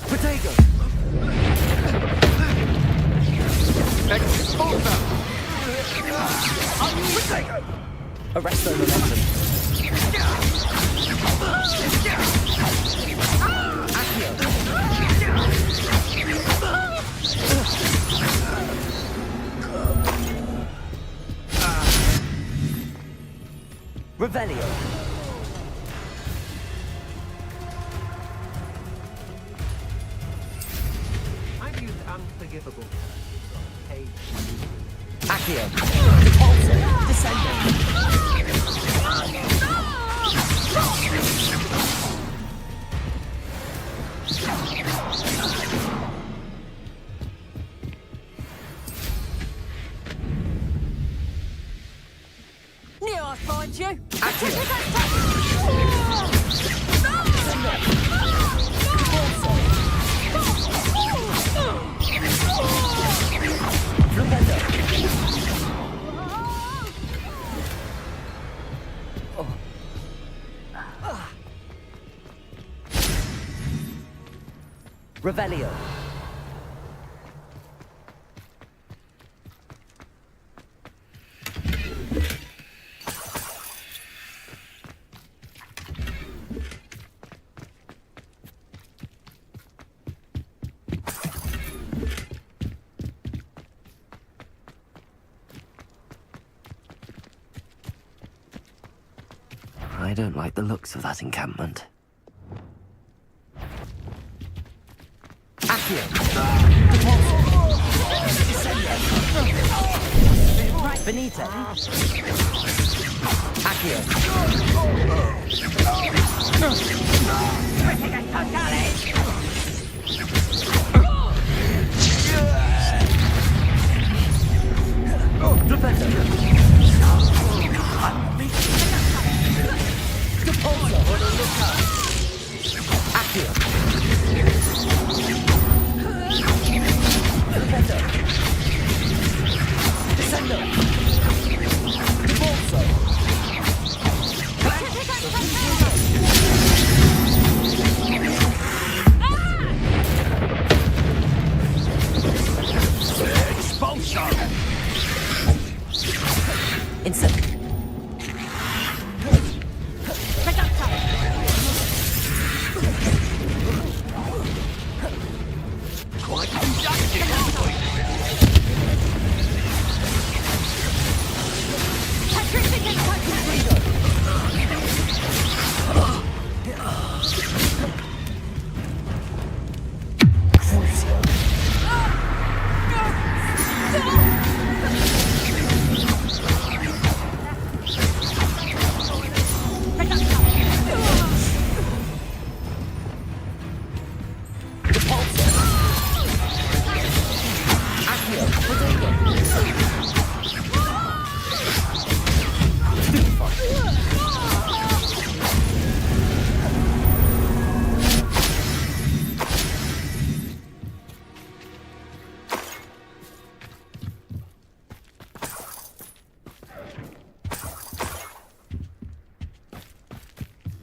Potato. Expulsa. Potato. Arrest their momentum. Revelio. I've used unforgivable. Hey. Accio. Repulsor. Descendant. Knew I'd find you. Revelio. I don't like the looks of that encampment. Accio. Right, Benita. Accio.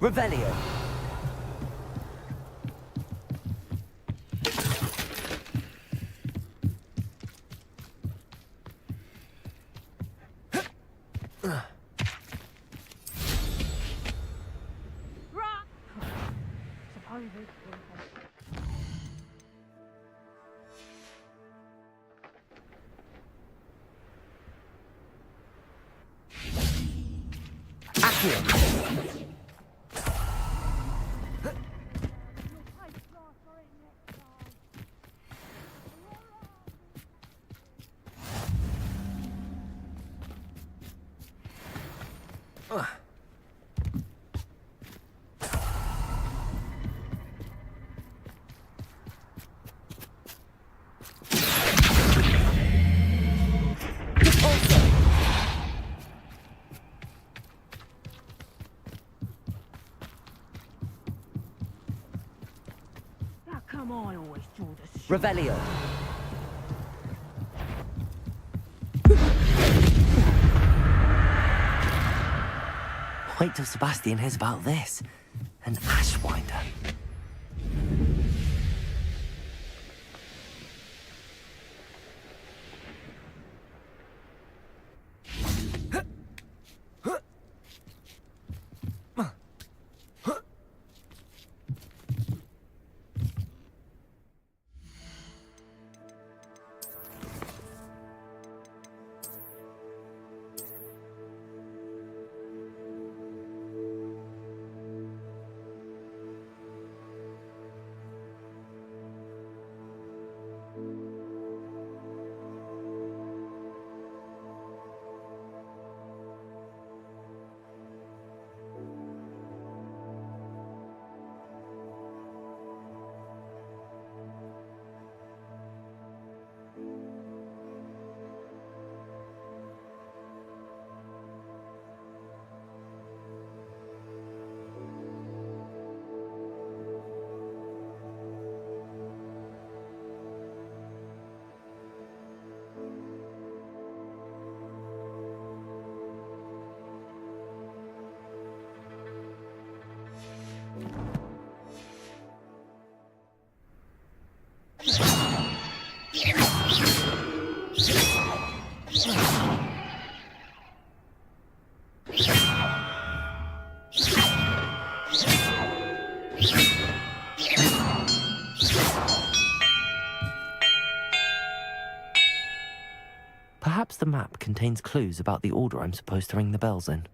Revelio. Come on, always draw the Revelio. Wait till Sebastian hears about this. An Ashwinder. map contains clues about the order I'm supposed to ring the bells in.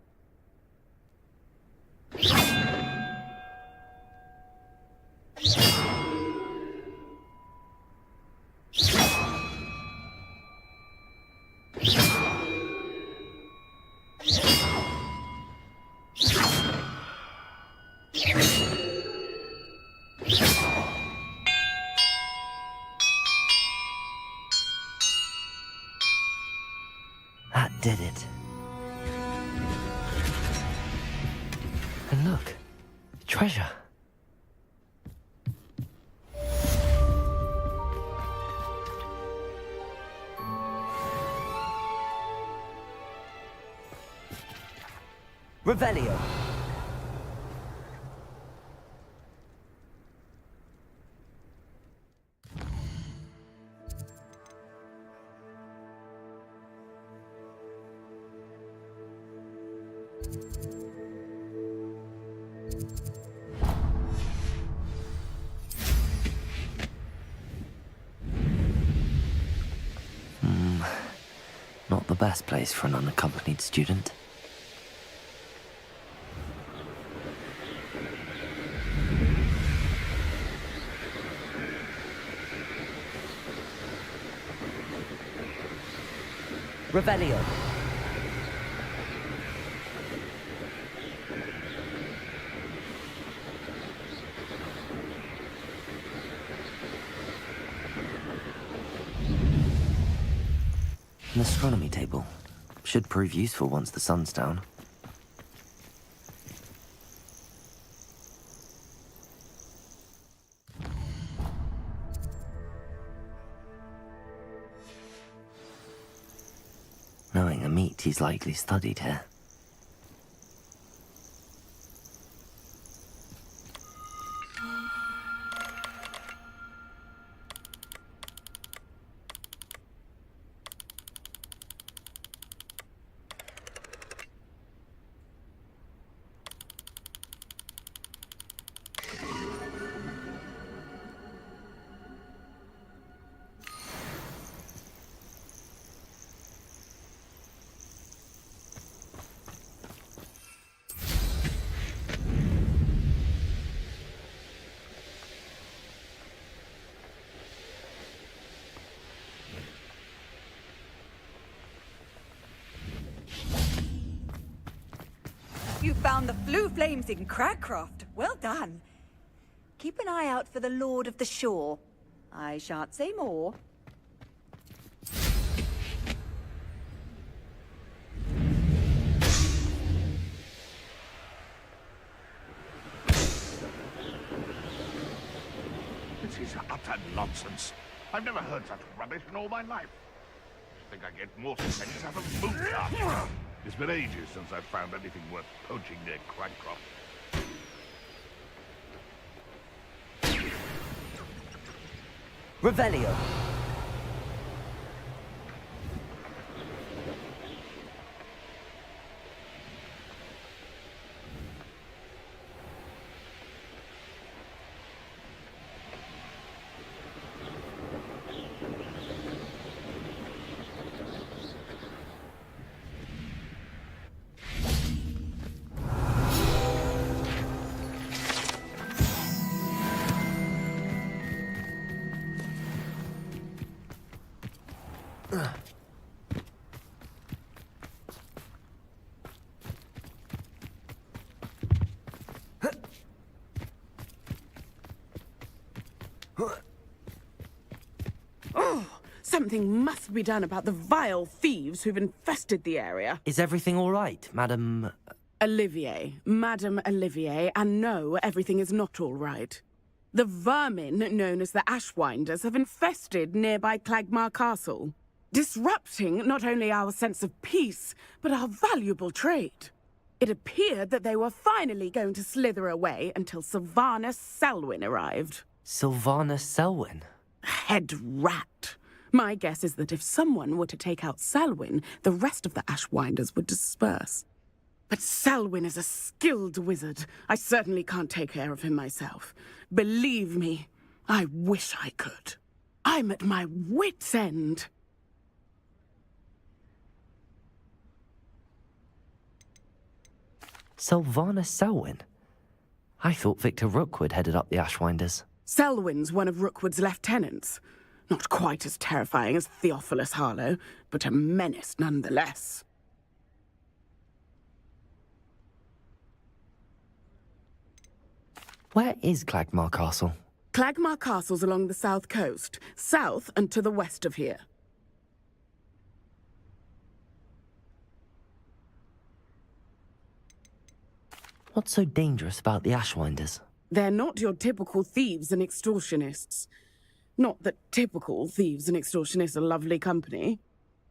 That did it. And look, treasure. Revelio. Not the best place for an unaccompanied student. Revelio. An astronomy table. Should prove useful once the sun's down. Knowing Amit, he's likely studied here. You found the flue flames in Cragcroft. Well done. Keep an eye out for the Lord of the Shore. I shan't say more. This is utter nonsense. I've never heard such rubbish in all my life. I think I get more sense out of moonshine. It's been ages since I've found anything worth poaching near Cragcroft. Revelio. Oh, something must be done about the vile thieves who've infested the area. Is everything all right, Madam... Olivier, Madame Olivier, and no, everything is not all right. The vermin known as the Ashwinders have infested nearby Clagmar Castle, disrupting not only our sense of peace, but our valuable trade. It appeared that they were finally going to slither away until Sylvanus Selwyn arrived. Sylvanus Selwyn? Head rat. My guess is that if someone were to take out Selwyn, the rest of the Ashwinders would disperse. But Selwyn is a skilled wizard. I certainly can't take care of him myself. Believe me, I wish I could. I'm at my wit's end. Sylvana Selwyn? I thought Victor Rookwood headed up the Ashwinders. Selwyn's one of Rookwood's lieutenants. Not quite as terrifying as Theophilus Harlow, but a menace nonetheless. Where is Clagmar Castle? Clagmar Castle's along the south coast, south and to the west of here. What's so dangerous about the Ashwinders? They're not your typical thieves and extortionists. Not that typical thieves and extortionists are lovely company.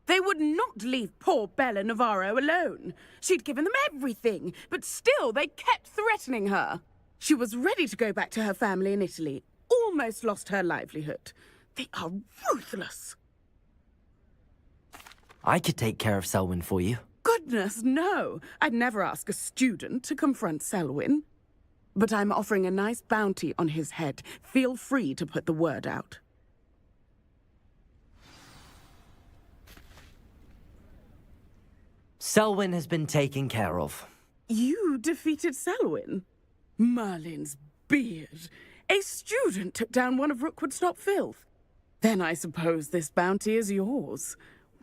They would not leave poor Bella Navarro alone. She'd given them everything, but still they kept threatening her. She was ready to go back to her family in Italy, almost lost her livelihood. They are ruthless. I could take care of Selwyn for you. Goodness, no. I'd never ask a student to confront Selwyn. But I'm offering a nice bounty on his head. Feel free to put the word out. Selwyn has been taken care of. You defeated Selwyn? Merlin's beard. A student took down one of Rookwood's top filth. Then I suppose this bounty is yours.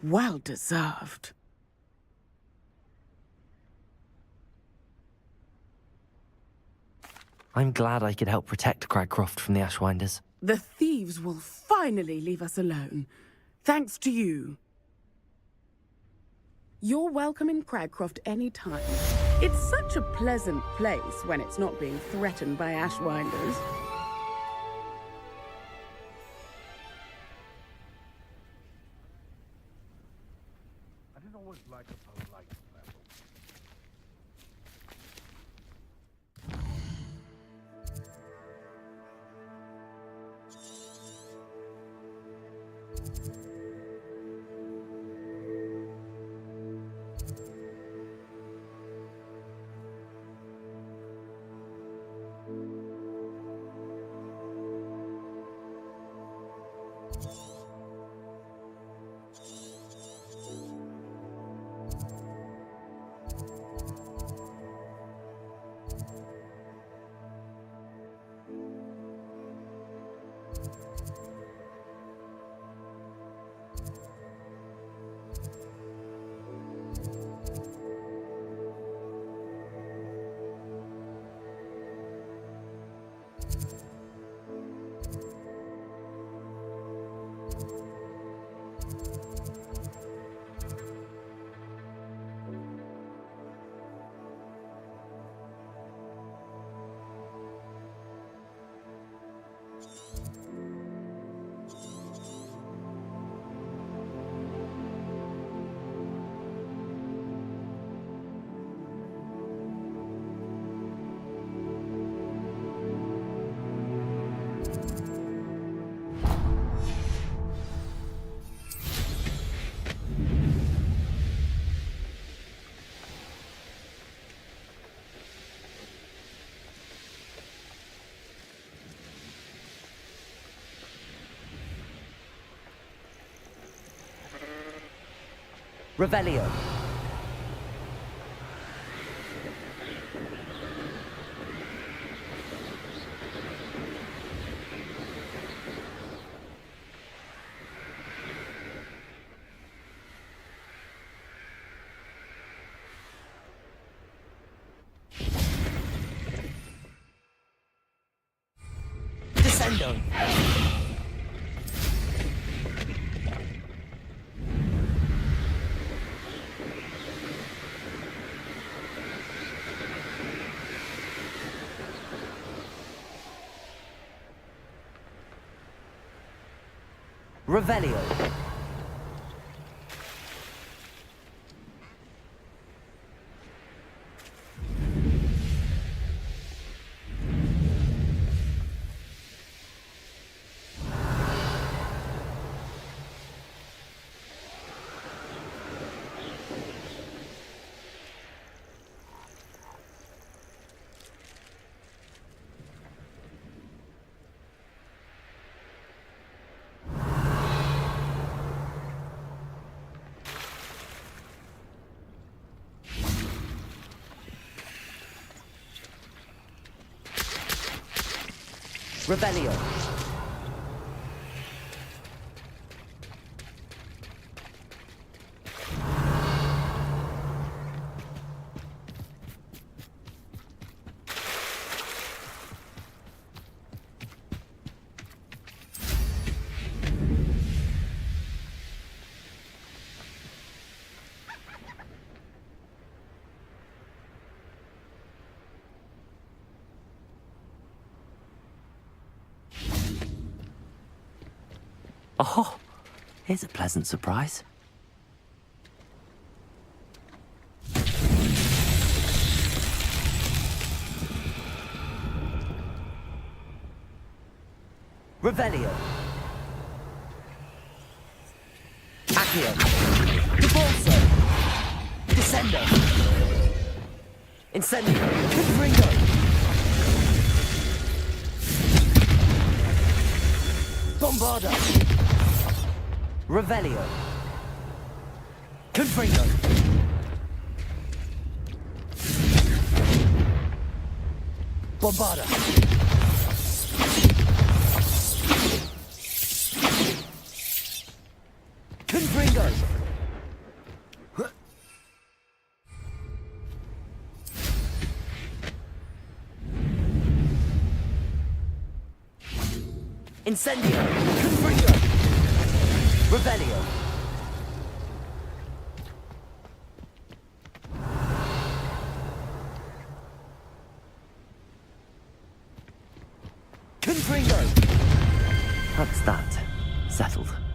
Well deserved. I'm glad I could help protect Cragcroft from the Ashwinders. The thieves will finally leave us alone. Thanks to you. You're welcome in Cragcroft any time. It's such a pleasant place when it's not being threatened by Ashwinders. I didn't always like a polite battle. Revelio. Descendo. Revelio. Revelio. Oh, here's a pleasant surprise. Revelio. Accio. Devolso. Descendo. Incendio. Confringo. Bombarda. Revelio. Confringo. Bombarda. Confringo. Incendio. Confringo. Revelio. Confringo. That's that. Settled.